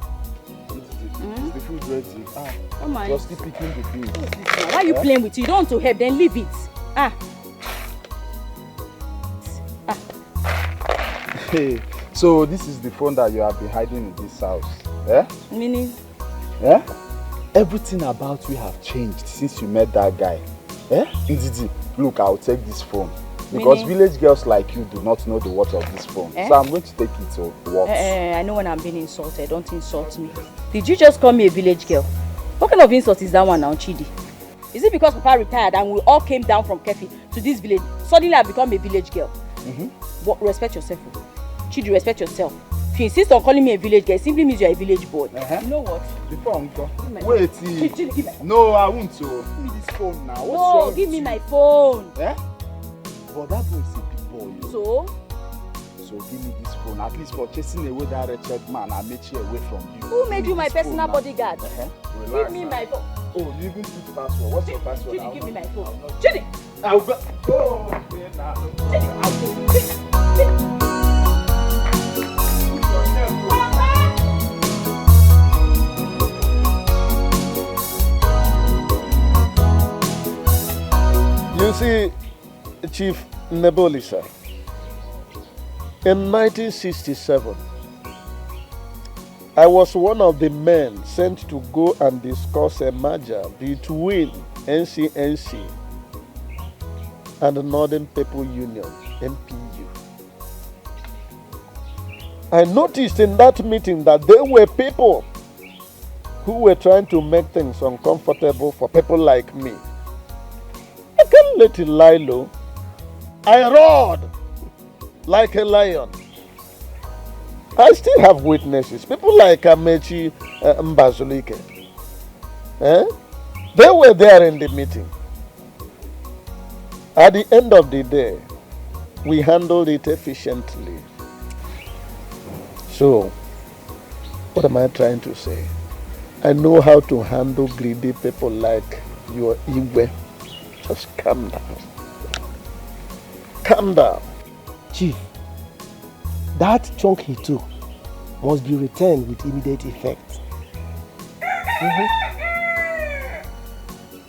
The food ready. Come on. Just keep picking the food. Why are you playing with it? You don't want to help, then leave it. Hey, so this is the phone that you have been hiding in this house. Yeah? Meaning? Yeah? Everything about you have changed since you met that guy. Yeah? Ndidi, look, I'll take this phone. Because village girls like you do not know the worth of this phone. So I'm going to take it to work. I know when I'm being insulted. Don't insult me. Did you just call me a village girl? What kind of insult is that one now, Chidi? Is it because Papa retired and we all came down from Kefi to this village? Suddenly I become a village girl. But respect yourself. Chidi, respect yourself. If you insist on calling me a village girl, it simply means you're a village boy. You know what? Before Uncle. Wait. No, I won't. Give me this phone now. What's wrong? Give me my phone. Eh? But that boy is a big boy. So give me this phone, at least for chasing away that wretched man and make you away from you. Who made you my personal bodyguard? Give me my phone. Oh, you even put password. What's your password? Chidi, give me my phone. Chidi! I'll go. Oh, okay, now. You see, Chief Nebolisa, in 1967, I was one of the men sent to go and discuss a merger between NCNC and the Northern People Union, NPU. I noticed in that meeting that there were people who were trying to make things uncomfortable for people like me. I can't let it lie low. I roared like a lion. I still have witnesses. People like Amechi Mbazulike. They were there in the meeting. At the end of the day, we handled it efficiently. So, what am I trying to say? I know how to handle greedy people like your Igwe. Just calm down. Calm down. Chief, that chunk he took must be returned with immediate effect.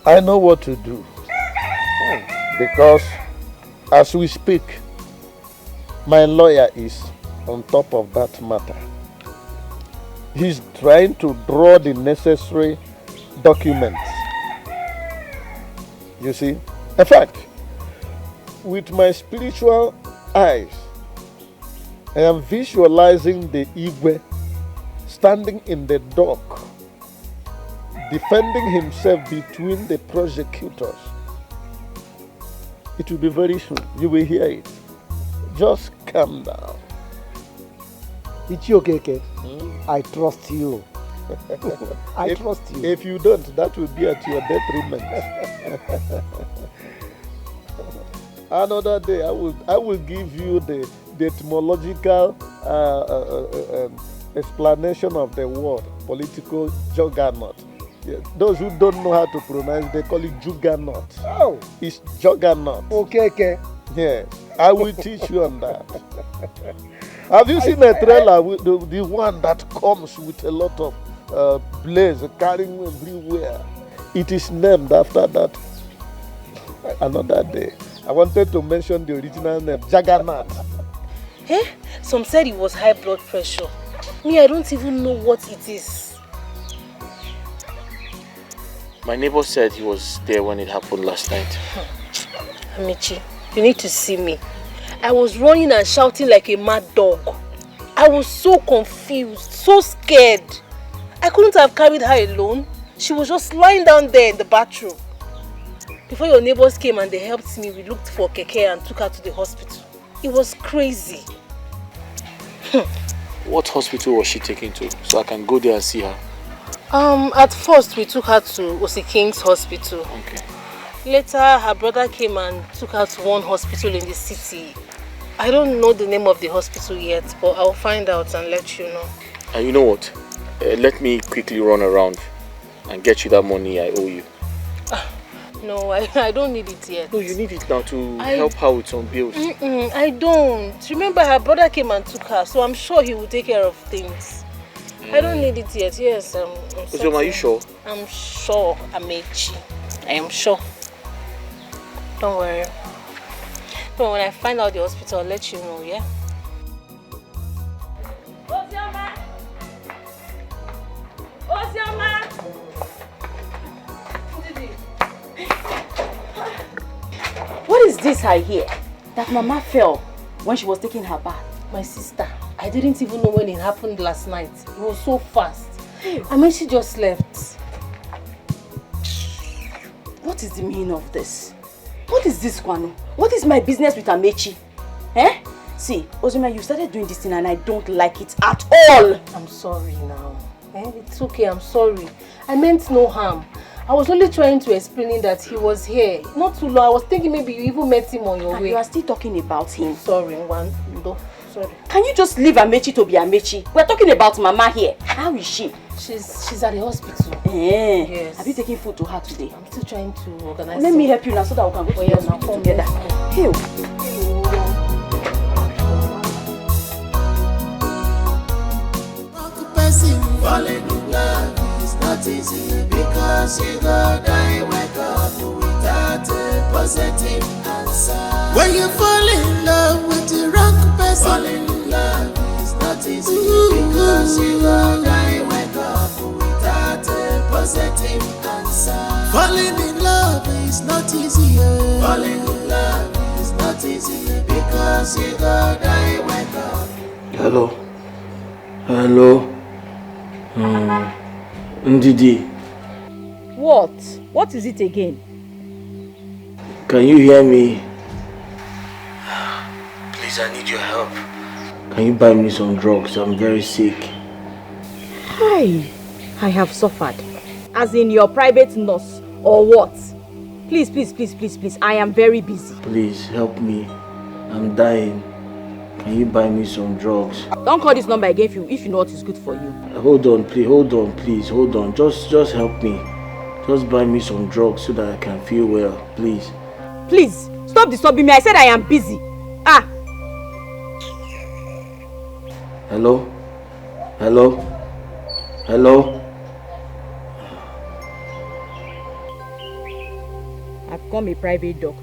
I know what to do. Because as we speak, my lawyer is on top of that matter. He's trying to draw the necessary documents. You see? In fact, with my spiritual eyes, I am visualizing the Igwe standing in the dock, defending himself between the prosecutors. It will be very soon. You will hear it. Just calm down. Ichiokeke, I trust you. I trust you. If you don't, that will be at your detriment. Another day, I will give you the etymological explanation of the word political juggernaut. Yeah, those who don't know how to pronounce, they call it juggernaut. Oh, it's juggernaut. Okay. Yes, I will teach you on that. Have you seen a trailer with the one that comes with a lot of blaze carrying everywhere? It is named after that. Another day, I wanted to mention the original name, Juggernaut. Some said it was high blood pressure. Me, I don't even know what it is. My neighbor said he was there when it happened last night. Amici, you need to see me. I was running and shouting like a mad dog. I was so confused, so scared. I couldn't have carried her alone. She was just lying down there in the bathroom. Before your neighbors came and they helped me, we looked for Keke and took her to the hospital. It was crazy. What hospital was she taken to so I can go there and see her? At first we took her to Osiking's hospital. Okay. Later her brother came and took her to one hospital in the city. I don't know the name of the hospital yet, but I'll find out and let you know. And you know what? Let me quickly run around and get you that money I owe you. No, I don't need it yet. No, you need it now to help her with some bills. I don't. Remember, her brother came and took her, so I'm sure he will take care of things. I don't need it yet, yes. Ozoma, are you sure? I'm sure, Amechi. I am sure. Don't worry. But when I find out the hospital, I'll let you know, yeah? Ozoma! Ozoma! What is this I hear? That Mama fell when she was taking her bath. My sister, I didn't even know when it happened last night. It was so fast. I mean, she just left. What is the meaning of this? What is this, Kwanu? What is my business with Amechi? See, Ozoma, you started doing this thing and I don't like it at all. I'm sorry now. It's okay, I'm sorry. I meant no harm. I was only trying to explain that he was here. Not too long. I was thinking maybe you even met him on your way. You are still talking about him. Sorry, sorry. Can you just leave Amechi to be Amechi? We're talking about Mama here. How is she? She's at the hospital. Yes. Have you taken food to her today? I'm still trying to organize. Let me help you now so that we can go to the hospital together. Hey. Falling in love is not easy because you go die wake up without a positive answer. When you fall in love with the wrong person, falling in love is not not easy because you go die wake up without a positive answer. Falling in love is not easy. Falling in love is not easy because you go die wake up. Hello. Hello. Ndidi. What is it again? Can you hear me? Please, I need your help. Can you buy me some drugs? I'm very sick. Hi, I have suffered. As in your private nurse or what? Please, I am very busy. Please, help me. I'm dying. Can you buy me some drugs? Don't call this number again if you know what is good for you. Hold on, please. Hold on. Just help me. Just buy me some drugs so that I can feel well, please. Please, stop disturbing me. I said I am busy. Hello? I've become a private doctor.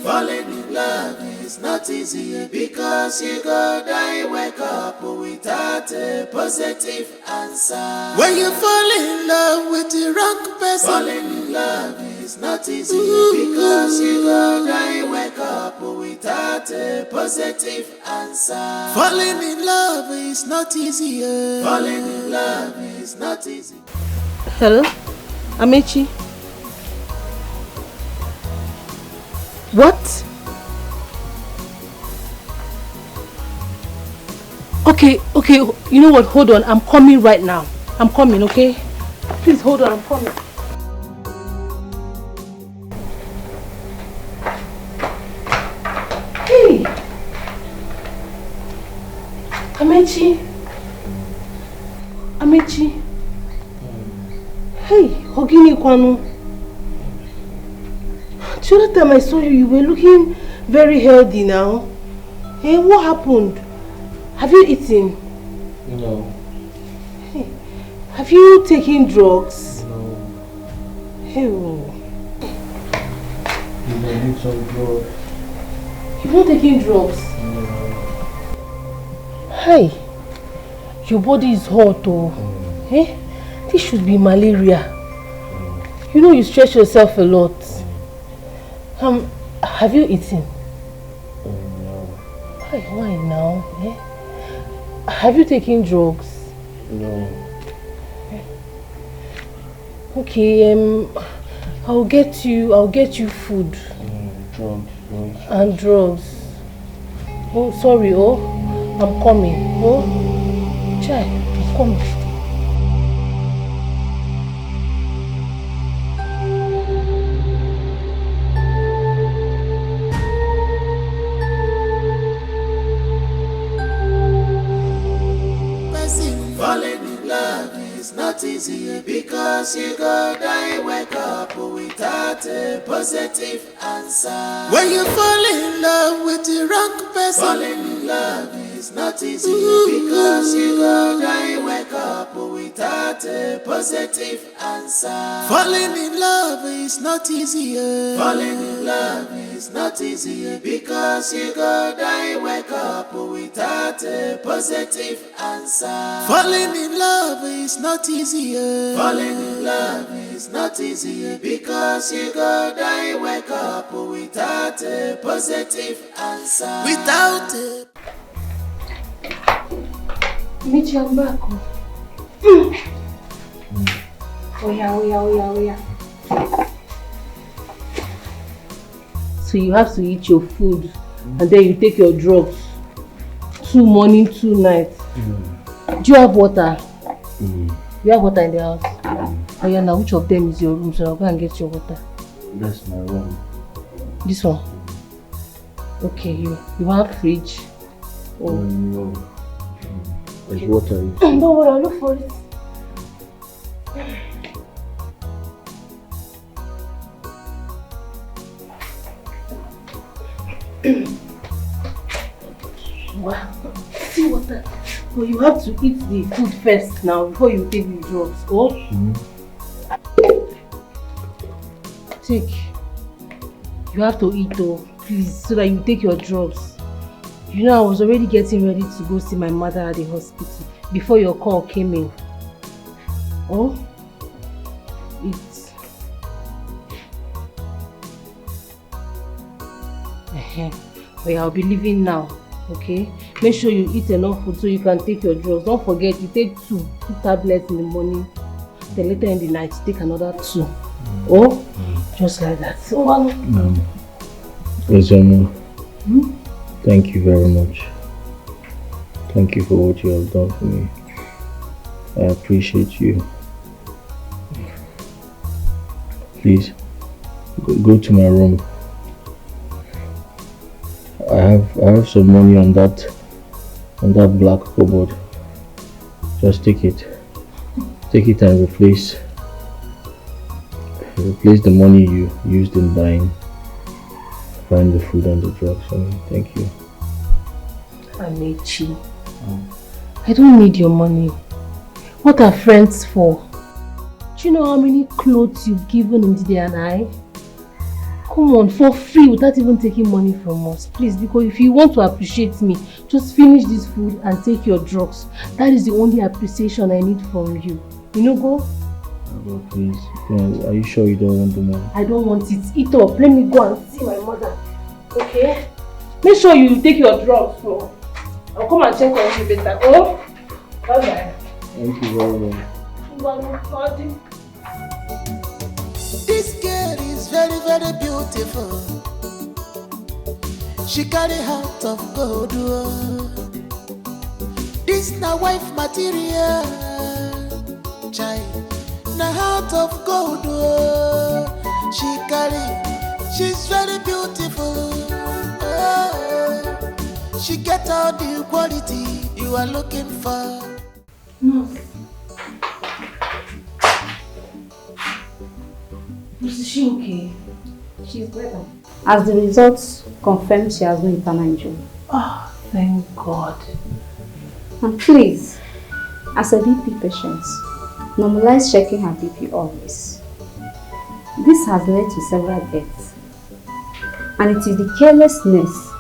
Falling in love is not easy because you go die wake up without a positive answer. When you fall in love with the wrong person, falling in love is not easy because you go die wake up without a positive answer. Falling in love is not easy. Falling in love is not easy. Hello? Amechi? What? Okay, you know what? Hold on, I'm coming right now. I'm coming, okay? Please hold on, I'm coming. Hey! Amechi? Hey, Hogini Kwanu. The other time I saw you, you were looking very healthy now. Hey, what happened? Have you eaten? No. Hey, have you taken drugs? No. Hey, I need some drugs. You've not taken drugs? No. Hey, your body is hot, oh. Hey, this should be malaria. You know you stretch yourself a lot. Have you eaten? No. Why now? Eh? Have you taken drugs? No. Okay, I'll get you food. Drugs. And drugs. Oh, sorry, I'm coming. Chai, I'm coming. Not easy because you go die wake up without a positive answer. When you fall in love with the wrong person, falling in love is not easy because you go die wake up without a positive answer. Falling in love is not easy. Falling in love is not easy because you go die wake up without a positive answer. Falling in love is not easy. Falling in love is not easy because you go die wake up without a positive answer. Without it. Michi, I'm back. Oya. So you have to eat your food and then you take your drugs. 2 morning, 2 nights. Do you have water? You have water in the house? Oh yeah, now which of them is your room? So I'll go and get your water. That's my room. This one? Okay, you have fridge? Oh. No. There's water in it. Don't worry, I'll look for it. Wow, see water. But you have to eat the food first now before you take the drugs. Oh? Take. You have to eat though, please, so that you take your drugs. You know, I was already getting ready to go see my mother at the hospital before your call came in. Oh, it's... Well, I'll be leaving now, okay? Make sure you eat enough food so you can take your drugs. Don't forget, you take two tablets in the morning. Then later in the night, take another 2. Oh, just like that. Yes, thank you very much. Thank you for what you have done for me. I appreciate you. Please, go to my room. I have some money on that black cupboard. Just take it. Take it and replace the money you used in buying the food and the drugs for me. Thank you. Amechi, I don't need your money. What are friends for? Do you know how many clothes you've given Ndidi and I? Come on, for free without even taking money from us. Please, because if you want to appreciate me, just finish this food and take your drugs. That is the only appreciation I need from you. You know, go? Oh, please. Are you sure you don't want the money? I don't want it. Eat up. Let me go and see my mother. Okay? Make sure you take your drugs. So I'll come and check on you better. Oh? Bye-bye. Thank you very much. This girl is very, very beautiful. She carry heart of gold. This na wife material. Child, na heart of gold. She carry. She's very beautiful. She get all the quality you are looking for. No. Is she okay? She's better. As the results confirm, she has no internal injury. Oh, thank God. And please, as a BP patient, normalize checking her BP always. This has led to several deaths. And it is the carelessness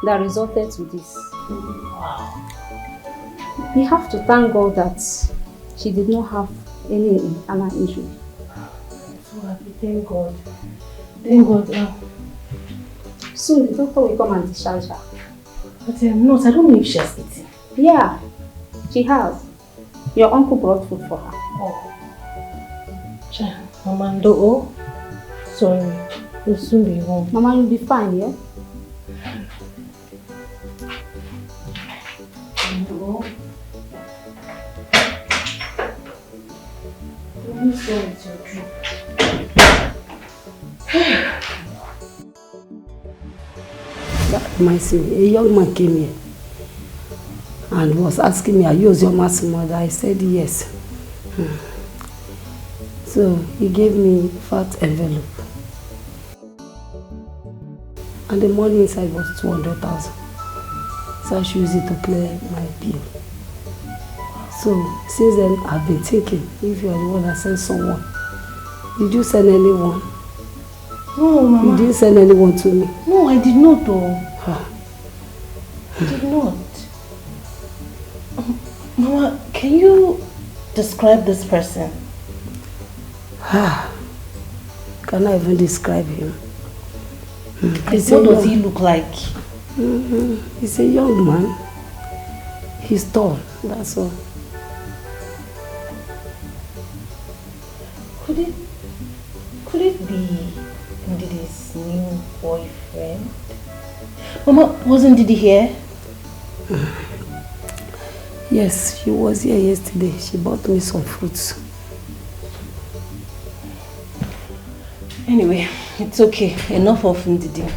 that resulted to this. Wow. We have to thank God that she did not have any internal injury. I'm so happy, thank God. Thank God. Soon the doctor will come and discharge her. But not, I don't know if she has eaten. Yeah, she has. Your uncle brought food for her. Oh. Mama, oh, sorry. You'll soon be home. Mama, you'll be fine, yeah? No. Let me go with your drink. That reminds me, a young man came here and was asking me, are you Ozioma's mother? I said yes. So he gave me a fat envelope. And the money inside was 200,000. So I should use it to clear my bill. So since then I've been thinking, if you are the one that sent someone, did you send anyone? No, Mama. You didn't send anyone to me? No, I did not though. I did not. Mama, can you describe this person? Can I even describe him? What does he look like? He's a young man. He's tall, that's all. Could it be Ndidi's new boyfriend? Mama, wasn't Ndidi here? Yes, she was here yesterday. She bought me some fruits. Anyway, it's okay. Enough of Ndidi.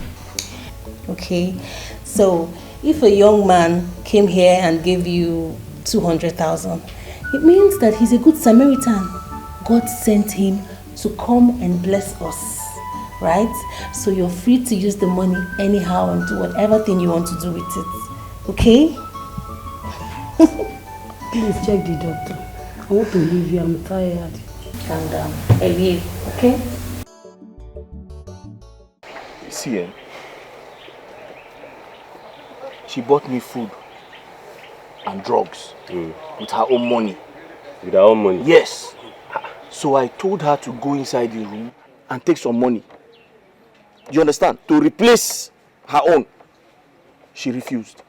Okay, so if a young man came here and gave you 200,000, it means that he's a good Samaritan. God sent him to come and bless us, right? So you're free to use the money anyhow and do whatever thing you want to do with it. Okay? Please check the doctor. I want to leave you. I'm tired. Calm down. I will, okay? See, She bought me food and drugs with her own money. With her own money? Yes. So I told her to go inside the room and take some money. You understand? To replace her own. She refused.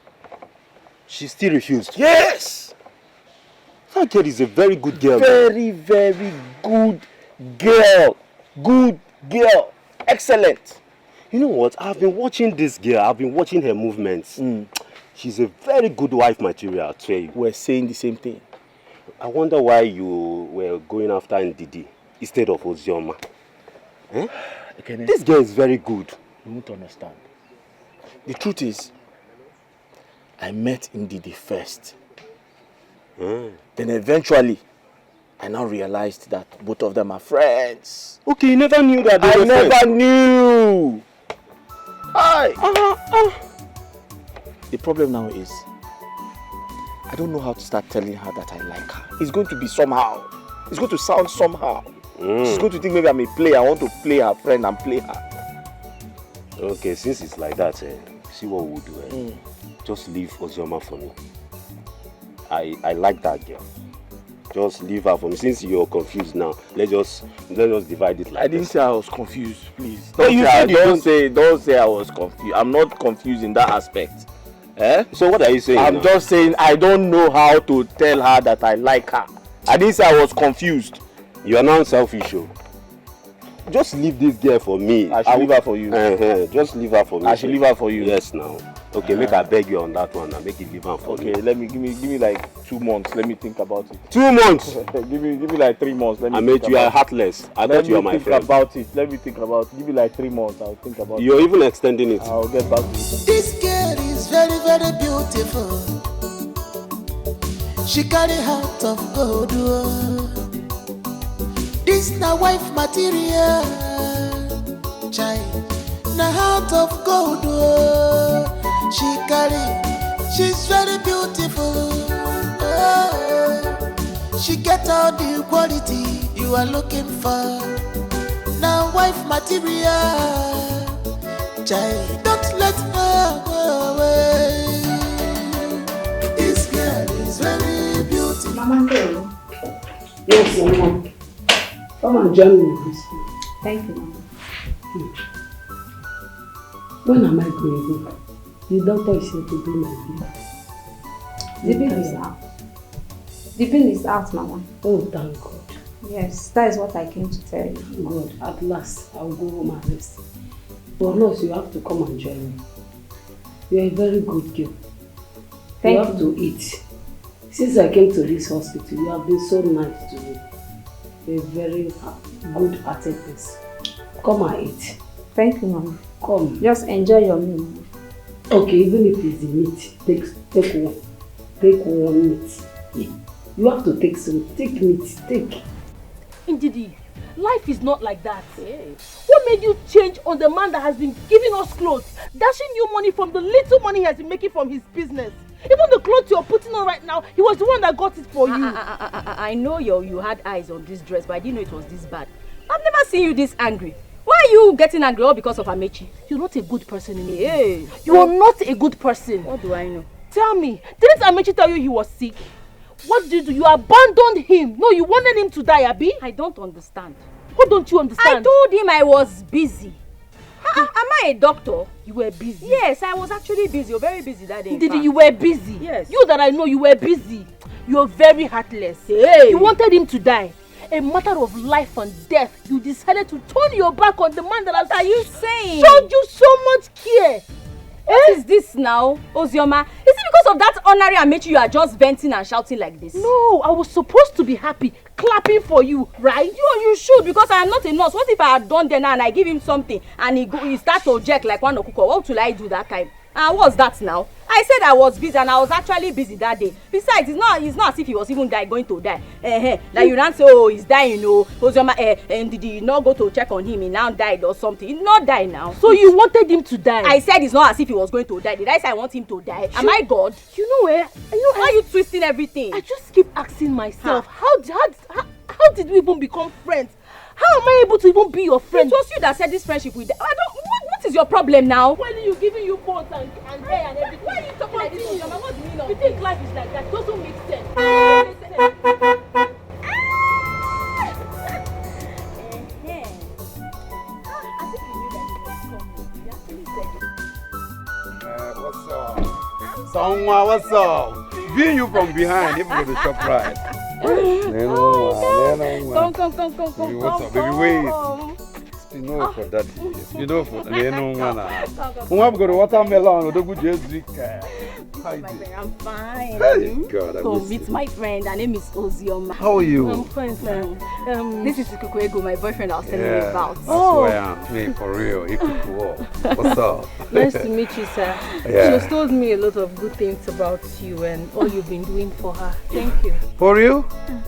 She still refused? Yes! That girl is a very good girl. Very, very good girl. Good girl. Excellent. You know what? I've been watching this girl. I've been watching her movements. She's a very good wife material, I tell you. We're saying the same thing. I wonder why you were going after Ndidi instead of Ozioma. Eh? This girl is very good. You won't understand. The truth is, I met Ndidi first. Then eventually, I now realized that both of them are friends. Okay, you never knew that they I were friends? never knew. Hi. The problem now is, I don't know how to start telling her that I like her. It's going to be somehow. It's going to sound somehow. She's going to think maybe I'm a player. I want to play her friend and play her. Okay, since it's like that, see what we'll do. Just leave Ozioma for me. I like that girl. Just leave her for me. Since you're confused now, let's just divide it like I didn't say I was confused, please. Don't say I was confused. I'm not confused in that aspect. Eh? So what are you saying? I'm just saying I don't know how to tell her that I like her. I didn't say I was confused. You are not selfish. Just leave this girl for me. I should leave her for you. Just leave her for me. I should leave her for you. Yes, now. Okay, make I beg you on that one and make it leave her for me. Okay, give me like 2 months. Let me think about it. 2 months? give me like 3 months. Let me I made you are heartless. I thought you are my friend. Let me think about it. Give me like 3 months. I'll think about it. You're even extending it. I'll get back to you. This girl is very, very beautiful. She carry heart of gold. This na wife material. Child, na heart of gold. She carry, she's very beautiful. She get all the quality you are looking for. Now wife material. Child, don't let her go away. This girl is very beautiful. Mama, yes, Mama. Come and join me, please. Thank you, Mama. When am I going? The doctor is here to do my bill. The bill is out. The bill is out, Mama. Oh, thank God. Yes, that is what I came to tell you. God, at last, I will go home and rest. For us, you have to come and join me. You are a very good girl. Thank you. You have to eat. Since I came to this hospital, you have been so nice to me. You're a very good-hearted person. Come and eat. Thank you, Mama. Come. Just enjoy your meal, Mama. Okay, even if it's the meat, take one. Take one meat. You have to take some. Take meat. Take. Ndidi, life is not like that. What made you change on the man that has been giving us clothes, dashing you money from the little money he has been making from his business? Even the clothes you're putting on right now, he was the one that got it for you. I know you had eyes on this dress, but I didn't know it was this bad. I've never seen you this angry. Why are you getting angry all because of Amechi? You're not a good person in it. You are not a good person. What do I know? Tell me, didn't Amechi tell you he was sick? What did you do? You abandoned him. No, you wanted him to die, Abi? I don't understand. What don't you understand? I told him I was busy. Am I a doctor? You were busy? Yes, I was actually busy. You're very busy that day. Did you were busy? Yes. You that I know, you were busy. You're very heartless. Hey. You wanted him to die. A matter of life and death. You decided to turn your back on the man that has showed you so much care. What is this now, Ozioma? Is it because of that honorary Amechi you are just venting and shouting like this? No, I was supposed to be happy, clapping for you, right? You should, because I am not a nurse. What if I had done that now and I give him something and he starts to jerk like one okuko? What will I do that time? What's that now? I said I was busy and I was actually busy that day. Besides, it's not as if he was even going to die. Like you don't say, oh, he's dying, oh, Ozioma, and did you not go to check on him? He now died or something. He not die now. So you wanted him to die? I said it's not as if he was going to die. Did I say I want him to die? Am I God? You know where? Why are you twisting everything? I just keep asking myself, how did we even become friends? How am I able to even be your friend? It was you that said this friendship with them. What is your problem now? Why are you giving you phones and hair and everything? Why are you talking think life is like that? It doesn't make sense. What's up? Someone, what's up? Viewing you from behind, even with the shop right. Come. What's up, baby? Wait. You know for that. You know for that. I'm going to watermelon. How you doing? I'm fine. Hey, God, I So miss meet you. my friend. Her name is Ozioma. How are you? I'm fine, sir. This is Ikukwego, my boyfriend I was telling you about. That's why I'm me for real. What's up? Nice to meet you, sir. Yeah. She has told me a lot of good things about you and all you've been doing for her. Thank you. For real?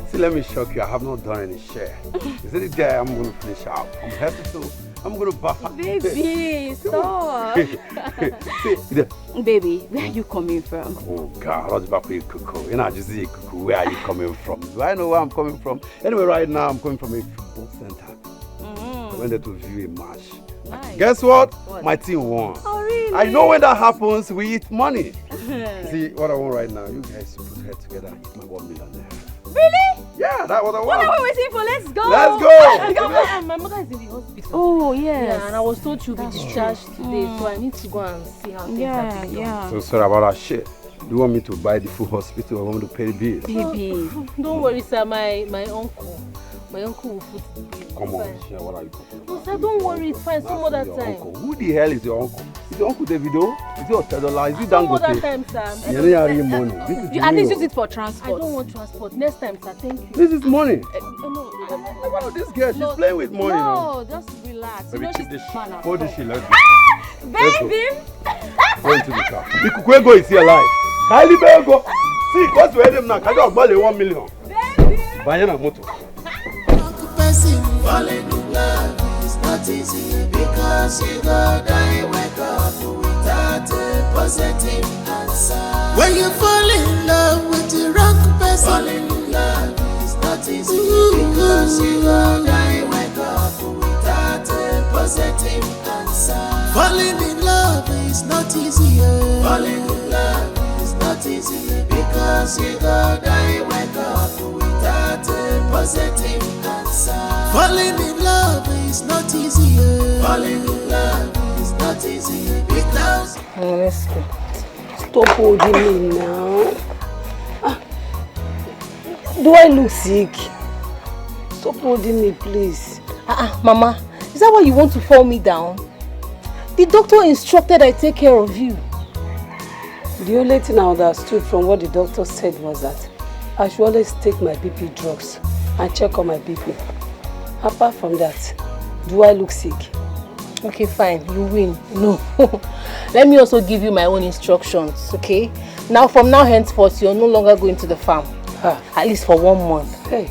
See, let me shock you. I have not done any share. Is it the day I'm going to finish out? I'm happy to. I'm going to buy. Baby, stop. Baby, where are you coming from? Oh God, what's back with you, Kuku? You know, just see Kuku. Where are you coming from? Do I know where I'm coming from? Anyway, right now I'm coming from a football center. I went there to view a match. Nice. Guess what? My team won. Oh, really? I know when that happens, we eat money. See, what I want right now, you guys put head together, eat my 1 million there. Really? Yeah, that's what I want. What are we waiting for? Let's go. Let's go. My mother is in the hospital. Oh, yes. Yeah, and I was told she'll be discharged today, so I need to go and see how things are being done. So sorry about that shit. Do you want me to buy the full hospital or want me to pay the bills? Baby. Don't worry, sir. My uncle will foot the bill. Come on, share. What are you talking about? No, sir, don't worry. It's fine. Some other Your time. uncle. Who the hell is your uncle? Is your uncle Davido? Is it Otedola? Is it Some Dangote? other time, sir. You need to money. This is You at least real. use it for I transport. don't want transport. Next time, sir. Thank you. This is money. No, What is this girl? She's playing with money now. No, just relax. Baby, You know keep she's this man. hold this shit. Let's go. Baby. Go into the car. Ikukwego is here alive. Kylie Bego. See, what's with him now? Can you buy 1 million? Baby. Moto. Falling in love is not easy because you go die wake up without a positive answer. When you fall in love with the wrong person, falling in love is not easy because you go die wake up without a positive answer. Falling in love is not easy. Falling in love is not easy because you go die wake up without a positive answer. Falling in love is not easy. Falling in love is not easy because. Honestly, stop holding me now. Do I look sick? Stop holding me, please. Mama, is that why you want to fall me down? The doctor instructed I take care of you. The only thing I understood from what the doctor said was that I should always take my BP drugs and check on my BP. Apart from that, do I look sick? Okay, fine. You win. No. Let me also give you my own instructions, okay? Now, from now henceforth, you're no longer going to the farm. At least for 1 month. Hey.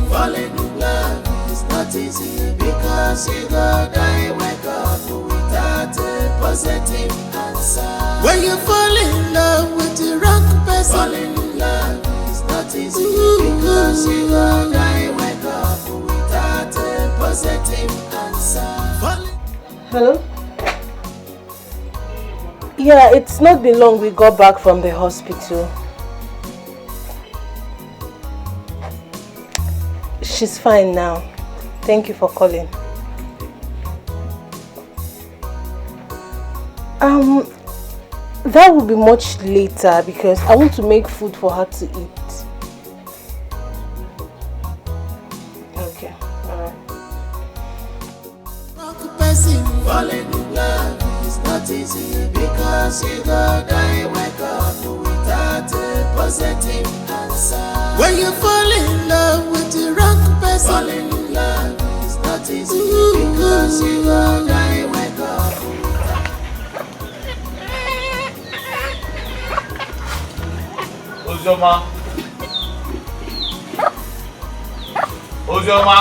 Falling in love is not easy because you go die wake up without a positive answer. When you fall in love with the wrong person, falling in love is not easy because you go die wake up without a positive answer. Hello? Yeah, it's not been long we got back from the hospital. She's fine now. Thank you for calling. That will be much later because I want to make food for her to eat. Okay, alright. Falling in love is not easy because you go die wake up without a positive answer. When you fall in love with the wrong person, falling in love is not easy because you go die wake up. Ozioma. Ozioma.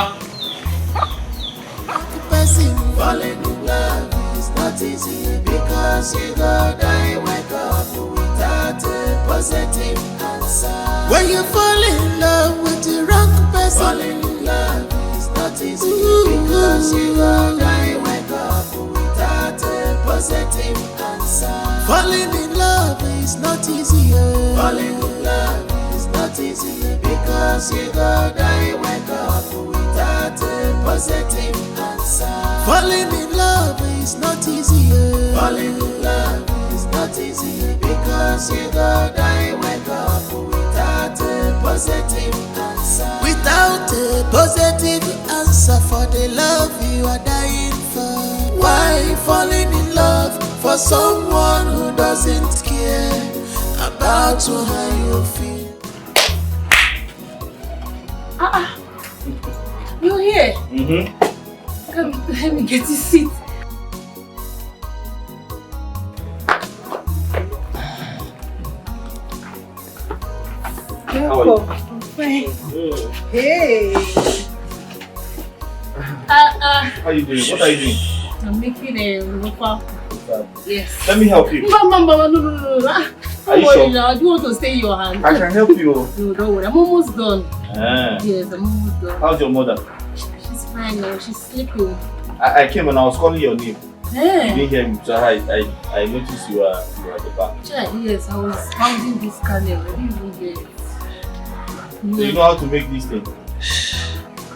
Falling in love is not easy because you go die wake up without a positive answer. When you fall in love with the wrong person, falling in love is not easy because you go die wake up without a positive answer. Falling in love is not Falling in love is not easy because you go die wake up without a positive answer. Falling in love is not easy. Falling in love is not easy because you go die wake up without a positive answer. Without a positive answer for the love you are dying for. Why falling in love for someone who doesn't care about how you feel? You're here? Mm-hmm. Come, let me get a seat. How are you? I'm fine. Hey. How are you doing? What are you doing? I'm making a local. Yes. Let me help you. Mama, no. Are you worry sure? now. I do want to stay in your hand. I can help you. No, don't worry. I'm almost done. Ah. Yes, I'm almost done. How's your mother? She's fine now. She's sleeping. I came and I was calling your name. Hey. You didn't hear me, so I noticed you were at the back. Yes, I was pounding this kernel. I didn't even get it. So you know how to make this thing?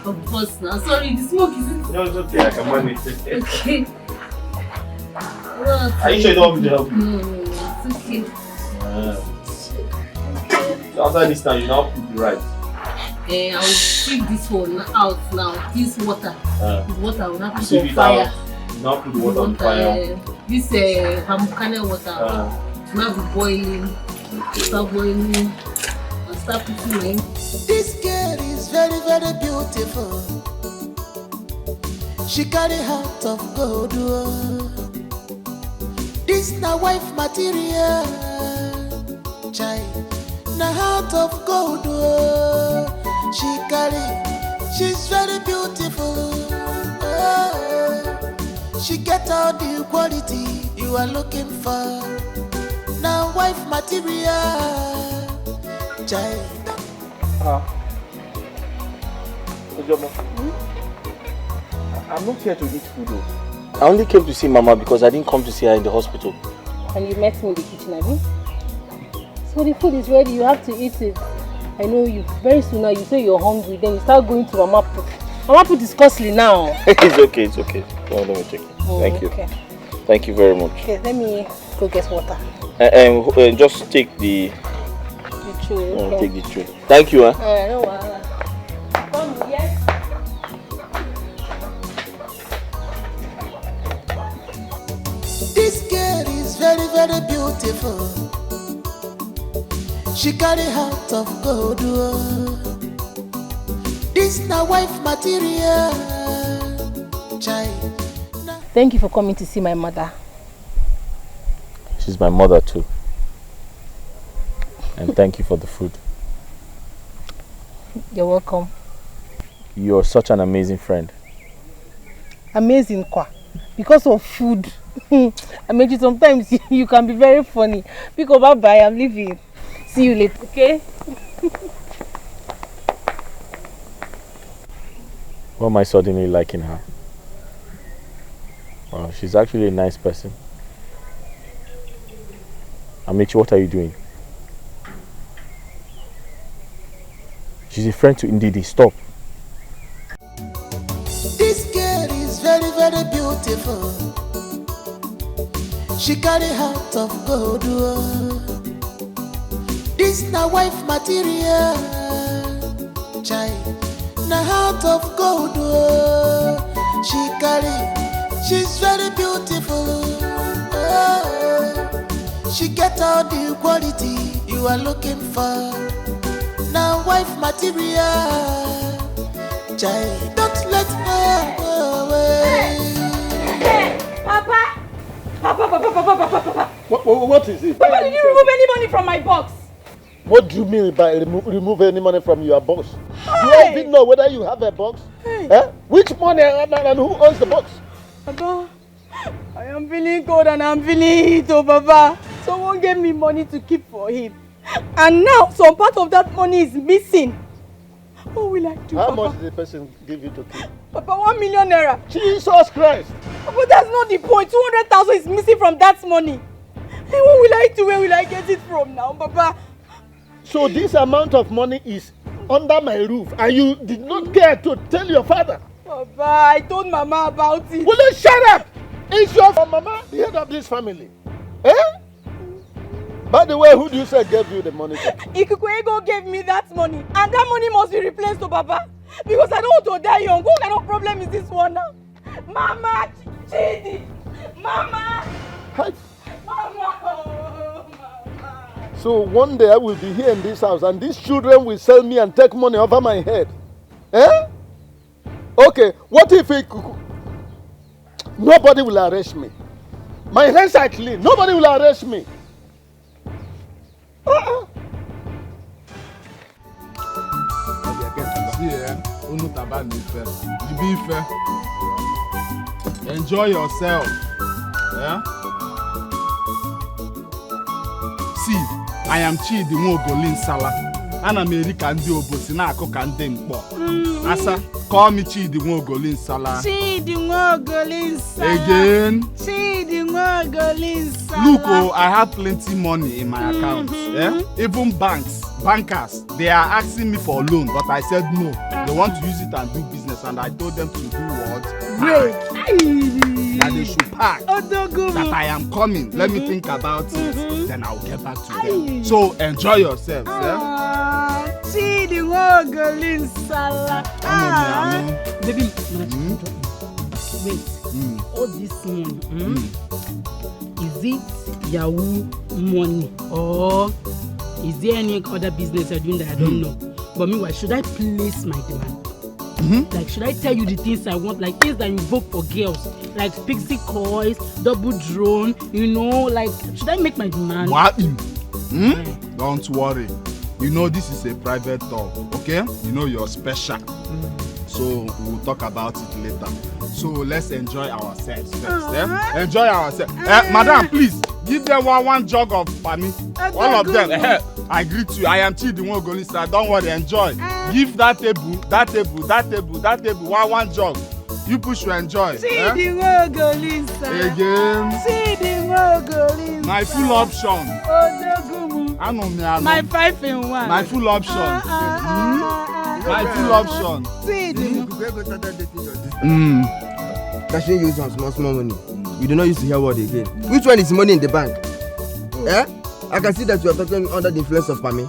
Of course now. Sorry, the smoke isn't. No, it's okay. I can manage it. Okay. Are you sure you don't want me to help you? No, it's okay. So after this time, you now put the rice. I will take this one out now. This water. This water will not put Sieve on it fire. out. Now put the water on fire. This kernel water will not be boiling. Start boiling. I'll start putting in. This girl is very, very beautiful. She carry heart of gold. This na wife material. Child, na heart of gold. She carry, she's very beautiful. She get all the quality you are looking for. Now wife material. Child. I'm not here to eat food though. I only came to see Mama because I didn't come to see her in the hospital. And you met me in the kitchen, have you? So the food is ready, you have to eat it. I know you. Very soon now you say you're hungry, then you start going to Mama Put. Mama Put is costly now. It's okay. No, let me take it. Thank you. Okay. Thank you very much. Okay, let me go get water. Just take the tray. Okay. Take the tray. Thank you, huh? No wahala. Come, yes. This girl is very, very beautiful. She carry heart of gold. This na wife material. Child. Thank you for coming to see my mother. She's my mother too. And thank you for the food. You're welcome. You're such an amazing friend. Amazing, kwa. Because of food. I mean, sometimes you can be very funny. Pick up, bye-bye, I'm leaving. See you later, okay? Why am I suddenly liking her? Well, she's actually a nice person. Amici, what are you doing? She's a friend to Ndidi. Stop. This girl is very, very beautiful. She carry heart of gold. This na wife material. Child, na heart of gold. She carry, she's very beautiful. She get all the quality you are looking for. Now wife material. Child, don't let her go away. Hey, Papa! Papa! What is it? Papa, did you remove any money from my box? What do you mean by remove any money from your box? Hey. Do I even know whether you have a box? Hey. Eh? Which money and who owns the box? Papa, I am feeling cold and I'm feeling heat, oh Papa. Someone gave me money to keep for him. And now some part of that money is missing. What will I do, How Papa? much did the person give you to keep? Papa, 1 million naira. Jesus Christ! But that's not the point. 200,000 is missing from that money. Hey, what will I do? Where will I get it from now, Papa? So this amount of money is under my roof and you did not care to tell your father? Papa, I told Mama about it. Will you shut up? It's your Mama, the head of this family. Eh? By the way, who do you say gave you the money to? Ikukwego gave me that money, and that money must be replaced to Papa. Because I don't want to die young. What kind of problem is this one now? Mama, Chidi! Mama! Hi. Mama! Oh, Mama! So one day I will be here in this house and these children will sell me and take money over my head. Eh? Okay, what if nobody will arrest me? My hands are clean. Nobody will arrest me. Enjoy yourself. Yeah? See, I am Chidi Nwogolin Sala. Ana m eri ka ndị obosi na-akụ ka ndị mkpọ. Asa, call me Chidi Nwogolin Sala. Chidi Nwogolin Sala. Again. Chidi Nwogolin Sala. Look, oh, I have plenty money in my account. Yeah? Even bankers, they are asking me for a loan, but I said no. They want to use it and do business, and I told them to do what? That they should pack. That I am coming. Let me think about it. Then I'll get back to them. So enjoy yourselves. Yeah? Chidi Nwogolin Sala. Baby, wait. All this money, is it Yahoo money or is there any other business you're doing that I don't know? But meanwhile, should I place my demand? Like, should I tell you the things I want? Like, things that you vote for girls. Like, pixie coils, double drone, you know? Like, should I make my demand? What? Don't worry. You know this is a private talk, okay? You know you're special. So, we'll talk about it later. So, let's enjoy ourselves first. Enjoy ourselves. Madam, please, give them one jug of Pami. All of them. I greet you. I am Chidi Nwogolin Sala. Don't worry, enjoy. Give that table, one jug. You push to enjoy. Chidi Nwogolin Sala. Again. Chidi Nwogolin Sala. My full option. Odogumu. My 5-in-1. My full option. My full option. Can she use some small money? You do not use to hear word again. Which one is money in the bank? Eh? I can see that you are talking under the influence of Pami.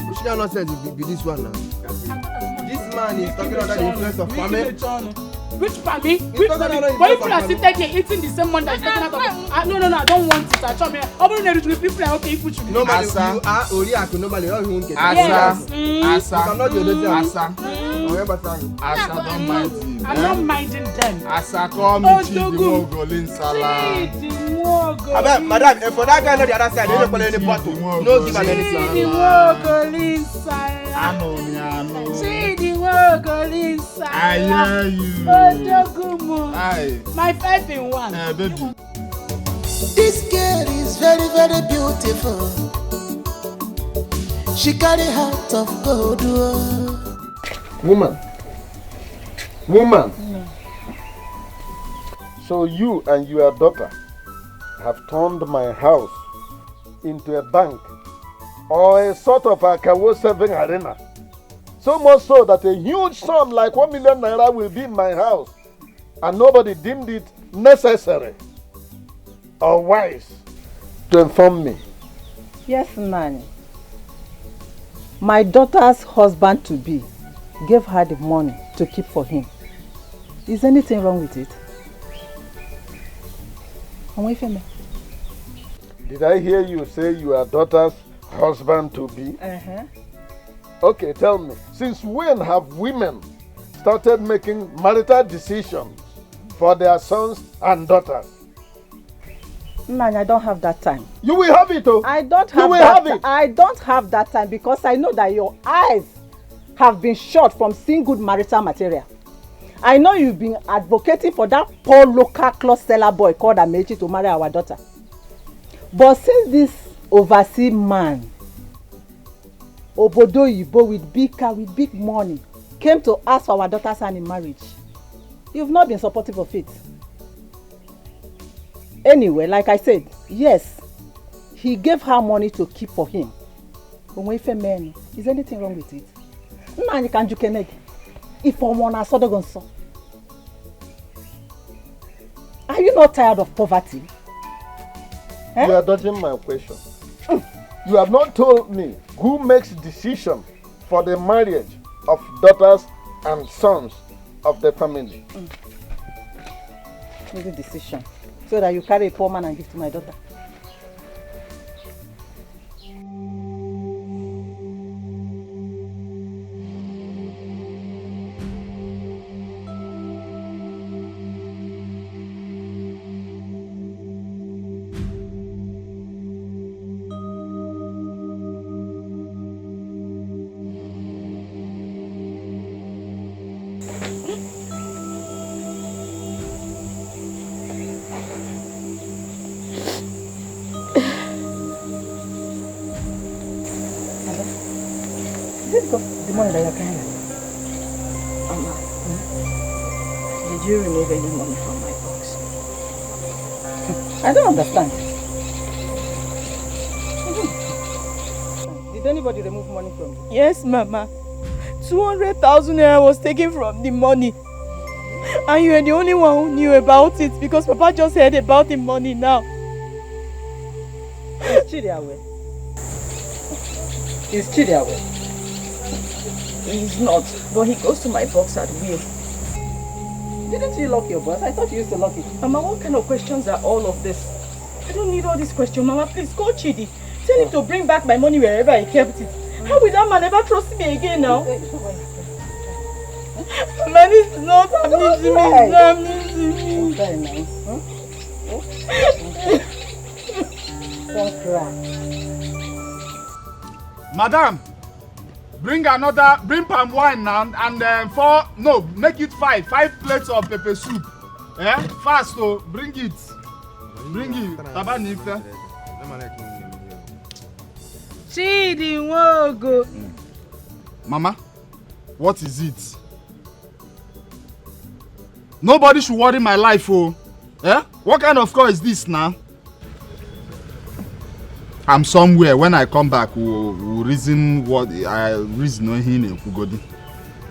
Which kind of nonsense be this one now? This man is talking under the influence of Pami. Which Pami? Which Pami? But people are sitting here eating the same one that is taken out of. No, I don't want it. I tell me. People are okay. People should. Normally, you are Oriaku. Normally, you won't get. Asa. You cannot do this. Asa. Don't mind him. I'm not minding them. Asa, call me Chidi Nwogolin Sala. Madam, for that guy on the other side, they don't call any bottle. No, give him anything. Chidi Nwogolin Sala. I know. Chidi Nwogolin Sala. I hear you. Odogumu. Aye. My 5-in-1. Baby. This girl is very, very beautiful. She carry heart of gold. Woman. So you and your daughter have turned my house into a bank or a sort of a Kawo-7 arena. So much so that a huge sum like 1 million naira will be in my house and nobody deemed it necessary or wise to inform me. Yes, Nani. My daughter's husband-to-be gave her the money to keep for him. Is anything wrong with it? Did I hear you say your daughter's husband-to-be? Okay, tell me, since when have women started making marital decisions for their sons and daughters? Man, I don't have that time. You will have it, oh. I don't have it. I don't have that time because I know that your eyes have been shot from seeing good marital material. I know you've been advocating for that poor local cloth seller boy called Amechi to marry our daughter. But since this overseas man, Obodo Yibo with big car, with big money, came to ask for our daughter's hand in marriage, you've not been supportive of it. Anyway, like I said, yes, he gave her money to keep for him. Is anything wrong with it? Nani can't you connect? If I'm on a sodogonso. Are you not tired of poverty? You are dodging my question. You have not told me who makes decision for the marriage of daughters and sons of the family. Make a decision so that you carry a poor man and give to my daughter. The money that you're crying at. Mama, did you remove any money from my box? I don't understand. Did anybody remove money from you? Yes, Mama. 200,000 naira was taken from the money. And you were the only one who knew about it because Papa just heard about the money now. Is Chidi aware? Is Chidi aware? He's not, but he goes to my box at will. Didn't you lock your box? I thought you used to lock it. Mama, what kind of questions are all of this? I don't need all these questions, Mama. Please, call Chidi. Tell him to bring back my money wherever he kept it. How will that man ever trust me again now? Mama, this is not happening to me. It's not happening to me. Very nice. Don't cry. Madam, bring palm wine now and make it 5 plates of pepper soup. Eh? Fast, so bring it. Bring it. Tabanife. Chidi Wogo. Mama, what is it? Nobody should worry my life, oh. Eh? What kind of call is this now? I'm somewhere. When I come back, we'll reason what I reason on him.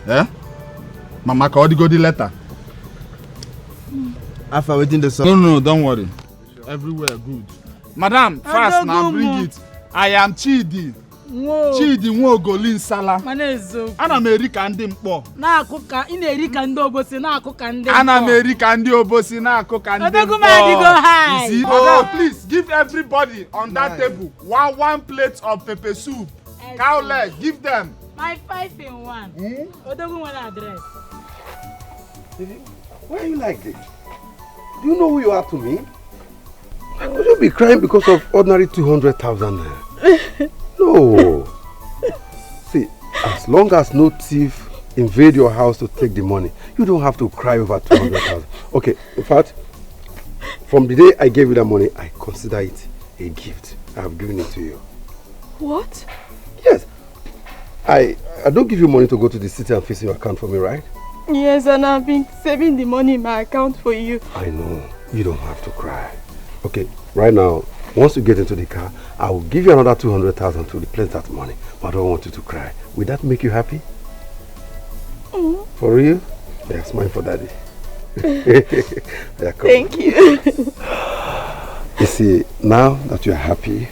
Eh? Mama, can you go the letter? After waiting the sun. No, don't worry. Everywhere good. Madam, fast now, bring it. I am Chidi. Chidi Nwogolin Sala. Ana merika ndi mkpo. Na akuka ina erika ndi obosi na akuka ndi. Ana merika ndi obosi na akuka ndi. Oh, please give everybody on that table one plate of pepper soup. Cow leg, give them. My 5 in 1. Odogun one address. Why are you like this? Do you know who you are to me? Could you be crying because of ordinary 200,000 naira? No. See, as long as no thief invade your house to take the money, you don't have to cry over 200,000. Okay, in fact, from the day I gave you that money, I consider it a gift. I have given it to you. What? Yes. I don't give you money to go to the city and fix your account for me, right? Yes, and I've been saving the money in my account for you. I know. You don't have to cry. Okay, right now, once you get into the car, I will give you another 200,000 to replace that money. But I don't want you to cry. Will that make you happy? For real? Yeah, smile for daddy. Yeah, come. Thank you. You see, now that you're happy,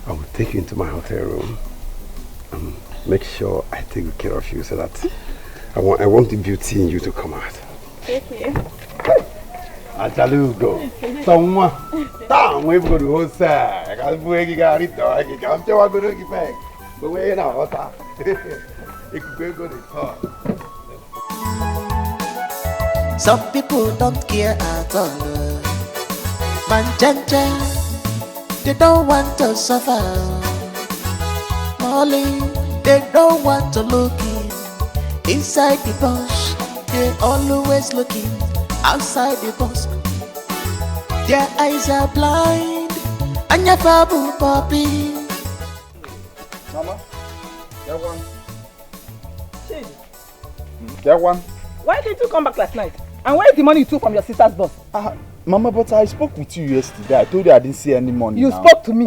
I will take you into my hotel room and make sure I take good care of you so that I want the beauty in you to come out. Thank you. Achalugo. Someone. Tam, we go to hotel. I can't bring it out. I can't tell what to do. But we're in a hotel. It could go to talk. Some people don't care at all. Manjanja, they don't want to suffer. Molly, they don't want to look inside the bush. They always looking outside the box. Their eyes are blind and your babu puppy. Mama, that one. That one. Why didn't you come back last night? And where is the money you took from your sister's boss? Mama, but I spoke with you yesterday. I told you I didn't see any money. You now. spoke to me?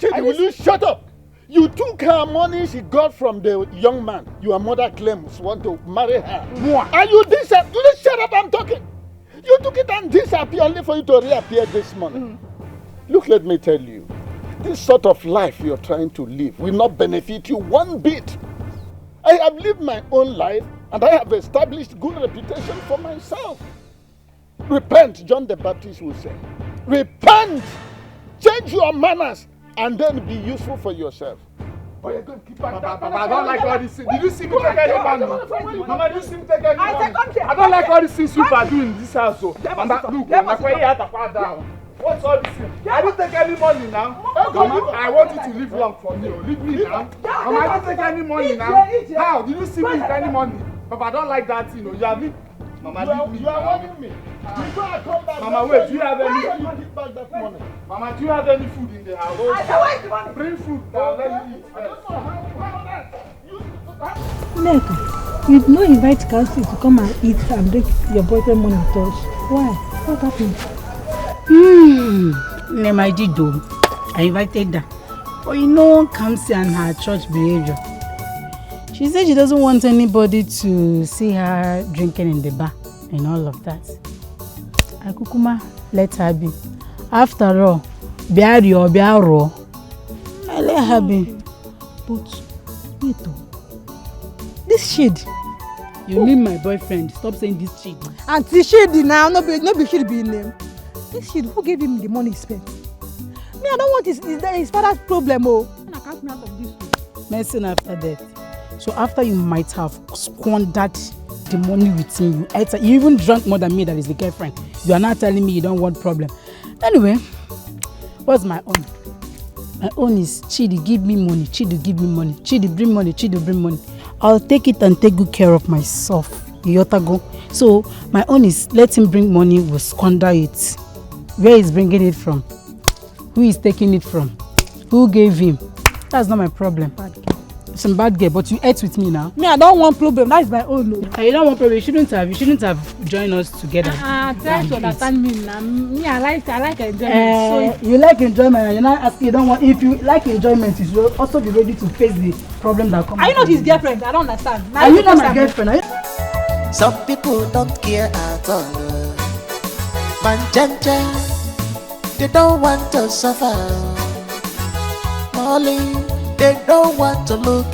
Chidi, will you shut up? You took her money she got from the young man your mother claims want to marry her. And you disappeared. You shut up, I'm talking. You took it and disappeared only for you to reappear this morning. Look, let me tell you. This sort of life you're trying to live will not benefit you one bit. I have lived my own life and I have established good reputation for myself. Repent, John the Baptist will say. Repent! Change your manners and then be useful for yourself. Oh, you're going to keep back that. Papa, I don't like all these things. Did you see me take any money? Mama, did you see me take any money? I don't like all these things you are doing in this house. Mama, look, what's all this thing? I don't take any money now. Mama, I want you to live long for me. Leave me now. Mama, I don't take any money now. How? Did you see me with any money? Papa, I don't like that thing. You have me. Mama, leave me. You are warning me. Mama, wait, do you have any food? Mama, do you have any food in the house? Bring food now, let me eat first. Neka, you no invite Cassie to come and eat and drink your boyfriend money with us. Why? What happened? I did do. I invited her. But you know, Kamsi and her church behavior. She said she doesn't want anybody to see her drinking in the bar and all of that. I kukuma let her be. After all, biari or biaro, I let her be. But wait, this shade. You mean my boyfriend? Stop saying this shade. Auntie Shady now, no be shade be name. This shade, who gave him the money he spent? Me, I don't want his father's problem, oh. And I can't me out of this. Medicine after death. So after you might have squandered the money with me, you even drank more than me, that is the girlfriend. You are not telling me you don't want problem. Anyway, what's my own? My own is Chidi, give me money. Chidi, give me money. Chidi, bring money. Chidi, bring money. I'll take it and take good care of myself. Yotago. So my own is let him bring money, we'll squander it. Where is bringing it from? Who is taking it from? Who gave him? That's not my problem. Bad girl. Some bad girl, but you ate with me now. Me, I don't want problem. That's my own. No. You don't want problem. You shouldn't have joined us together. Try to understand me now. Me, I like enjoyment. So you like enjoyment, and you're not asking. You don't want. If you like enjoyment, you should also be ready to face the problem that comes. Are you not his girlfriend? I don't understand. Are you not my girlfriend? Some people don't care at all. Manjanja, they don't want to suffer. Molly, they don't want to look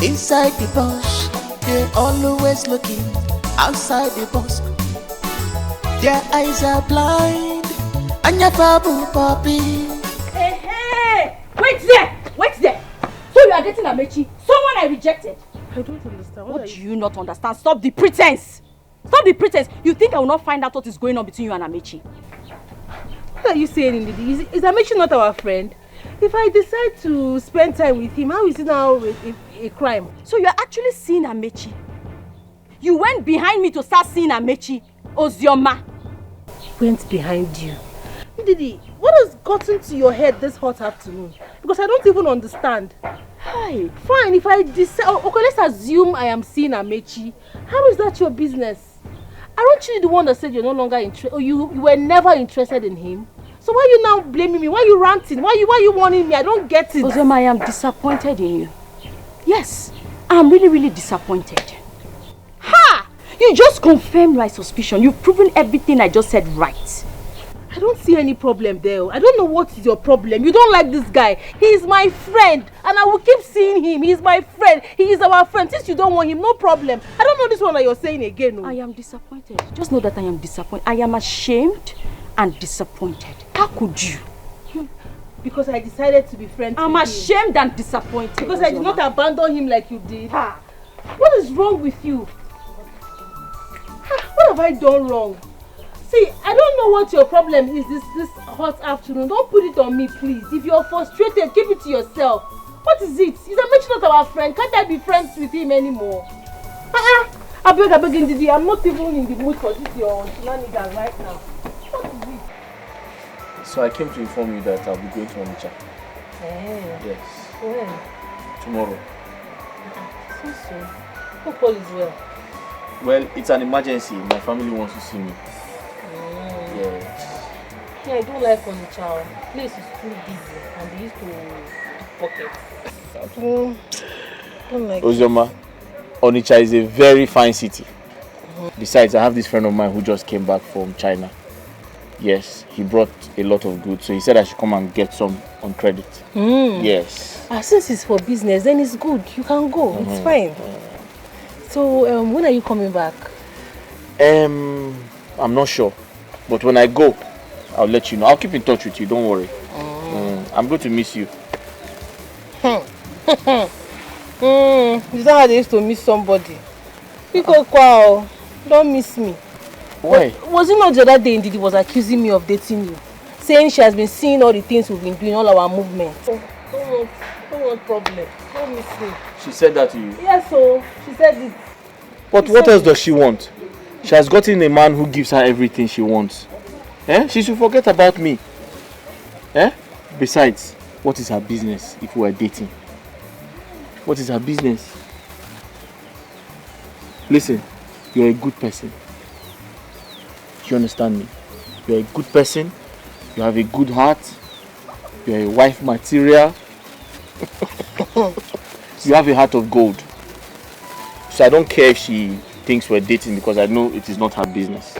inside the bush. They always looking outside the bush. Their eyes are blind. And your babu puppy. Hey, wait there. So you are dating Amechi, someone I rejected. I don't understand. What do you not understand? Stop the pretense. You think I will not find out what is going on between you and Amechi? What are you saying, Ndidi? Is Amechi not our friend? If I decide to spend time with him, how is it now a crime? So you are actually seeing Amechi? You went behind me to start seeing Amechi, Ozioma. Went behind you? Ndidi, what has gotten to your head this hot afternoon? Because I don't even understand. Hi. Fine, if I decide... Okay, let's assume I am seeing Amechi. How is that your business? Aren't you the one that said you're no longer interested, or you were never interested in him? So why are you now blaming me? Why are you ranting? Why are you warning me? I don't get it. Ozema, I am disappointed in you. Yes, I'm really, really disappointed. Ha! You just confirmed my suspicion. You've proven everything I just said right. I don't see any problem there. I don't know what is your problem. You don't like this guy. He is my friend. And I will keep seeing him. He is my friend. He is our friend. Since you don't want him, no problem. I don't know this one that you're saying again. No. I am disappointed. Just know that I am disappointed. I am ashamed and disappointed. How could you? Because I decided to be friends with him. I'm ashamed and disappointed. Because I did not abandon him like you did. Ha! What is wrong with you? Ha! What have I done wrong? See, I don't know what your problem is this hot afternoon. Don't put it on me, please. If you're frustrated, keep it to yourself. What is it? Is Amechi not our friend? Can't I be friends with him anymore? I beg, Ndidi. I'm not even in the mood for this your shenanigans right now. What is it? So I came to inform you that I'll be going to Onitsha. Yes. When? Tomorrow. So. Hope all is well. Well, it's an emergency. My family wants to see me. Yes. Yeah, I don't like Onitsha. The place is too busy and they used to pocket. I don't like Ozioma, Onitsha is a very fine city. Besides, I have this friend of mine who just came back from China. Yes, he brought a lot of goods, so he said I should come and get some on credit. Yes. Since it's for business, then it's good. You can go. It's fine. So, when are you coming back? I'm not sure, but when I go, I'll let you know. I'll keep in touch with you. Don't worry. I'm going to miss you. Is that how they used to miss somebody? Because don't miss me. Why? Was it not the other day Ndidi was accusing me of dating you? Saying she has been seeing all the things we've been doing, all our movements. Don't want problem. Don't miss me. She said that to you? Yes, so she said it. But what else does she want? She has gotten a man who gives her everything she wants. She should forget about me. Besides, what is her business if we are dating? What is her business? Listen, you're a good person. You understand me? You're a good person. You have a good heart. You're a wife material. You have a heart of gold. So I don't care if she thinks we're dating because I know it is not her business.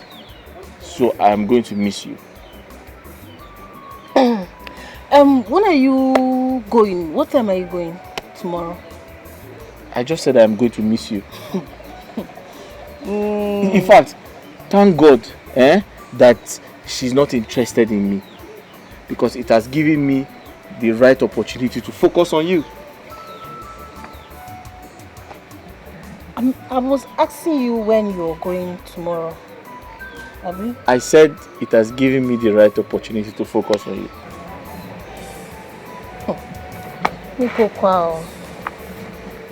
So I'm going to miss you. When are you going? What time are you going tomorrow? I just said I'm going to miss you. In fact, thank God that she's not interested in me, because it has given me the right opportunity to focus on you. I was asking you when you're going tomorrow. Abi? I said it has given me the right opportunity to focus on you. Wow.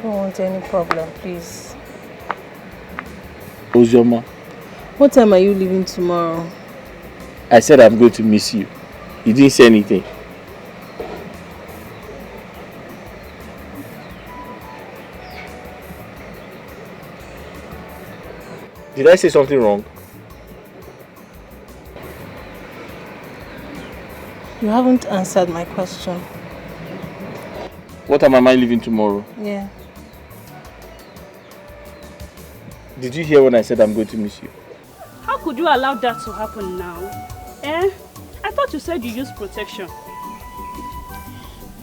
Don't want any problem, please. Ozioma, what time are you leaving tomorrow? I said I'm going to miss you. You didn't say anything. Did I say something wrong? You haven't answered my question. What time am I leaving tomorrow? Yeah. Did you hear when I said I'm going to miss you? How could you allow that to happen now? I thought you said you used protection.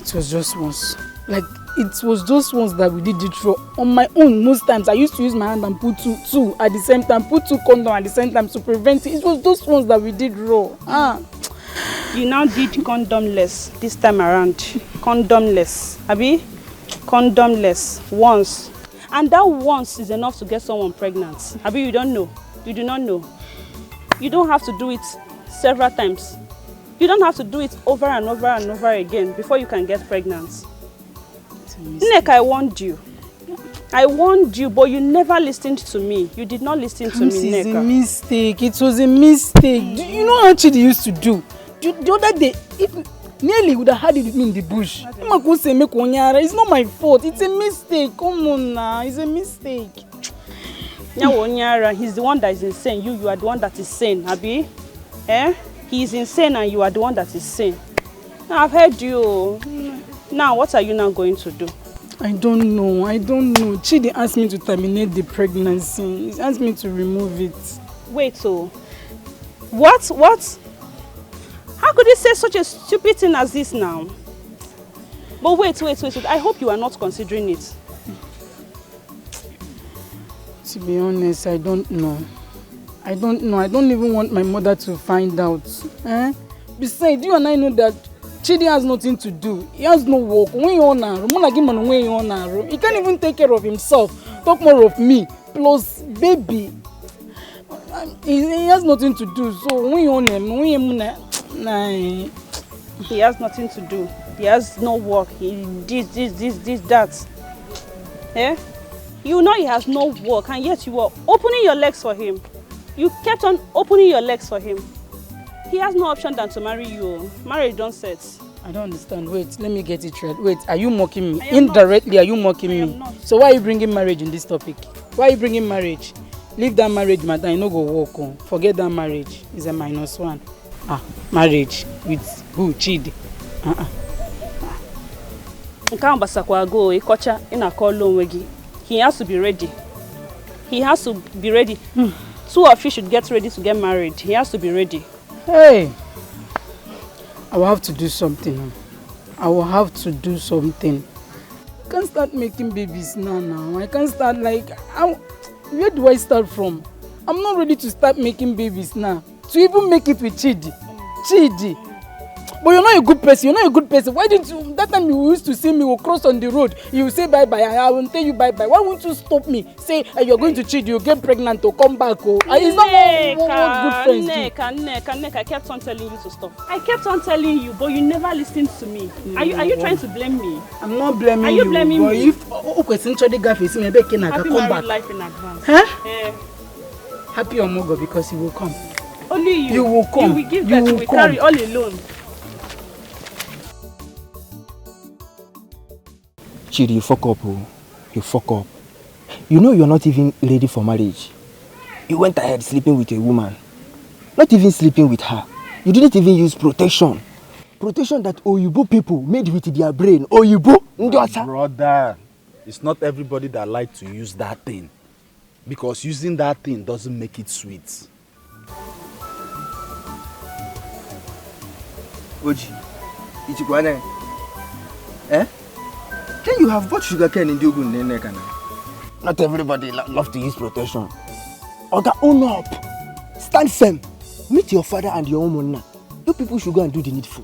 It was just once. Like, it was just once that we did it raw. On my own, most times, I used to use my hand and put two at the same time, put 2 condoms at the same time to prevent it. It was those ones that we did raw. You now did condomless this time around. Condomless. Abi? Condomless. Once. And that once is enough to get someone pregnant. Abi, you don't know. You do not know. You don't have to do it several times. You don't have to do it over and over and over again before you can get pregnant. Nneka, I warned you. I warned you, but you never listened to me. You did not listen to me, Nneka. It was a mistake. It was a mistake. Do you know how Chidi used to do? The other day, if nearly would have had it with me in the bush. It's not my fault. It's a mistake. Come on now. It's a mistake. He's the one that is insane. You are the one that is sane, Abi. He is insane and you are the one that is sane. Now, I've heard you. Now, what are you now going to do? I don't know. Chidi asked me to terminate the pregnancy. He asked me to remove it. Wait, so what? How could you say such a stupid thing as this now? But wait. I hope you are not considering it. To be honest, I don't know. I don't even want my mother to find out. Besides, you and I know that Chidi has nothing to do. He has no work. He can't even take care of himself. Talk more of me. Plus, baby. He has nothing to do. So, he has nothing to do. He has no work. He did this, that. You know he has no work, and yet you are opening your legs for him. You kept on opening your legs for him. He has no option than to marry you. Marriage don't set. I don't understand. Wait, let me get it right. Wait, are you mocking me? Indirectly, are you mocking me? So why are you bringing marriage in this topic? Why are you bringing marriage? Leave that marriage matter, I no go walk on. Forget that marriage. It's a -1. Marriage with who? Chidi? He has to be ready. He has to be ready. Two of you should get ready to get married. He has to be ready. Hey, I will have to do something. I will have to do something. I can't start making babies now. I can't start where do I start from? I'm not ready to start making babies now. To even make it with Chidi. But you're not a good person. Why didn't you, that time you used to see me, we'll cross on the road, you will say bye-bye, I will tell you bye-bye. Why won't you stop me? Say you're going to cheat, you'll get pregnant or come back. It's not what good friends do. I kept on telling you to stop. I kept on telling you, but you never listened to me. Are you trying to blame me? I'm not blaming you. Are you blaming me? If happy married life in advance. Huh? Yeah. Happy or Mogo because he will come. Only you. You will come. You will give that, you will carry all alone. Chidi, you fuck up, You fuck up. You know you're not even ready for marriage. You went ahead sleeping with a woman. Not even sleeping with her. You didn't even use protection. Protection that Oyibo people made with their brain. Oyibo? Brother, it's not everybody that like to use that thing. Because using that thing doesn't make it sweet. Oji, Ichikwane. Eh? Can you have bought sugar cane in Diogun Nenekana? Not everybody love to use protection. Oga, own up. Stand firm. Meet your father and your own now. You people should go and do the needful.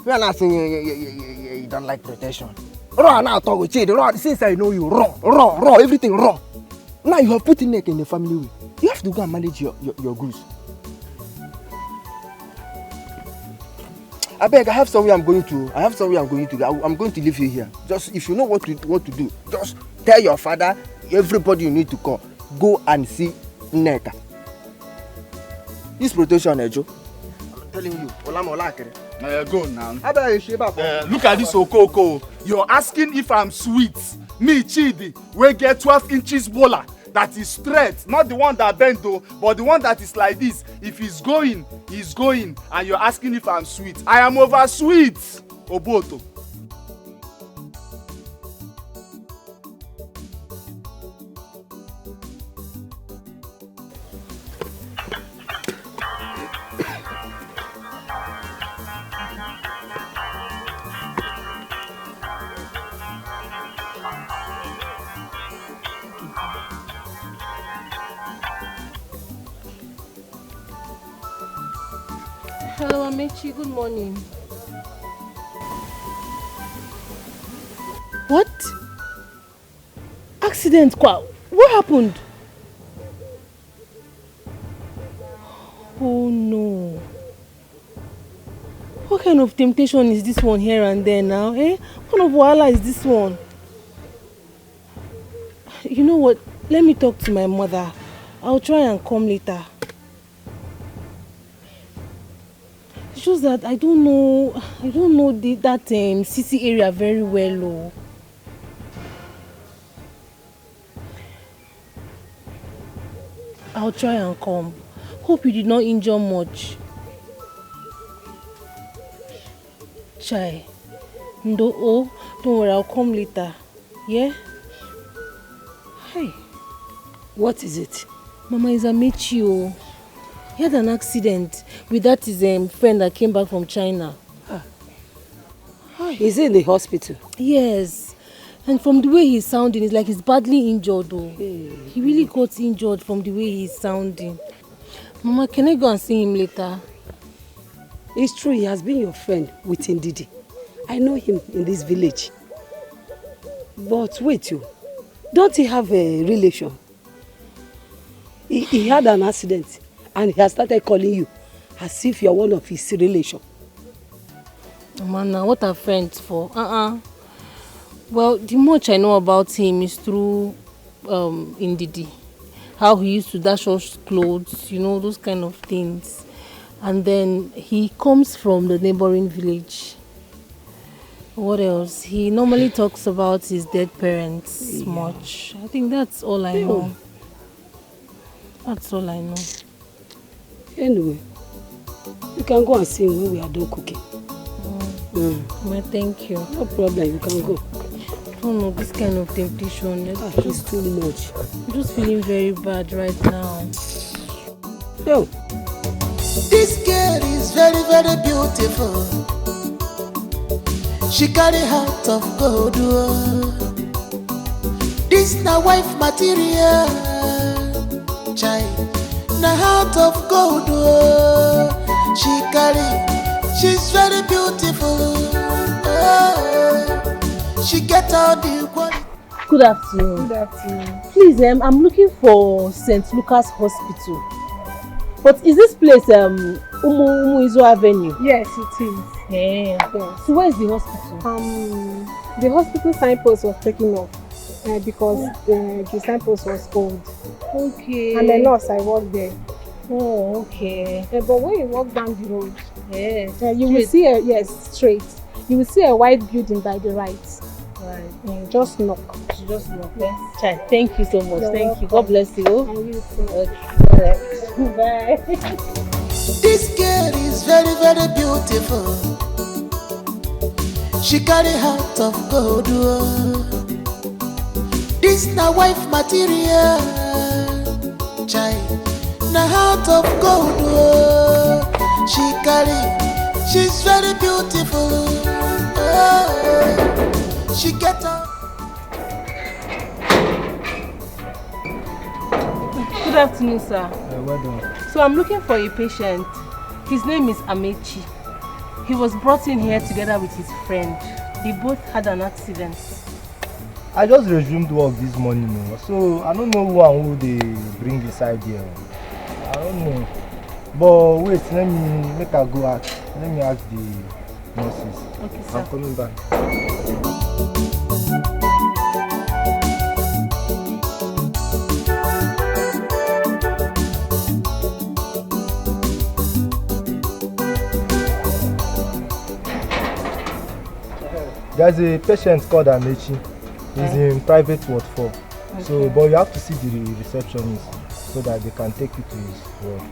We are not saying you don't like protection. Raw now talk with you. Raw, since I know you, raw, everything raw. Now you have put in neck in the family way. You have to go and manage your goods. I beg, I have somewhere I'm going to. I'm going to leave you here. Just if you know what to do, just tell your father, everybody you need to call. Go and see Nneka. This protection, Ejo. I'm telling you, go now. Look at this Okoko. You're asking if I'm sweet. Me, Chidi, we get 12 inches bola. That is straight, not the one that bent though, but the one that is like this. If he's going, and you're asking if I'm sweet. I am over sweet, Oboto. Hello, Amechi. Good morning. What? Accident, Kwa? What happened? Oh no. What kind of temptation is this one here and there now? What kind of wahala is this one? You know what? Let me talk to my mother. I'll try and come later. It's just that I don't know that CC area very well. I'll try and come. Hope you did not injure much. Chai. Don't worry, I'll come later. Yeah? Hey. What is it? Mama, is Amechi. He had an accident with that his friend that came back from China. Is he in the hospital? Yes. And from the way he's sounding, it's like he's badly injured though. He really got injured from the way he's sounding. Mama, can I go and see him later? It's true, he has been your friend with Ndidi. I know him in this village. But wait, don't he have a relation? He had an accident. And he has started calling you as if you're one of his relations. Mama, what are friends for? Well, the much I know about him is through Ndidi. How he used to dash us clothes, those kind of things. And then he comes from the neighboring village. What else? He normally talks about his dead parents much. I think that's all I know. That's all I know. Anyway, You can go and see him when we are done cooking. Well, thank you. No problem, you can go. Oh no, this kind of temptation. It's too much. I'm just feeling very bad right now. Yo. This girl is very, very beautiful. She carry heart of gold. This na wife material. Child, na heart of gold. She carry, she's very beautiful. She get all the quality. Good afternoon. Good afternoon. Please, I'm looking for St. Lucas Hospital. But is this place Umu Izo Avenue? Yes, it is. Yeah. So where is the hospital? The hospital signpost was taken off because the signpost was old. Okay. I'm a nurse, I work there. Oh, okay. But when you walk down the road, you will straight. see straight. You will see a white building by the right. Right. Just knock. Just knock. Yes. Child, thank you so much. You're Thank you. welcome. God bless you. And you too. Okay. Bye. This girl is very, very beautiful. She carry heart of gold. This na wife material. Child, na heart of gold. She carry, she's very beautiful. She get up. Good afternoon, sir. Well done. So I'm looking for a patient. His name is Amechi. He was brought in here together with his friend. They both had an accident. I just resumed work this morning, so I don't know who and who they bring inside here. I don't know. But wait, let me make her go ask. Let me ask the nurses. Okay, sir. I'm coming back. There's a patient called Amechi. He's in private ward 4. Okay. So, but you have to see the receptionist so that they can take you to his ward.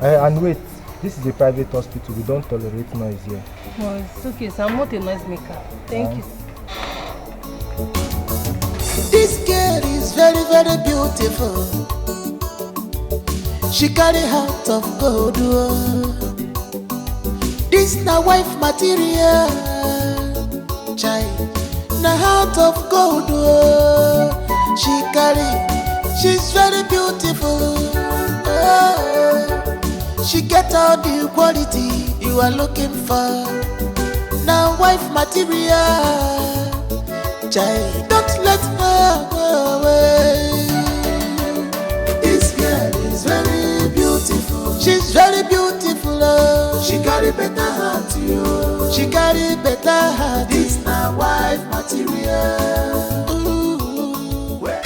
And wait, this is a private hospital. We don't tolerate noise here. No, it's okay, sir. I'm not a noisemaker. Thank you. This girl is very, very beautiful. She carry heart of gold. This na wife material. Child, na heart of gold. She carry, she's very beautiful. She get all the quality you are looking for. Now wife material. Child, don't let her go away. This girl is very beautiful. She's very beautiful. She carry better heart, you. She carry better heart. This na wife material. Ooh, well.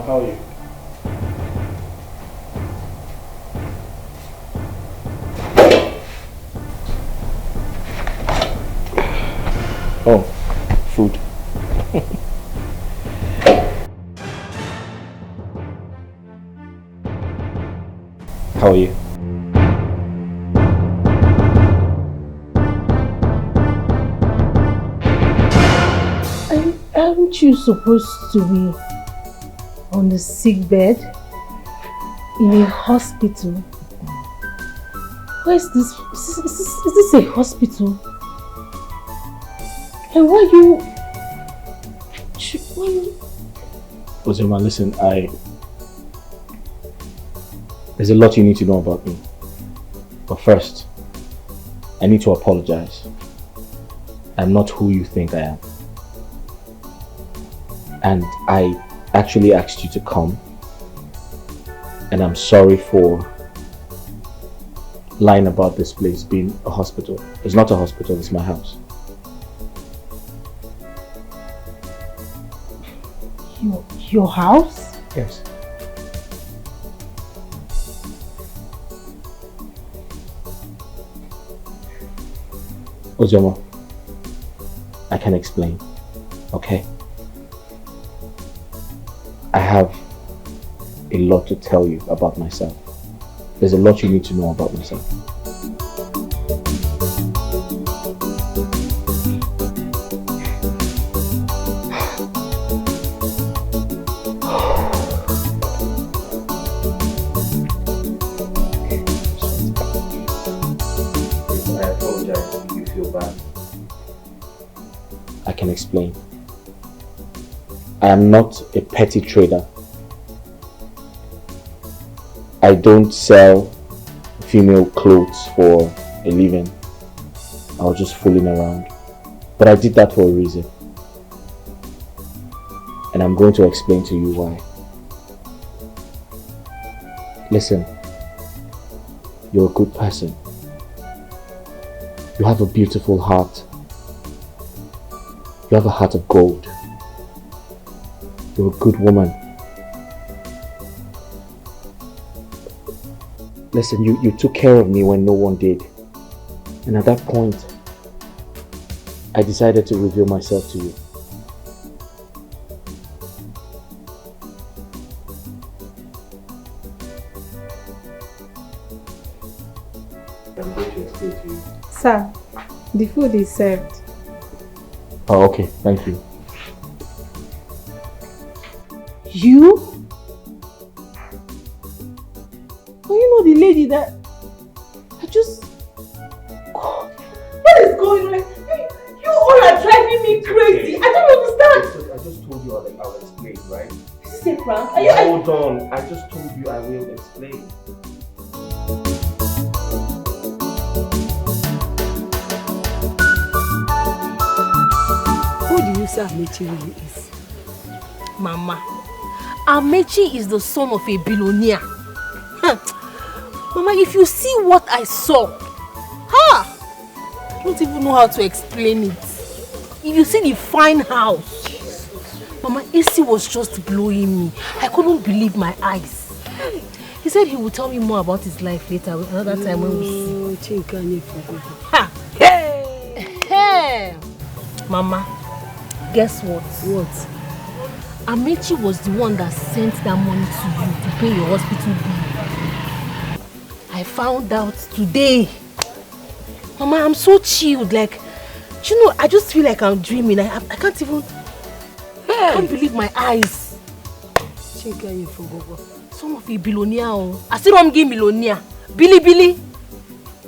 How are you? Oh, food. How are you? Aren't you supposed to be on the sick bed in a hospital? Where is this? Is this a hospital? And why you? Ozema, listen, there's a lot you need to know about me. But first, I need to apologize. I'm not who you think I am. And I actually asked you to come. And I'm sorry for lying about this place being a hospital. It's not a hospital, it's my house. Your house? Yes. Ozoma, I can explain, okay? I have a lot to tell you about myself. There's a lot you need to know about myself. I apologize if you feel bad. I can explain. I am not a petty trader. I don't sell female clothes for a living. I was just fooling around. But I did that for a reason. And I'm going to explain to you why. Listen, you're a good person. You have a beautiful heart. You have a heart of gold. You're a good woman. Listen, you took care of me when no one did. And at that point, I decided to reveal myself to you. I'm going to explain to you. Sir, the food is served. Oh, okay. Thank you. You? Oh, you know the lady that I just... God, what is going on? You all are driving me crazy. I don't understand. I just told you I'll explain, right? Is this a prank? Hold on. I just told you I will explain. Who do you say Amechi really is? Mama, Amechi is the son of a billionaire. Mama, if you see what I saw, I don't even know how to explain it. If you see the fine house, Mama, AC was just blowing me. I couldn't believe my eyes. He said he would tell me more about his life later, another time when we see. Hey! Mama, guess what? What? Amechi was the one that sent that money to you to pay your hospital bill. I found out today. Mama, I'm so chilled. Like, you know, I just feel like I'm dreaming. I can't even... I can't believe my eyes. Some of you billionaire. I still don't give millionaire. Billy.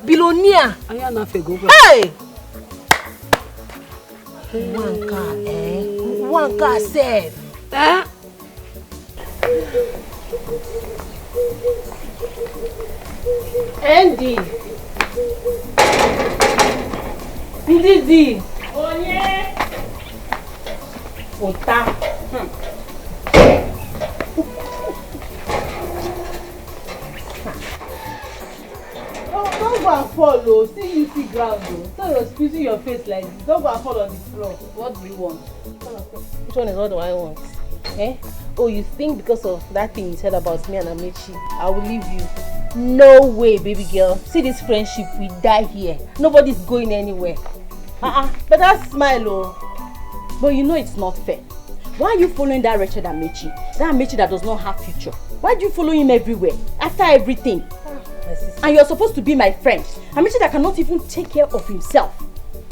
Billionaire. Hey! One car, One car, save. Andy. Ndidi. Onye. Ota. Don't go and fall, oh. See you see ground, oh. So you're squeezing your face like this. Don't go and fall on the floor. What do you want? Which one is what do I want? Oh, you think because of that thing you said about me and Amechi, I will leave you? No way, baby girl. See this friendship, we die here. Nobody's going anywhere. But that smile, oh. But you know it's not fair. Why are you following that wretched Amechi? That Amechi that does not have future. Why do you follow him everywhere? After everything. And you're supposed to be my friend. Amechi that cannot even take care of himself.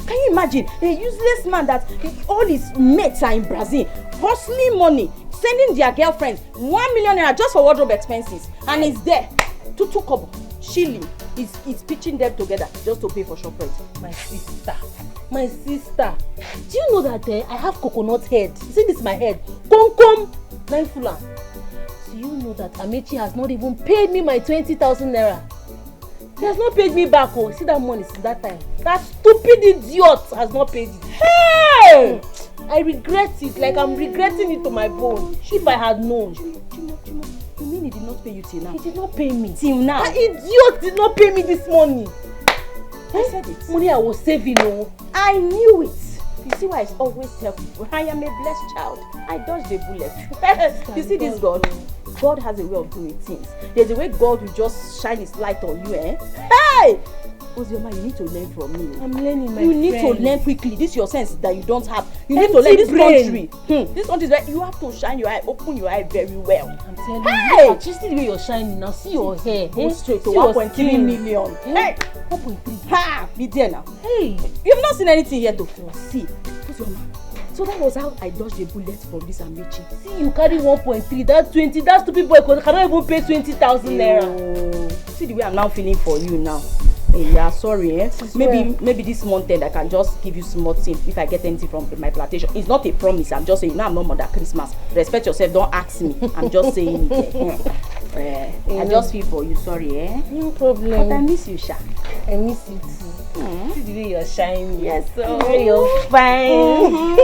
Can you imagine? A useless man that all his mates are in Brazil, hustling money, sending their girlfriends 1 million naira just for wardrobe expenses. And he's there. Tutu kobo, shilling. He's pitching them together just to pay for shop rent. My sister. Do you know that I have coconut head? See this my head? Kom. 9 fulan. Do you know that Amechi has not even paid me my 20,000 naira? He has not paid me back. Oh, see that money since that time. That stupid idiot has not paid it. Hey! I regret it. Like I'm regretting it to my bone. If I had known. Chimo, you mean he did not pay you till now? He did not pay me. Till now? That idiot did not pay me this money. I said it. Money I was saving, oh. I knew it. You see why I always tell people, I am a blessed child. I dodged a bullet. You see this God? God has a way of doing things. There's a way God will just shine his light on you, Hey! Ozioma, you need to learn from me. I'm learning, my You friend. need to learn quickly. This is your sense that you don't have. You need Empty to learn this brain. country. This country is where you have to shine your eye, open your eye very well. I'm telling Hey! you, just the way you're shining now. See your hair. Go straight to See your 1.3 skin. million. Hey! 1.3. Ha! Be there now. Hey! You've not seen anything yet though. See, Ozioma. So that was how I dodged a bullet from this Amechi. See, you carry 1.3. That's 20. That stupid boy cannot even pay 20,000 naira. See the way I'm now feeling for you now. Hey, yeah, sorry, eh? Maybe this month end I can just give you small thing if I get anything from my plantation. It's not a promise. I'm just saying, I'm not Mother Christmas. Respect yourself. Don't ask me. I'm just saying it. I just feel for you. Sorry, eh? No problem. But I miss you, Sha. I miss you too. See the way you're shining. Yes, so you're fine.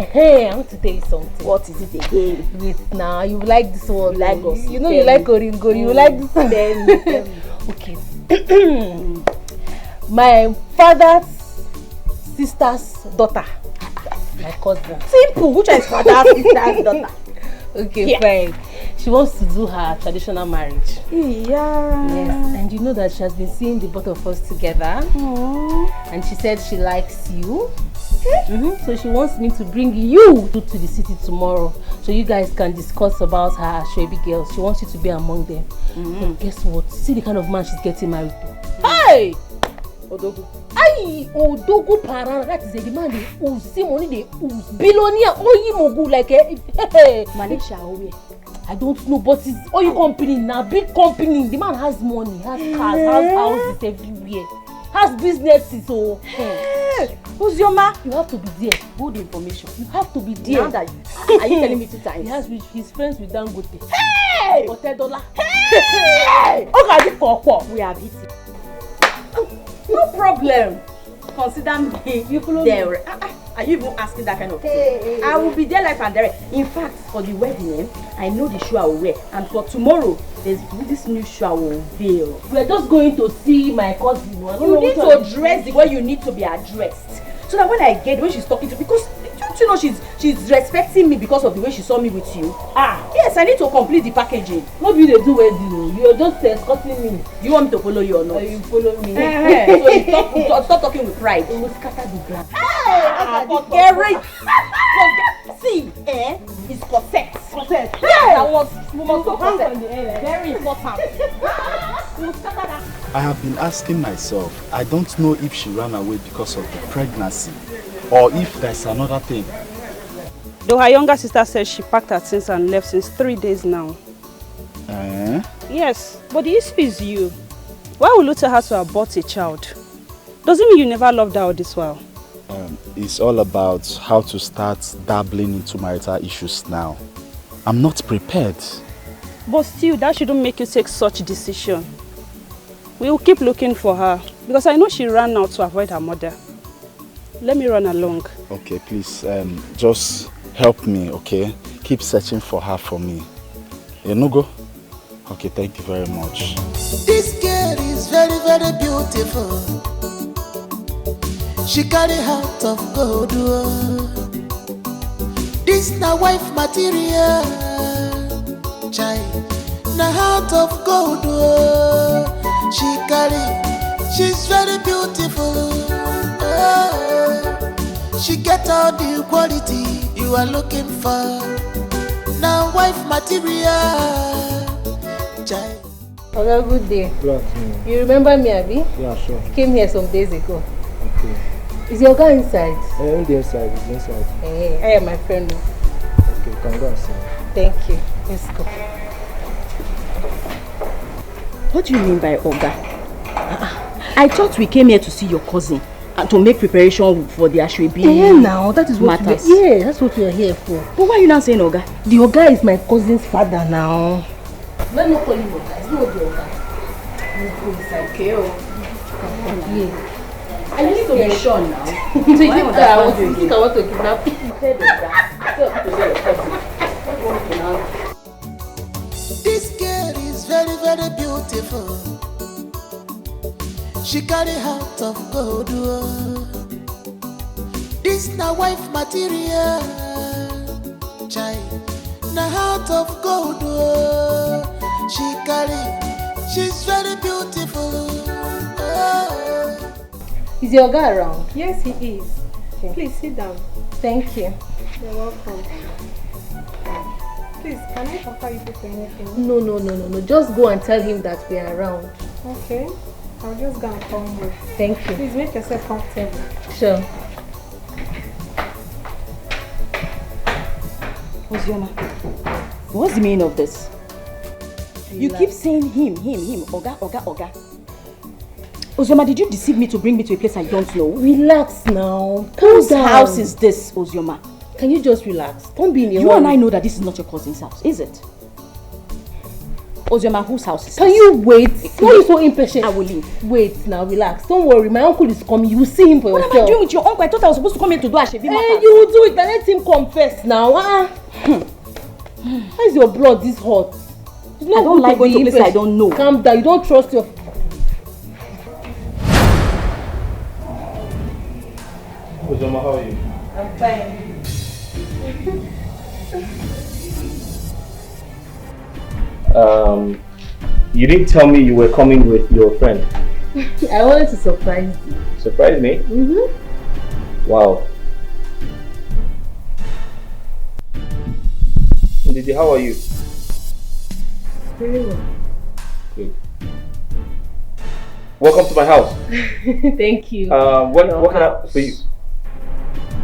Hey, I want to tell you something. What is it again? Wait, now you like this one. You like us. You know you like Oringo. You like this one. Okay. My father's sister's daughter. My cousin. Simple. Which is father's sister's daughter? Okay, fine. She wants to do her traditional marriage. Yeah. Yes, and you know that she has been seeing the both of us together. And she said she likes you. So she wants me to bring you to the city tomorrow so you guys can discuss about her Ashwebi girls. She wants you to be among them. But guess what? See the kind of man she's getting married to. Hey! Odogu. Aye, Odogu Parana. That is the man they ooze. See money they ooze. Billionaire. Oyi Mogu like Malaysia or where? I don't know, but it's oil company now. Big company. The man has money, has cars, has houses everywhere, has businesses. So, Ozioma, you have to be there. Good information. You have to be there. Now that are you telling me 2 times? He's friends with Dangote. Hey! $10. Hey! Okay, we have hit it. No problem. Consider me. You follow there. me. Are you even asking that kind of thing? I will be there live and direct. In fact, for the wedding, I know the shoe I will wear. And for tomorrow, there's this new shoe I will veil. We are just going to see my cousin. You need to dress the way you need to be addressed. So that when I get, when she's talking to, because don't you know she's respecting me because of the way she saw me with you? Yes, I need to complete the packaging. What do they do wedding? You are just escorting me. You want me to follow you or not? You follow me. So you stop talking with pride. You will scatter the ground. Forget it. See, it's corset. Corset. Yeah. That was corset. Very important. I have been asking myself, I don't know if she ran away because of the pregnancy or if there's another thing. Though her younger sister says she packed her things and left since 3 days now. Yes, but the issue is you. Why would you tell her to abort a child? Doesn't mean you never loved her all this while. It's all about how to start dabbling into marital issues now. I'm not prepared. But still, that shouldn't make you take such a decision. We will keep looking for her because I know she ran out to avoid her mother. Let me run along. Okay, please, just help me, okay? Keep searching for her for me. Enugo? Okay, thank you very much. This girl is very, very beautiful. She carry heart of gold. This na wife material. Child, na heart of gold. She carry, she's very beautiful. She get all the quality you are looking for. Now wife material. Child. Okay, good day. Good afternoon. You remember me, Abi? Yeah, sure. Came here some days ago. Okay. Is your guy inside? I am the inside. He's inside. Hey, I am my friend. Okay, you can go and see him. Thank you. Let's go. What do you mean by Oga? I thought we came here to see your cousin and to make preparation for the Ashwebi. Now that is what matters. That's what we are here for. But why are you not saying Oga? The Oga is my cousin's father now. Let me call him Oga. It's not the Oga. Let's go inside. Okay, I need to be sure now. So you think I want to kidnap you? This girl is very, very beautiful. She carry heart of gold. This na wife material. Child, na heart of gold. She carry, she's very beautiful. Is your guy around? Yes, he is. Okay. Please sit down. Thank you. You're welcome. Please, can I offer you people anything? No. Just go and tell him that we are around. Okay. I'll just go and call him. Thank you. Please make yourself comfortable. Sure. Ozioma, what's the meaning of this? You keep saying him, Oga. Ozioma, did you deceive me to bring me to a place I don't know? Relax now. Whose house is this, Ozioma? Can you just relax? Don't be in your You and I know that this is not your cousin's house, is it? Ozioma, whose house is this? Can you wait? Why are you so impatient? I will leave. Wait now, relax. Don't worry, my uncle is coming. You will see him for yourself. What am I doing with your uncle? I thought I was supposed to come here to do Ashebi matters. You will do it, and let him confess now. Why is your blood this hot? I don't like going to places I don't know. Calm down. You don't trust your... Ozioma, how are you? I'm fine. You didn't tell me you were coming with your friend. I wanted to surprise you. Surprise me? Mm-hmm. Wow. Didi, how are you? Very well. Good. Welcome to my house. Thank you. What can I for you?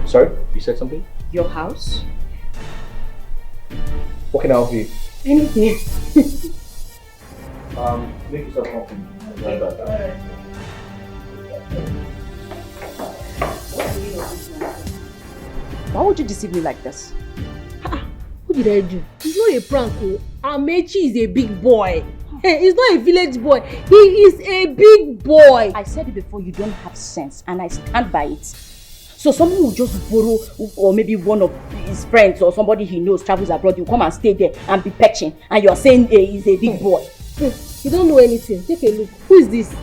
Sorry, you said something? Your house? What can I offer you? Anything. Make yourself comfortable. Why would you deceive me like this? What did I do? It's not a prank. Amechi is a big boy. He's not a village boy. He is a big boy. I said it before, you don't have sense, and I stand by it. So someone will just borrow, or maybe one of his friends or somebody he knows travels abroad, you come and stay there and be petching, and you're saying he's a big boy. You don't know anything. Take a look. Who is this?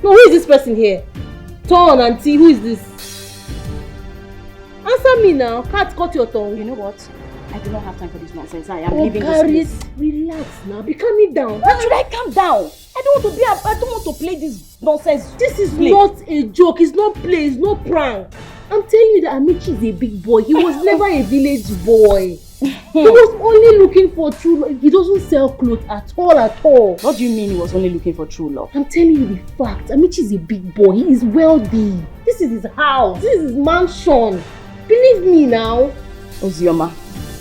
No, who is this person here? Turn and see. Who is this? Answer me now. Cat, cut your tongue. You know what? I do not have time for this nonsense. I am leaving this place. Relax now. Be calming down. Why should I calm down? I don't want to play this nonsense. This is not a joke. It's not play. It's not prank. I'm telling you that Amici is a big boy. He was never a village boy. He was only looking for true love. He doesn't sell clothes at all. What do you mean he was only looking for true love? I'm telling you the fact. Amici is a big boy. He is wealthy. This is his house. This is his mansion. Believe me now. Ozioma,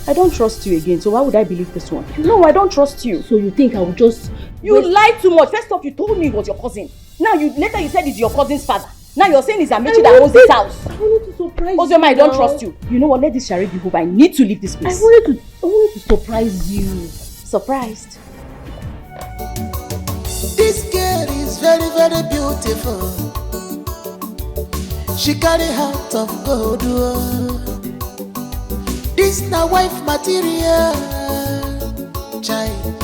I don't trust you again, so why would I believe this one? No, I don't trust you. So you think I would just... You lied too much. First off, you told me it was your cousin. Now, later you said it's your cousin's father. Now you're saying it's Amici that owns this house. I wanted to surprise you. Ozioma, I don't trust you. You know what? Let this charade be over. I need to leave this place. I wanted to surprise you. Surprised? This girl is very, very beautiful. She carry heart of gold. This na wife material. Child,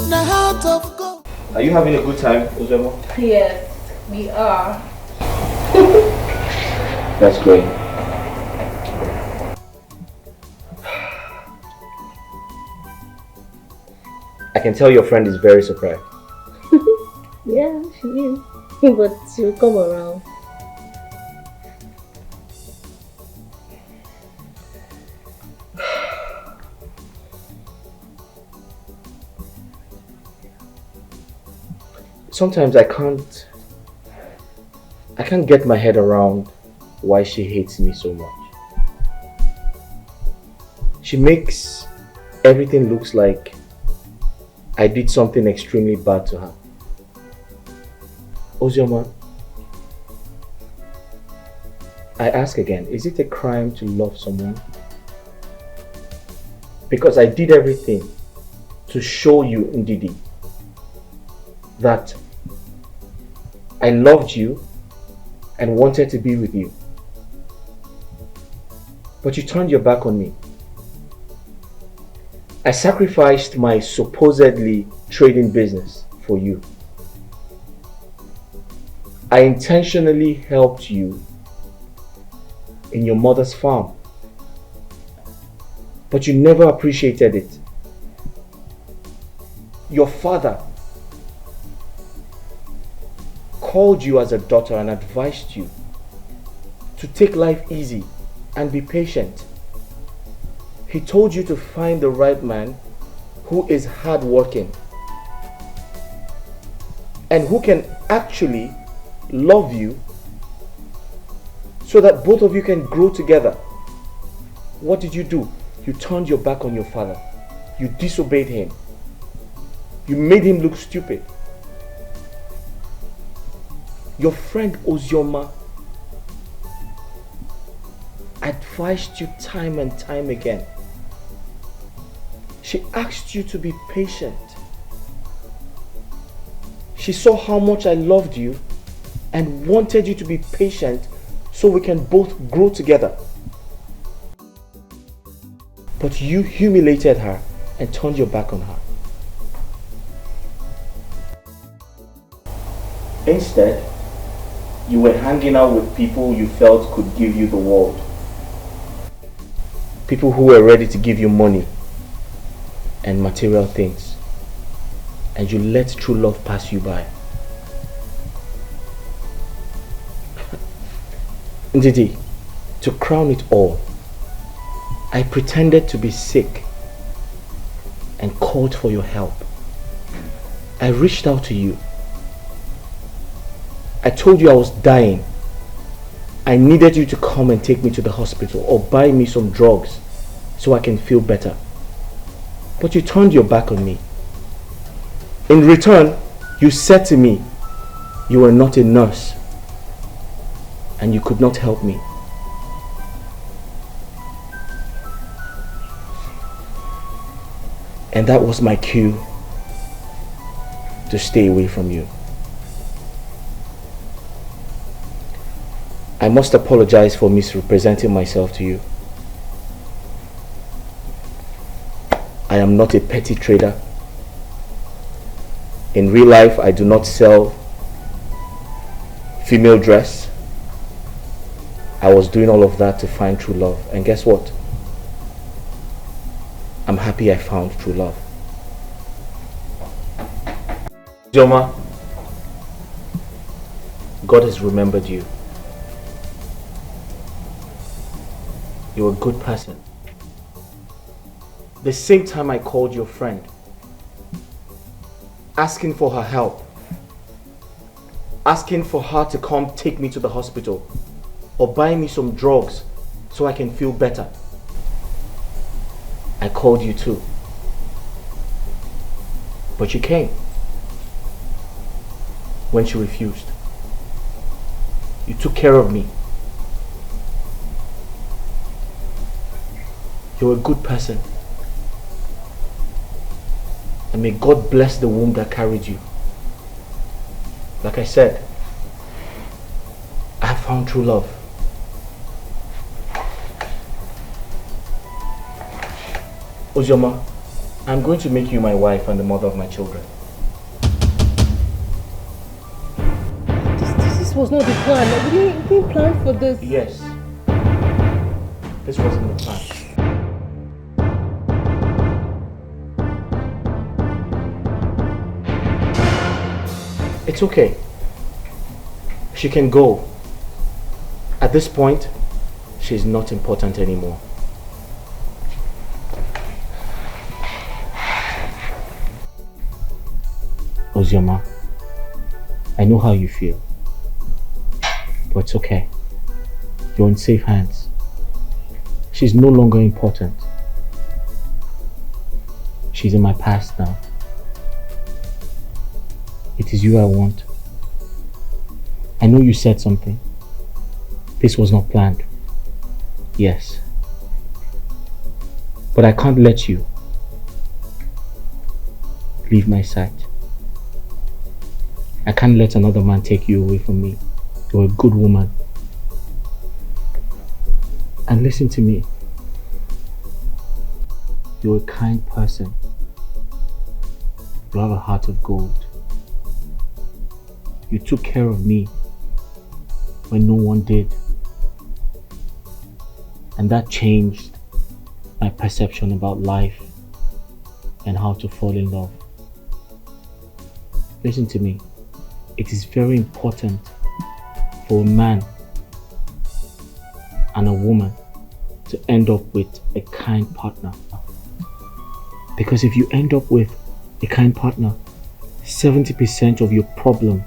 na heart of gold. Are you having a good time, Ozioma? Yes, we are. That's great. I can tell your friend is very surprised. Yeah, she is. But she'll come around. Sometimes I can't get my head around why she hates me so much. She makes everything looks like I did something extremely bad to her. Ozioma, I ask again, is it a crime to love someone? Because I did everything to show you, Ndidi, that I loved you and wanted to be with you. But you turned your back on me. I sacrificed my supposedly trading business for you. I intentionally helped you in your mother's farm. But you never appreciated it. Your father called you as a daughter and advised you to take life easy and be patient. He told you to find the right man who is hardworking and who can actually love you so that both of you can grow together. What did you do? You turned your back on your father. You disobeyed him. You made him look stupid. Your friend Ozioma advised you time and time again. She asked you to be patient. She saw how much I loved you and wanted you to be patient so we can both grow together. But you humiliated her and turned your back on her. Instead, you were hanging out with people you felt could give you the world. People who were ready to give you money and material things. And you let true love pass you by. Ndidi, to crown it all, I pretended to be sick and called for your help. I reached out to you. I told you I was dying. I needed you to come and take me to the hospital or buy me some drugs so I can feel better. But you turned your back on me. In return, you said to me, you were not a nurse and you could not help me. And that was my cue to stay away from you. I must apologize for misrepresenting myself to you. I am not a petty trader. In real life, I do not sell female dress. I was doing all of that to find true love. And guess what? I'm happy I found true love. Joma, God has remembered you. You're a good person. The same time I called your friend, asking for her help, asking for her to come take me to the hospital or buy me some drugs so I can feel better, I called you too. But you came. When she refused, you took care of me. You're a good person. And may God bless the womb that carried you. Like I said, I have found true love. Ozioma, I'm going to make you my wife and the mother of my children. This was not the plan. We didn't plan for this. Yes. This wasn't the plan. It's okay. She can go. At this point, she's not important anymore. Ozioma, I know how you feel, but it's okay. You're in safe hands. She's no longer important. She's in my past now. It is you I want. I know you said something. This was not planned. Yes. But I can't let you leave my sight. I can't let another man take you away from me. You're a good woman. And listen to me. You're a kind person. You have a heart of gold. You took care of me when no one did. And that changed my perception about life and how to fall in love. Listen to me. It is very important for a man and a woman to end up with a kind partner. Because if you end up with a kind partner, 70% of your problem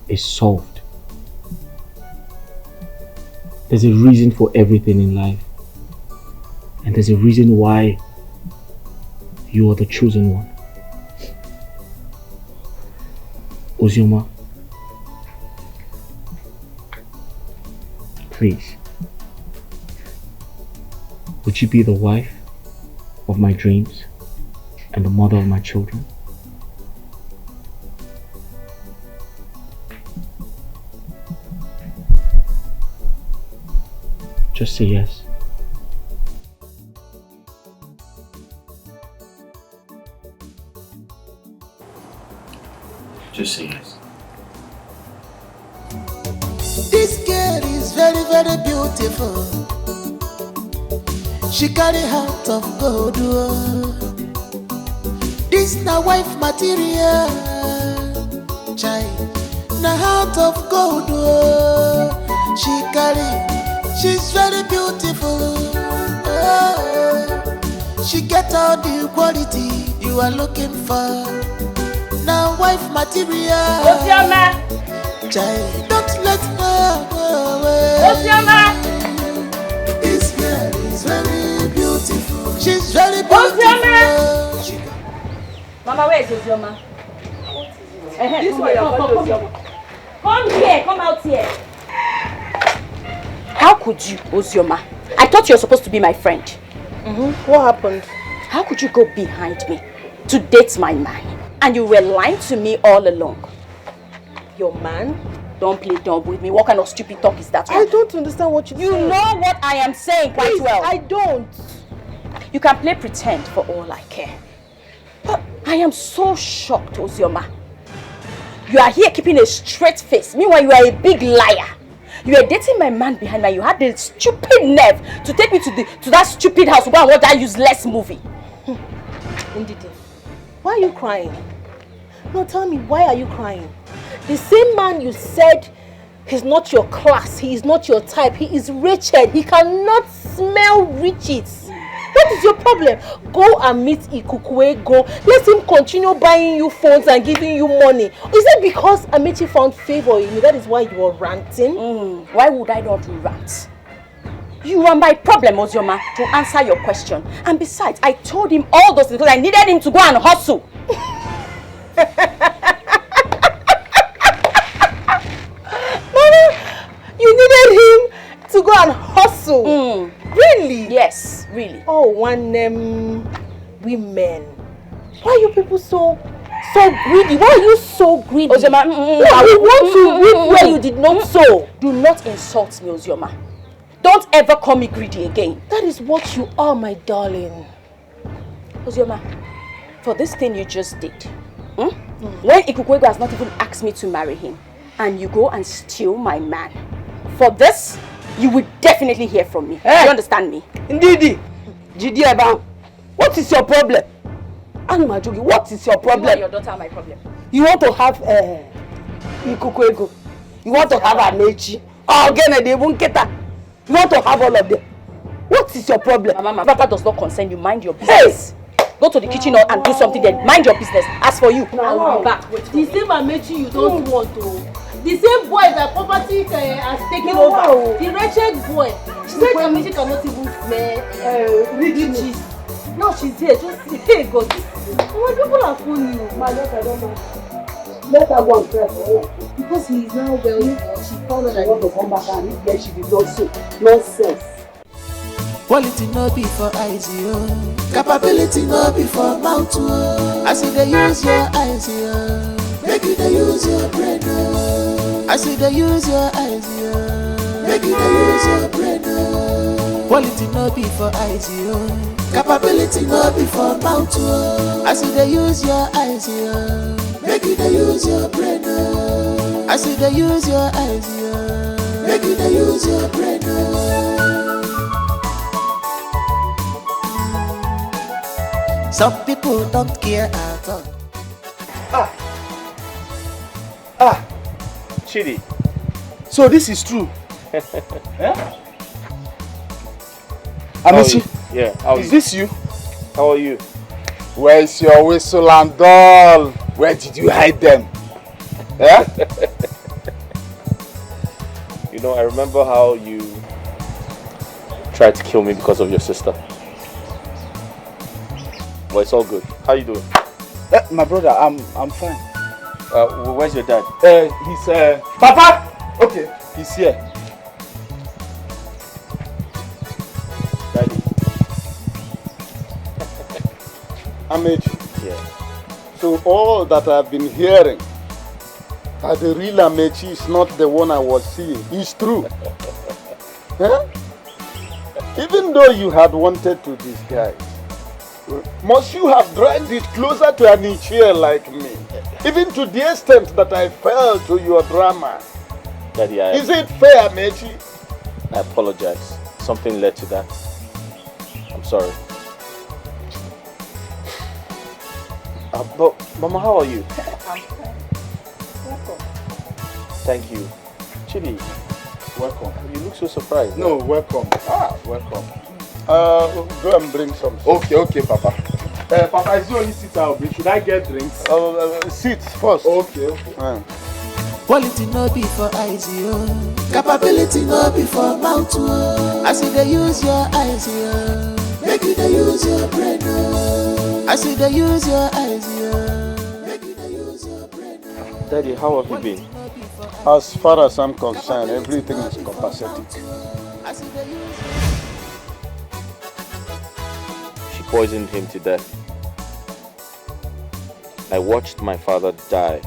is solved. There's a reason for everything in life. And there's a reason why you are the chosen one. Ozioma, please, would you be the wife of my dreams and the mother of my children? Just say yes. Just say yes. This girl is very, very beautiful. She carry heart of gold. This na wife material. Child, na heart of gold. She carry, she's very beautiful. She get all the quality you are looking for. Now wife material. Ozioma! Child, don't let her go away. Ozioma! This girl is very beautiful. She's very beautiful. Mama, where is Ozioma? This way, Come here, come out here. How could you, Ozioma? I thought you were supposed to be my friend. What happened? How could you go behind me to date my man? And you were lying to me all along. Your man? Don't play dumb with me. What kind of stupid talk is that? I don't understand what you're saying. You know what I am saying quite well. I don't. You can play pretend for all I care. But I am so shocked, Ozioma. You are here keeping a straight face. Meanwhile, you are a big liar. You are dating my man behind me. You had the stupid nerve to take me to that stupid house to go and watch that useless movie. Ndidi, why are you crying? No, tell me, why are you crying? The same man you said he's not your class, he is not your type, he is wretched, he cannot smell riches. What is your problem? Go and meet Ikukwe, go. Let him continue buying you phones and giving you money. Is it because Amechi found favor in you? That is why you are ranting? Why would I not rant? You are my problem, Ozioma, to answer your question. And besides, I told him all those things because I needed him to go and hustle. You needed him to go and hustle? Really? Yes, really. Oh, women. Why are you people so greedy? Why are you so greedy? Ozioma, I want to reap where you did not sow. Do not insult me, Ozioma. Don't ever call me greedy again. That is what you are, my darling. Ozioma, for this thing you just did, when Ikukwego has not even asked me to marry him, and you go and steal my man, for this, you will definitely hear from me. Hey. Do you understand me? Ndidi, Jidi Eba, what is your problem? Majogi, what is your problem? You and your daughter are my problem. You want to have Ikukwego, you want to have Amechi, you want to have all of them. What is your problem? Mama, Papa does not concern you. Mind your business. Hey. Go to the kitchen and do something then. Mind your business. As for you, I'll be back. Wait, the same Amechi you don't want to. The same boy that property has taken over. The wretched boy. She said Amechi cannot even smell riches. Now she's here. Just hey God. Why people are fooling you? My daughter, I don't know. Let her go and pray. Because he is now well. She found out that he want to come back and if there she be also nonsense. Quality no be for eyes, yo. Capability no be for mouth, yo. I see they use your eyes, yo. Make you they use your brain, yo. I see they use your eyes, yo. Make you they use your brain, yo. Quality no be for eyes, yo. Capability no be for mouth, yo. I see they use your eyes, yo. Make you they use your brain, yo. I see they use your eyes, yo. Make you they use your brain, yo. Some people don't care at all. Chidi. So this is true. Yeah? Amici? Yeah, how are you? Is this you? How are you? Where is your whistle and doll? Where did you hide them? Yeah? You know, I remember how you tried to kill me because of your sister. But it's all good. How you doing? My brother, I'm fine. Where's your dad? He's Papa! Okay, he's here. Daddy. Amechi. Yeah. So all that I've been hearing, that the real Amechi is not the one I was seeing, is true. Huh? Even though you had wanted to disguise, must you have dragged it closer to an Nigerian like me? Even to the extent that I fell to your drama. Daddy, Is it fair, Amechi? I apologize. Something led to that. I'm sorry. But Mama, how are you? I'm fine. Welcome. Thank you. Chidi, welcome. You look so surprised. No, welcome. Welcome. Go and bring some. Okay, Papa. Papa, is the only seat I'll bring. Should I get drinks? Seats first. Okay. Quality no be for eyes, yo. Capability no be for mouth, yo. I see they use your eyes, yo. Make you they use your brain, yo. I see they use your eyes, yo. Make you they use your brain, yo. Daddy, how have you been? As far as I'm concerned, everything is copacetic. She poisoned him to death. I watched my father die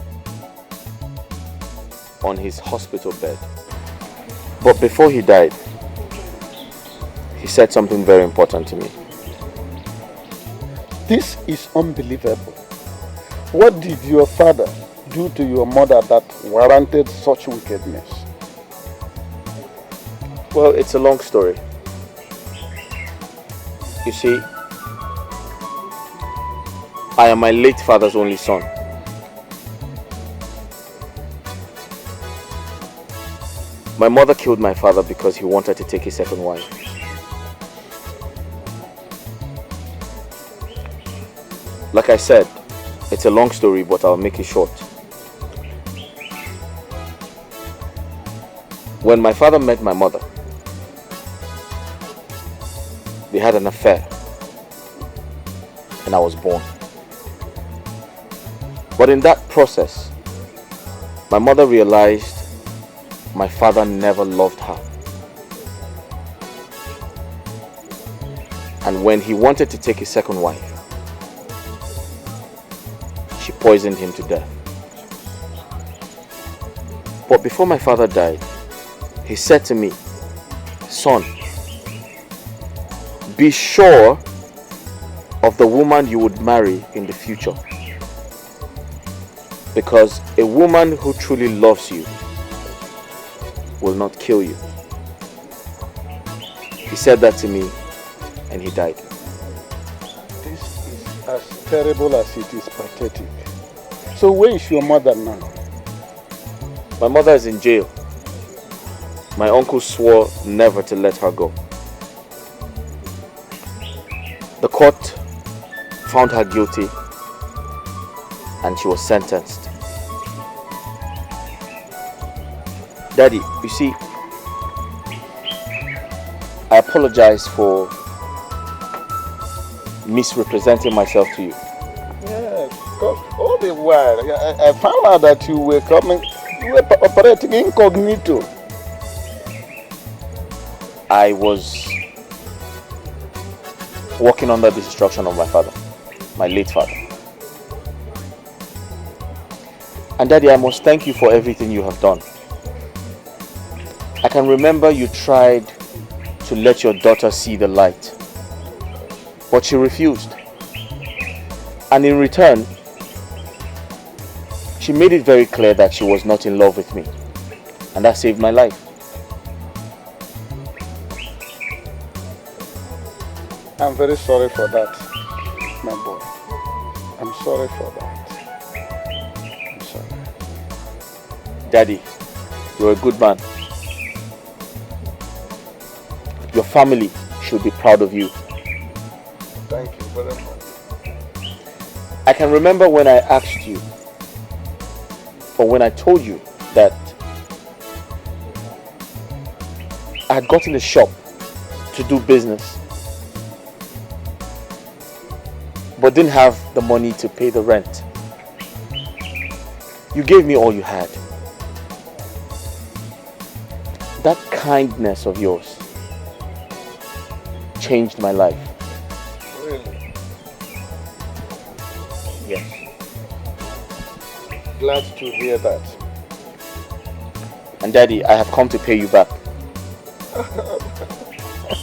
on his hospital bed. But before he died, he said something very important to me. This is unbelievable. What did your father do to your mother that warranted such wickedness? Well, it's a long story. You see, I am my late father's only son. My mother killed my father because he wanted to take a second wife. Like I said, it's a long story, but I'll make it short. When my father met my mother, they had an affair, and I was born. But in that process, my mother realized my father never loved her. And when he wanted to take a second wife, she poisoned him to death. But before my father died, he said to me, "Son, be sure of the woman you would marry in the future. Because a woman who truly loves you will not kill you." He said that to me and he died. This is as terrible as it is pathetic. So where is your mother now? My mother is in jail. My uncle swore never to let her go. The court found her guilty and she was sentenced. Daddy, you see, I apologize for misrepresenting myself to you. Yes, because all the while I found out that you were operating incognito. I was working under the instruction of my father, my late father. And Daddy, I must thank you for everything you have done. I can remember you tried to let your daughter see the light, but she refused. And in return, she made it very clear that she was not in love with me. And that saved my life. I'm very sorry for that, my boy. I'm sorry for that. I'm sorry. Daddy, you're a good man. Your family should be proud of you. Thank you very much. I can remember when I asked you, or when I told you that I had gotten a shop to do business, but didn't have the money to pay the rent. You gave me all you had. That kindness of yours changed my life. Really? Yes. Glad to hear that. And Daddy, I have come to pay you back.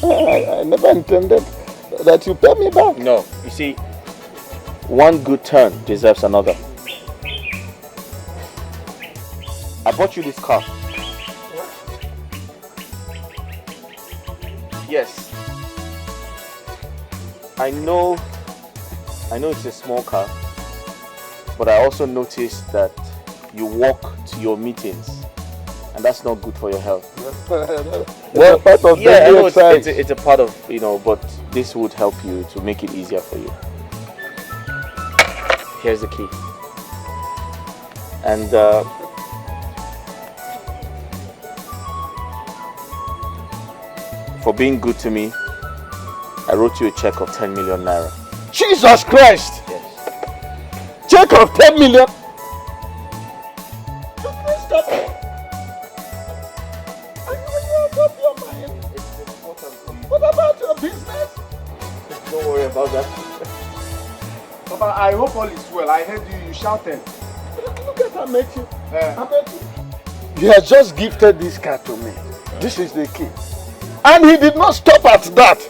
I never intended that you pay me back. No, you see, one good turn deserves another. I bought you this car. Yes. I know it's a small car, but I also noticed that you walk to your meetings, and that's not good for your health. Well, part of yeah, I know exercise. it's a part of, but this would help you to make it easier for you. Here's the key. And for being good to me, I wrote you a check of 10 million naira. Jesus Christ! Yes. Check of 10 million? Stop it. Are you out of your mind? It's important for you. What about your business? Don't worry about that. Papa, I hope all is well. I heard you shouting. Look at Amechi. Amechi. He has just gifted this car to me. This is the key. And he did not stop at that.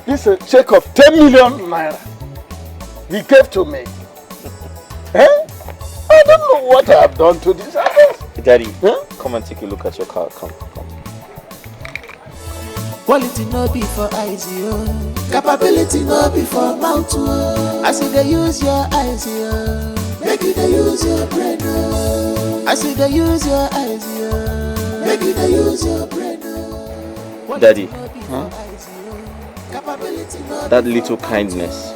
This is a check of 10 million naira. He gave to me. I don't know what I have done to this house. Daddy, come and take a look at your car. Come. Quality no be for eyes, yo. Capability no be for mouth, yo. I see they use your eyes, yo. Make you they use your brain, yo. I see they use your eyes, yo. Make you they use your brain, yo. Daddy, that little kindness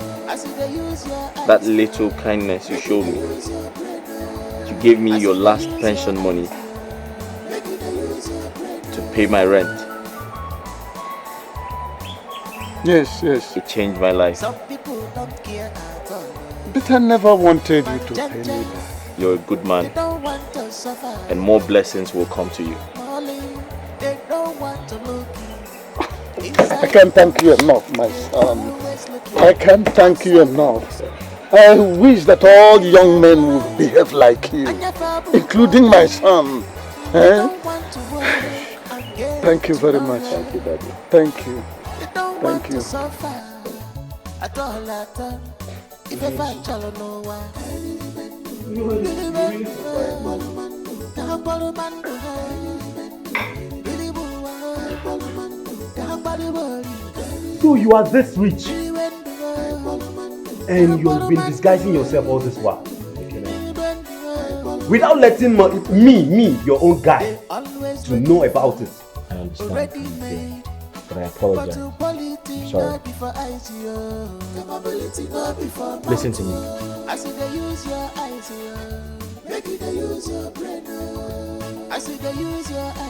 you showed me. You gave me your last pension money to pay my rent. Yes. It changed my life. But I never wanted you to pay me back. You're a good man, and more blessings will come to you. I can't thank you enough, my son. I can't thank you enough. I wish that all young men would behave like you, including my son. Thank you very much. Thank you, Daddy. Thank you. Thank you. So you are this rich and you've been disguising yourself all this while without letting me, your own guy, to know about it. I understand, but I apologize. I'm sorry. Listen to me.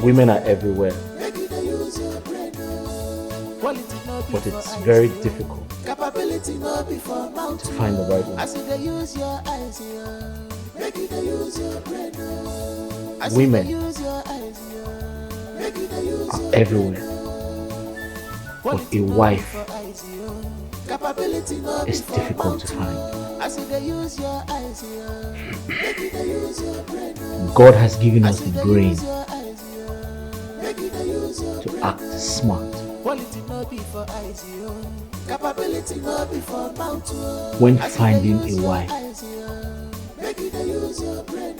Women are everywhere, but it's very difficult to find the right one. Women are everywhere, but a wife is difficult to find. God has given us the brain to act smart. When finding a wife,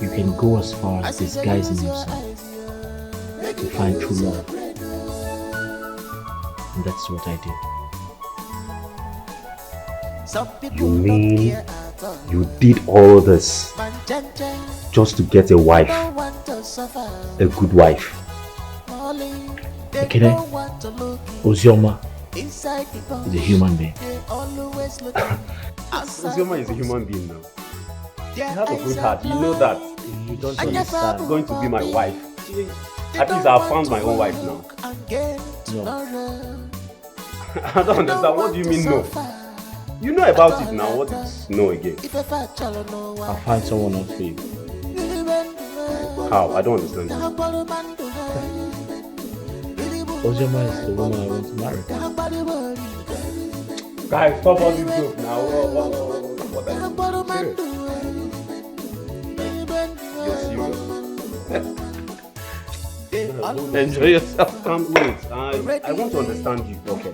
you can go as far as disguising yourself to find true love. And that's what I did. You mean you did all this just to get a wife, a good wife? Ekene, Ozioma is a human being. Ozioma is a human being now. She has a good heart, you know that. You don't understand. She's going to be my wife. At least I've found my own wife now. No. I don't understand. What do you mean no? You know about it now. What is no again? I'll find someone else for you. How? I don't understand. Ozioma is the woman I want to marry. Guys, stop all this joke now. What are you serious? You're serious. Enjoy yourself. Can't wait. I want to understand you. Okay.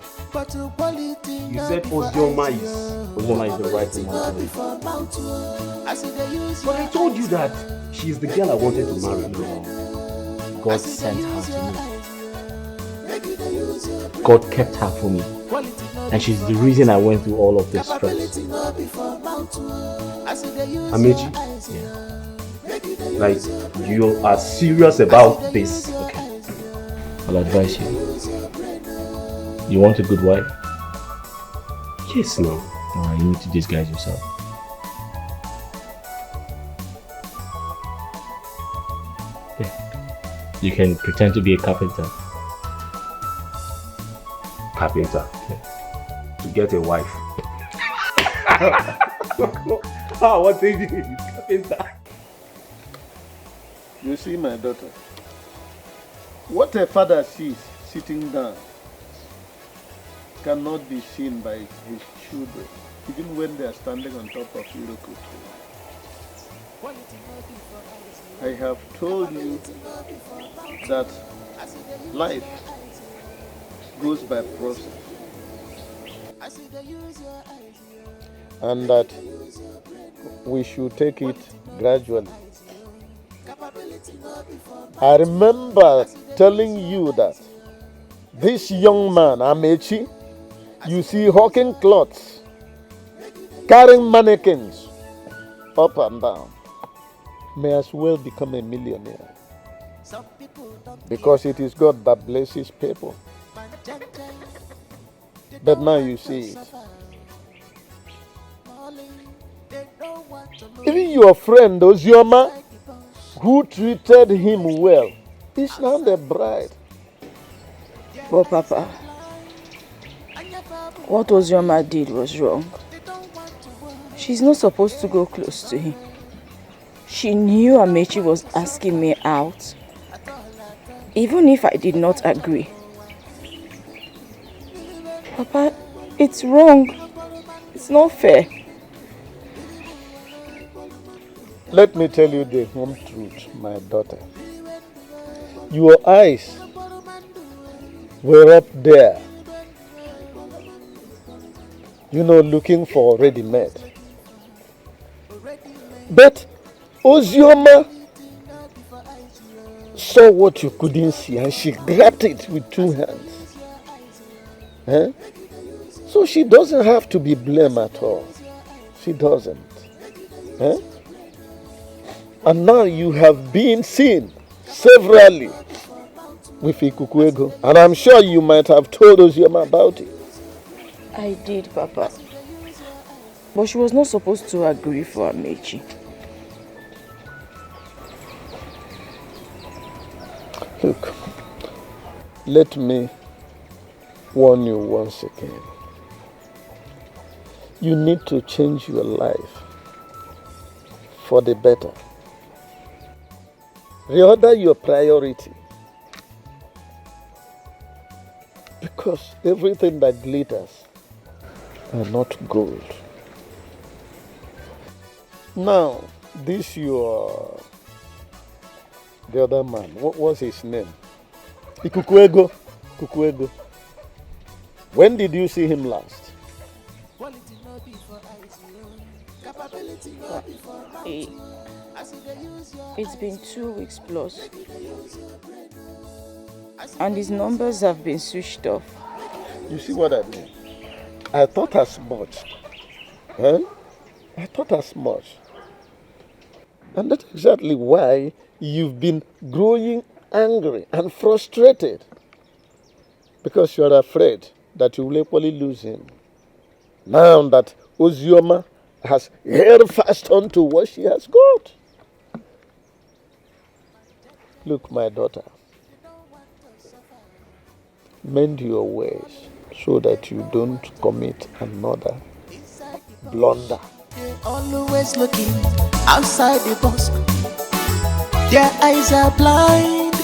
You said Ozioma is the right woman. But I told you that she's the girl I wanted to marry. No. God sent her to me. God kept her for me. And she's the reason I went through all of this stress. Amechi? Yeah. Like, you are serious about this? Okay. I'll advise you. You want a good wife? Yes, no. Alright, you need to disguise yourself. Yeah. You can pretend to be a carpenter. Carpenter? Yeah. To get a wife. What do you mean? Carpenter? You see, my daughter, what a father sees sitting down cannot be seen by his children, even when they are standing on top of Iroko tree. I have told you that life goes by process, and that we should take it gradually. I remember telling you that this young man, Amechi, you see hawking clothes, carrying mannequins up and down, may as well become a millionaire. Because it is God that blesses people. But now you see it. Even your friend Ozioma, who treated him well, is now the bride. But Papa, what Ozioma did was wrong. She's not supposed to go close to him. She knew Amechi was asking me out, even if I did not agree. Papa, it's wrong. It's not fair. Let me tell you the home truth, my daughter. Your eyes were up there, looking for ready-made. But Ozioma saw what you couldn't see and she grabbed it with two hands. So she doesn't have to be blamed at all. She doesn't. And now you have been seen severally with Ikukwego. And I'm sure you might have told Ozioma about it. I did, Papa. But she was not supposed to agree for Amechi. Look, let me warn you once again. You need to change your life for the better. Reorder your priority. Because everything that glitters are not gold. Now, the other man, what was his name? Ikukwego. Kukwego. When did you see him last? It's been 2 weeks plus. And his numbers have been switched off. You see what I mean? I thought as much. I thought as much. And that's exactly why you've been growing angry and frustrated. Because you are afraid that you will equally lose him. Now that Ozioma has held fast on to what she has got. Look, my daughter, mend your ways so that you don't commit another blunder. They're always looking outside the box. Their eyes are blind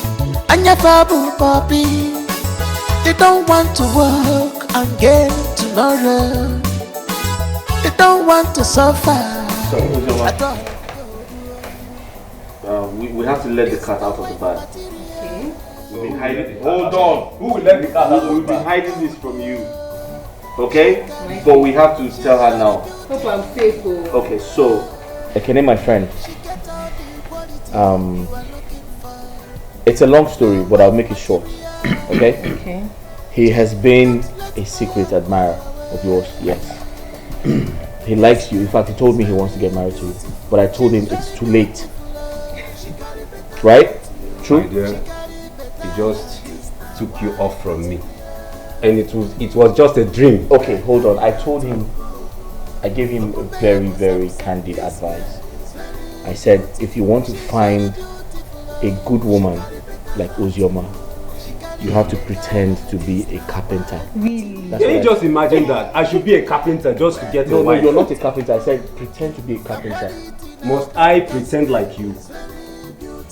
and your babu puppy. They don't want to work and get tomorrow. They don't want to suffer. We have to let the cat out of the bag. Okay. We've been hiding it. Hold on. Who will let the cat out? We've been hiding this from you. Okay? But we have to tell her now. Hope I'm safe. Okay, so Ekene, my friend. It's a long story, but I'll make it short. Okay? Okay. He has been a secret admirer of yours, yes. He likes you. In fact, he told me he wants to get married to you. But I told him it's too late. Right? True? My dear, he just took you off from me. And it was just a dream. Okay, hold on. I gave him a very, very candid advice. I said, if you want to find a good woman like Ozioma, you have to pretend to be a carpenter. Really? Can you just imagine that? I should be a carpenter just to get a wife. No, you're not a carpenter. I said, pretend to be a carpenter. Must I pretend like you?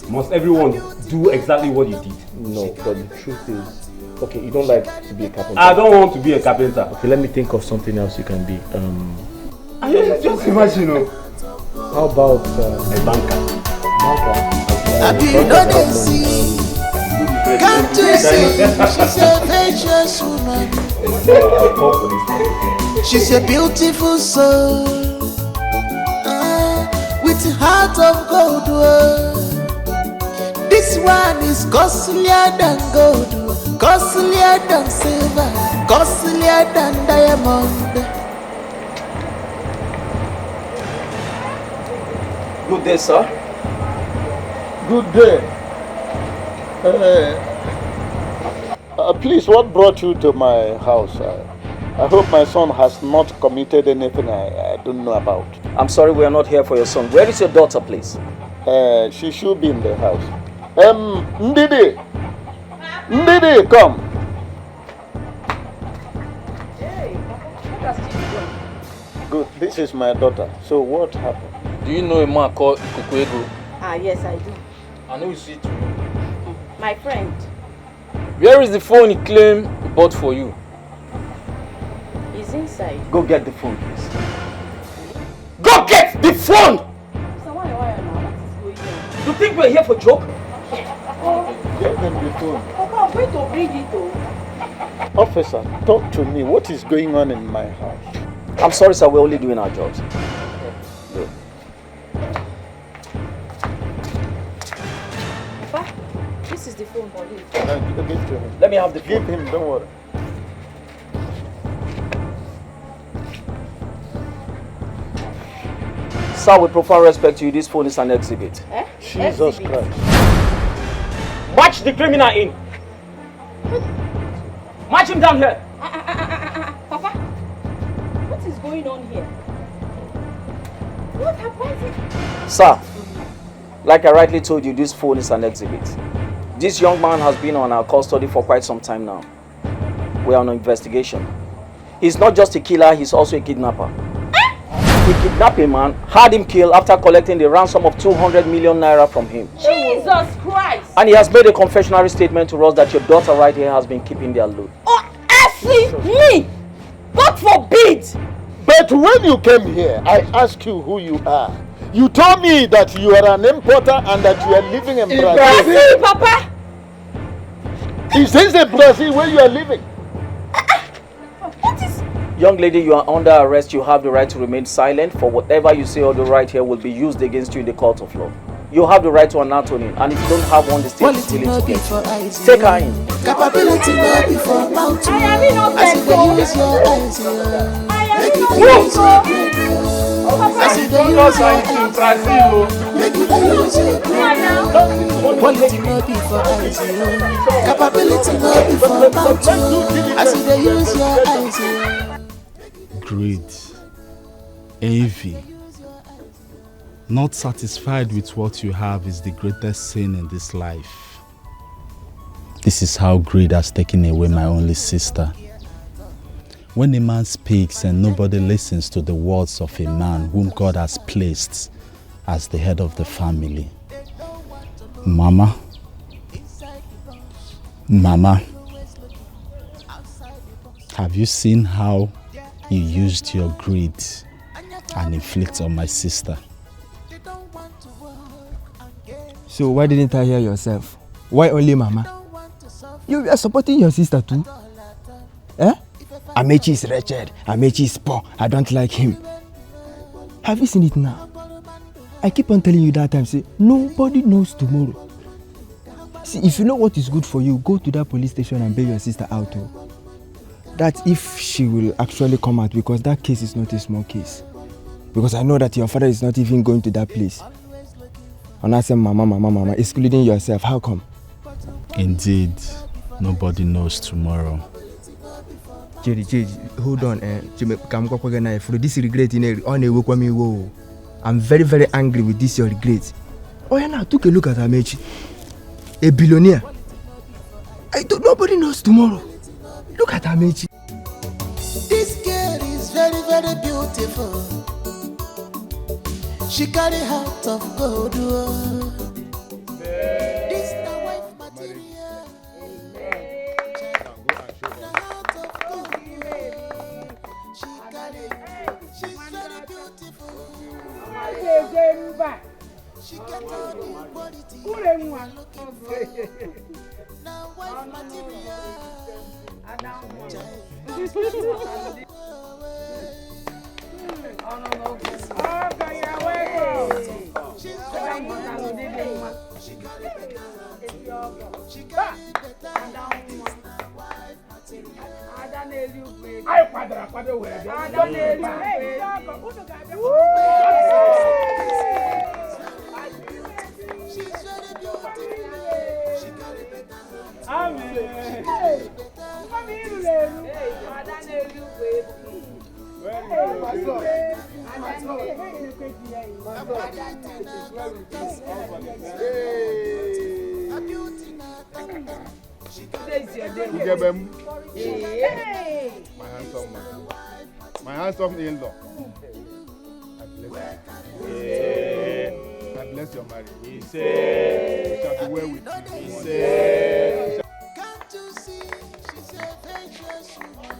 Must everyone do exactly what you did? No, but the truth is, okay, you don't like to be a carpenter. I don't want to be a carpenter. Okay, let me think of something else you can be. Just imagine, how about a banker? Have you not see? Can't you see? She's a virtuous woman. She's a beautiful soul. With a heart of gold. This one is costlier than gold, costlier than silver, costlier than diamond. Good day, sir. Good day. Please, what brought you to my house? I hope my son has not committed anything I don't know about. I'm sorry we are not here for your son. Where is your daughter, please? She should be in the house. Ndidi, come. Hey, what has she done? Good, this is my daughter. So what happened? Do you know a man called Kukwego? Ah, yes, I do. I know you see it. My friend. Where is the phone he claimed he bought for you? He's inside. Go get the phone, please. Go get the phone! So why now? What is going on? You think we're here for joke? Get them the phone. Papa, I'm going to bring it to. Officer, talk to me. What is going on in my house? I'm sorry, sir. We're only doing our jobs. Good. Papa, this is the phone for you. Give it to him. Let me have the phone. Give him, don't worry. Sir, with profound respect to you, this phone is an exhibit. Eh? Jesus Exhibit. Christ. March the criminal in. March him down here. Papa, what is going on here? What happened? Sir, like I rightly told you, this phone is an exhibit. This young man has been on our custody for quite some time now. We are on an investigation. He's not just a killer, he's also a kidnapper. He kidnapped a man, had him killed after collecting the ransom of 200 million naira from him. Jesus Christ! And he has made a confessionary statement to us that your daughter right here has been keeping their loot. Oh, Ashley, me! God forbid! But when you came here, I asked you who you are. You told me that you are an importer and that you are living in Brazil. Brazil, Papa! Is this the Brazil where you are living? What is... Young lady, you are under arrest. You have the right to remain silent. For whatever you say or do right here will be used against you in the court of law. You have the right to an attorney, and if you don't have one, the state is willing to get you. Take her in. Capability not before mouth. I am innocent. As if they use your eyes, I am innocent. as see the use your eyes, make you dey use your brain. Quality no be for eyes, capability no be for mouth. I see the use your eyes. Greed, envy, not satisfied with what you have is the greatest sin in this life. This is how greed has taken away my only sister. When a man speaks and nobody listens to the words of a man whom God has placed as the head of the family. Mama, have you seen how you used your greed and inflict on my sister? So why didn't I hear yourself? Why only Mama? You are supporting your sister too? Eh? Amechi is wretched. Amechi is poor. I don't like him. Have you seen it now? I keep on telling you that time, say, nobody knows tomorrow. See, if you know what is good for you, go to that police station and bail your sister out. Oh. That if she will actually come out, because that case is not a small case. Because I know that your father is not even going to that place. And I say, Mama, excluding yourself. How come? Indeed, nobody knows tomorrow. Jerry, hold on. This regret in I'm very, very angry with this your regret. Oh yeah, now took a look at Amechi. A billionaire. Nobody knows tomorrow. Look at Amechi. This girl is very, very beautiful. She carry heart of gold. This the wife material. She's very beautiful. She get all the quality you're looking for. Now wife material. My handsome in-law. I bless your marriage. He said, we shall be well with you. He said, can't you see she's a virtuous woman?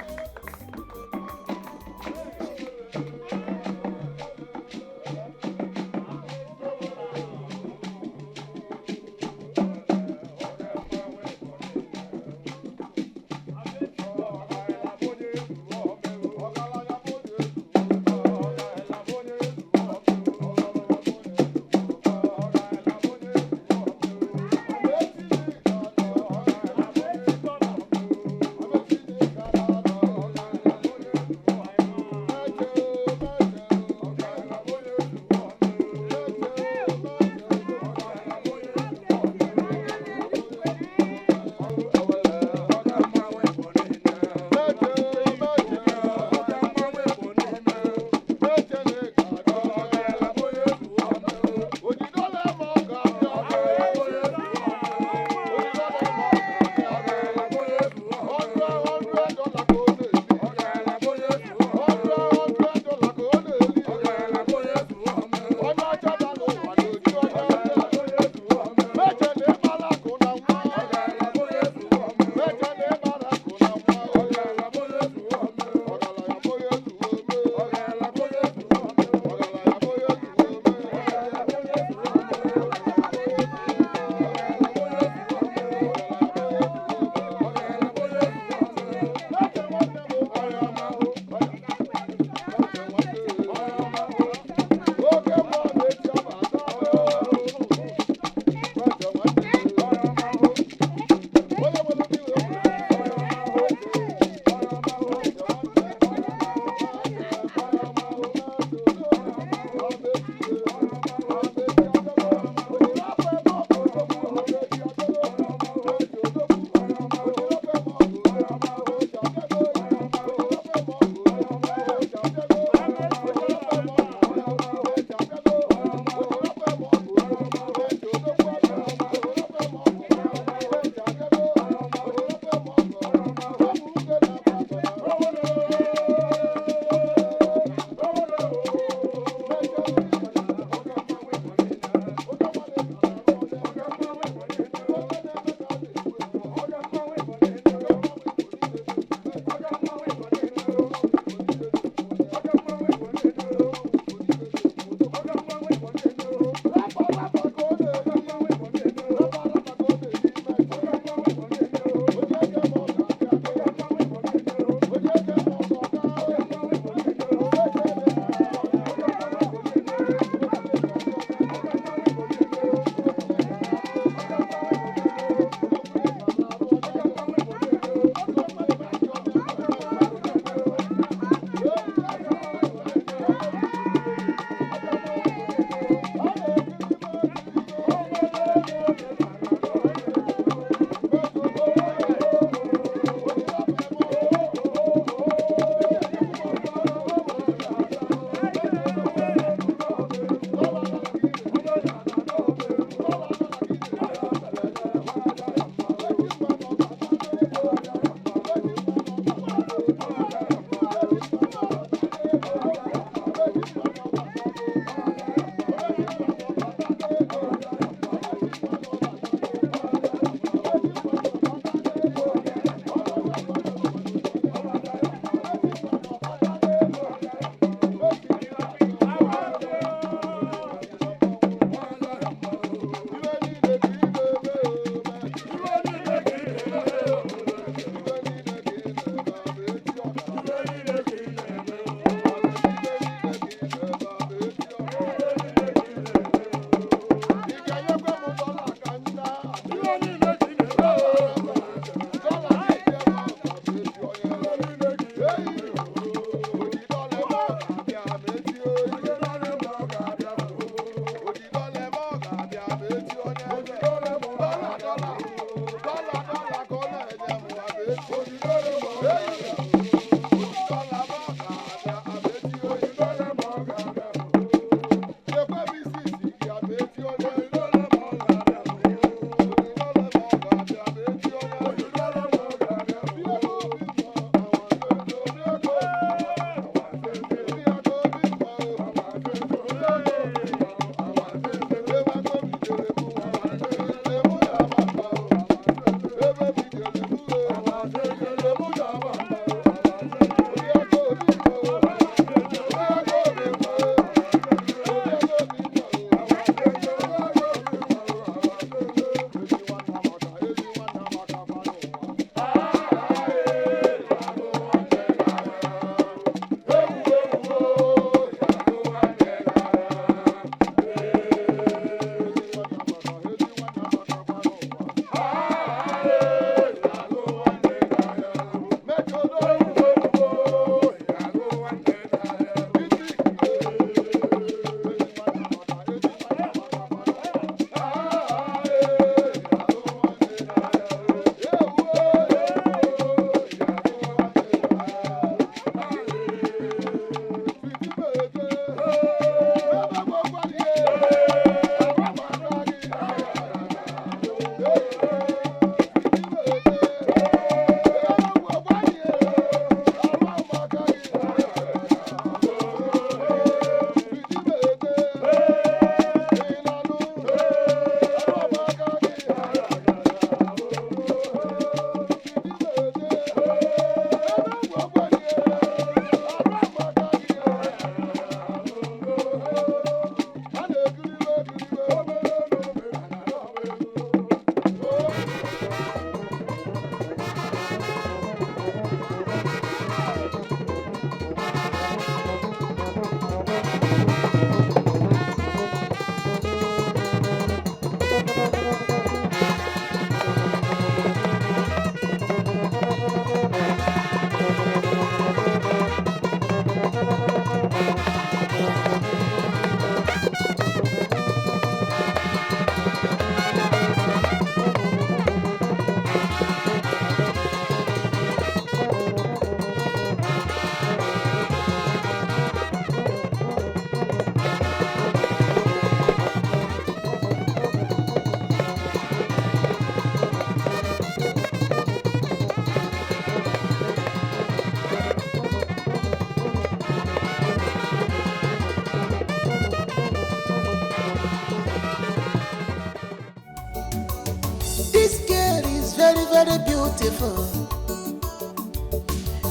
beautiful.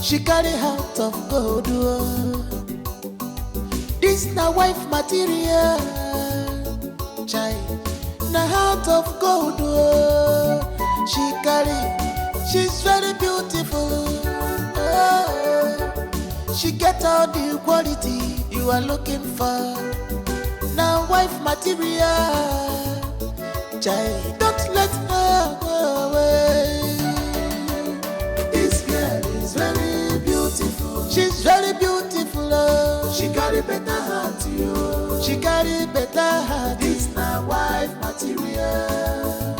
She carry heart of gold. This na wife material. Child, na heart of gold. She carry, she's very beautiful. She get all the quality you are looking for. Now wife material. Child, don't let her go away. This girl is very beautiful. She's very beautiful. She carry better heart, yo. She carry better heart. This na wife material.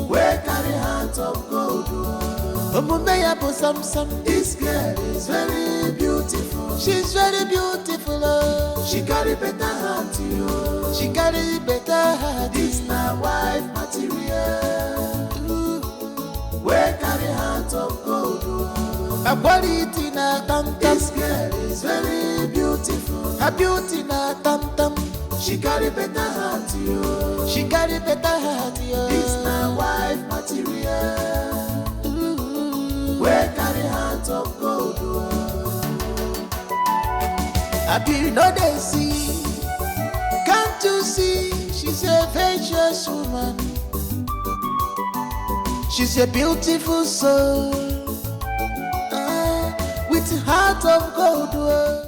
Where carry heart of gold. This girl is very beautiful. She's very beautiful. She carry better heart, yo. She carry better heart. This na wife material. Where carry heart of gold. Her quality na tam tam. This girl is very beautiful. Her beauty na tam tam. She carry better heart, yo. She carry better heart, yo. This na wife material. Where carry heart of gold. I be no they see. Can't you see? She's a virtuous woman. She's a beautiful soul. With heart of gold.